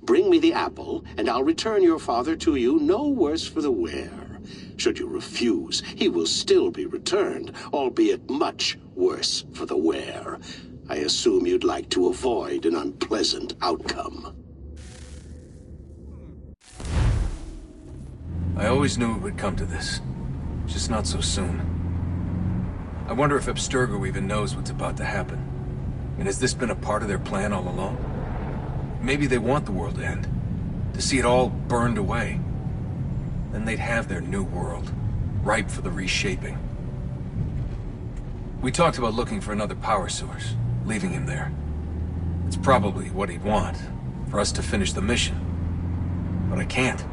S24: Bring me the apple, and I'll return your father to you no worse for the wear. Should you refuse, he will still be returned, albeit much worse for the wear. I assume you'd like to avoid an unpleasant outcome.
S11: I always knew it would come to this. Just not so soon. I wonder if Abstergo even knows what's about to happen. And has this been a part of their plan all along? Maybe they want the world to end. To see it all burned away. Then they'd have their new world, ripe for the reshaping. We talked about looking for another power source, leaving him there. It's probably what he'd want, for us to finish the mission. But I can't.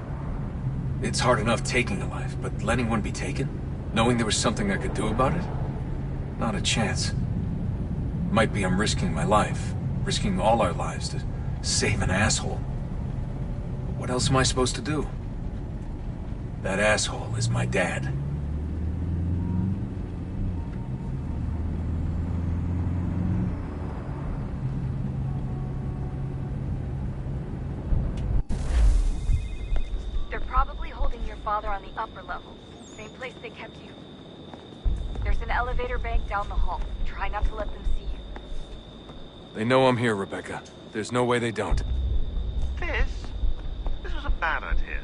S11: It's hard enough taking a life, but letting one be taken? Knowing there was something I could do about it? Not a chance. Might be I'm risking my life, risking all our lives to save an asshole. But what else am I supposed to do? That asshole is my dad.
S25: Father on the upper level. Same place they kept you. There's an elevator bank down the hall. Try not to let them see you.
S11: They know I'm here, Rebecca. There's no way they don't.
S7: This was a bad idea.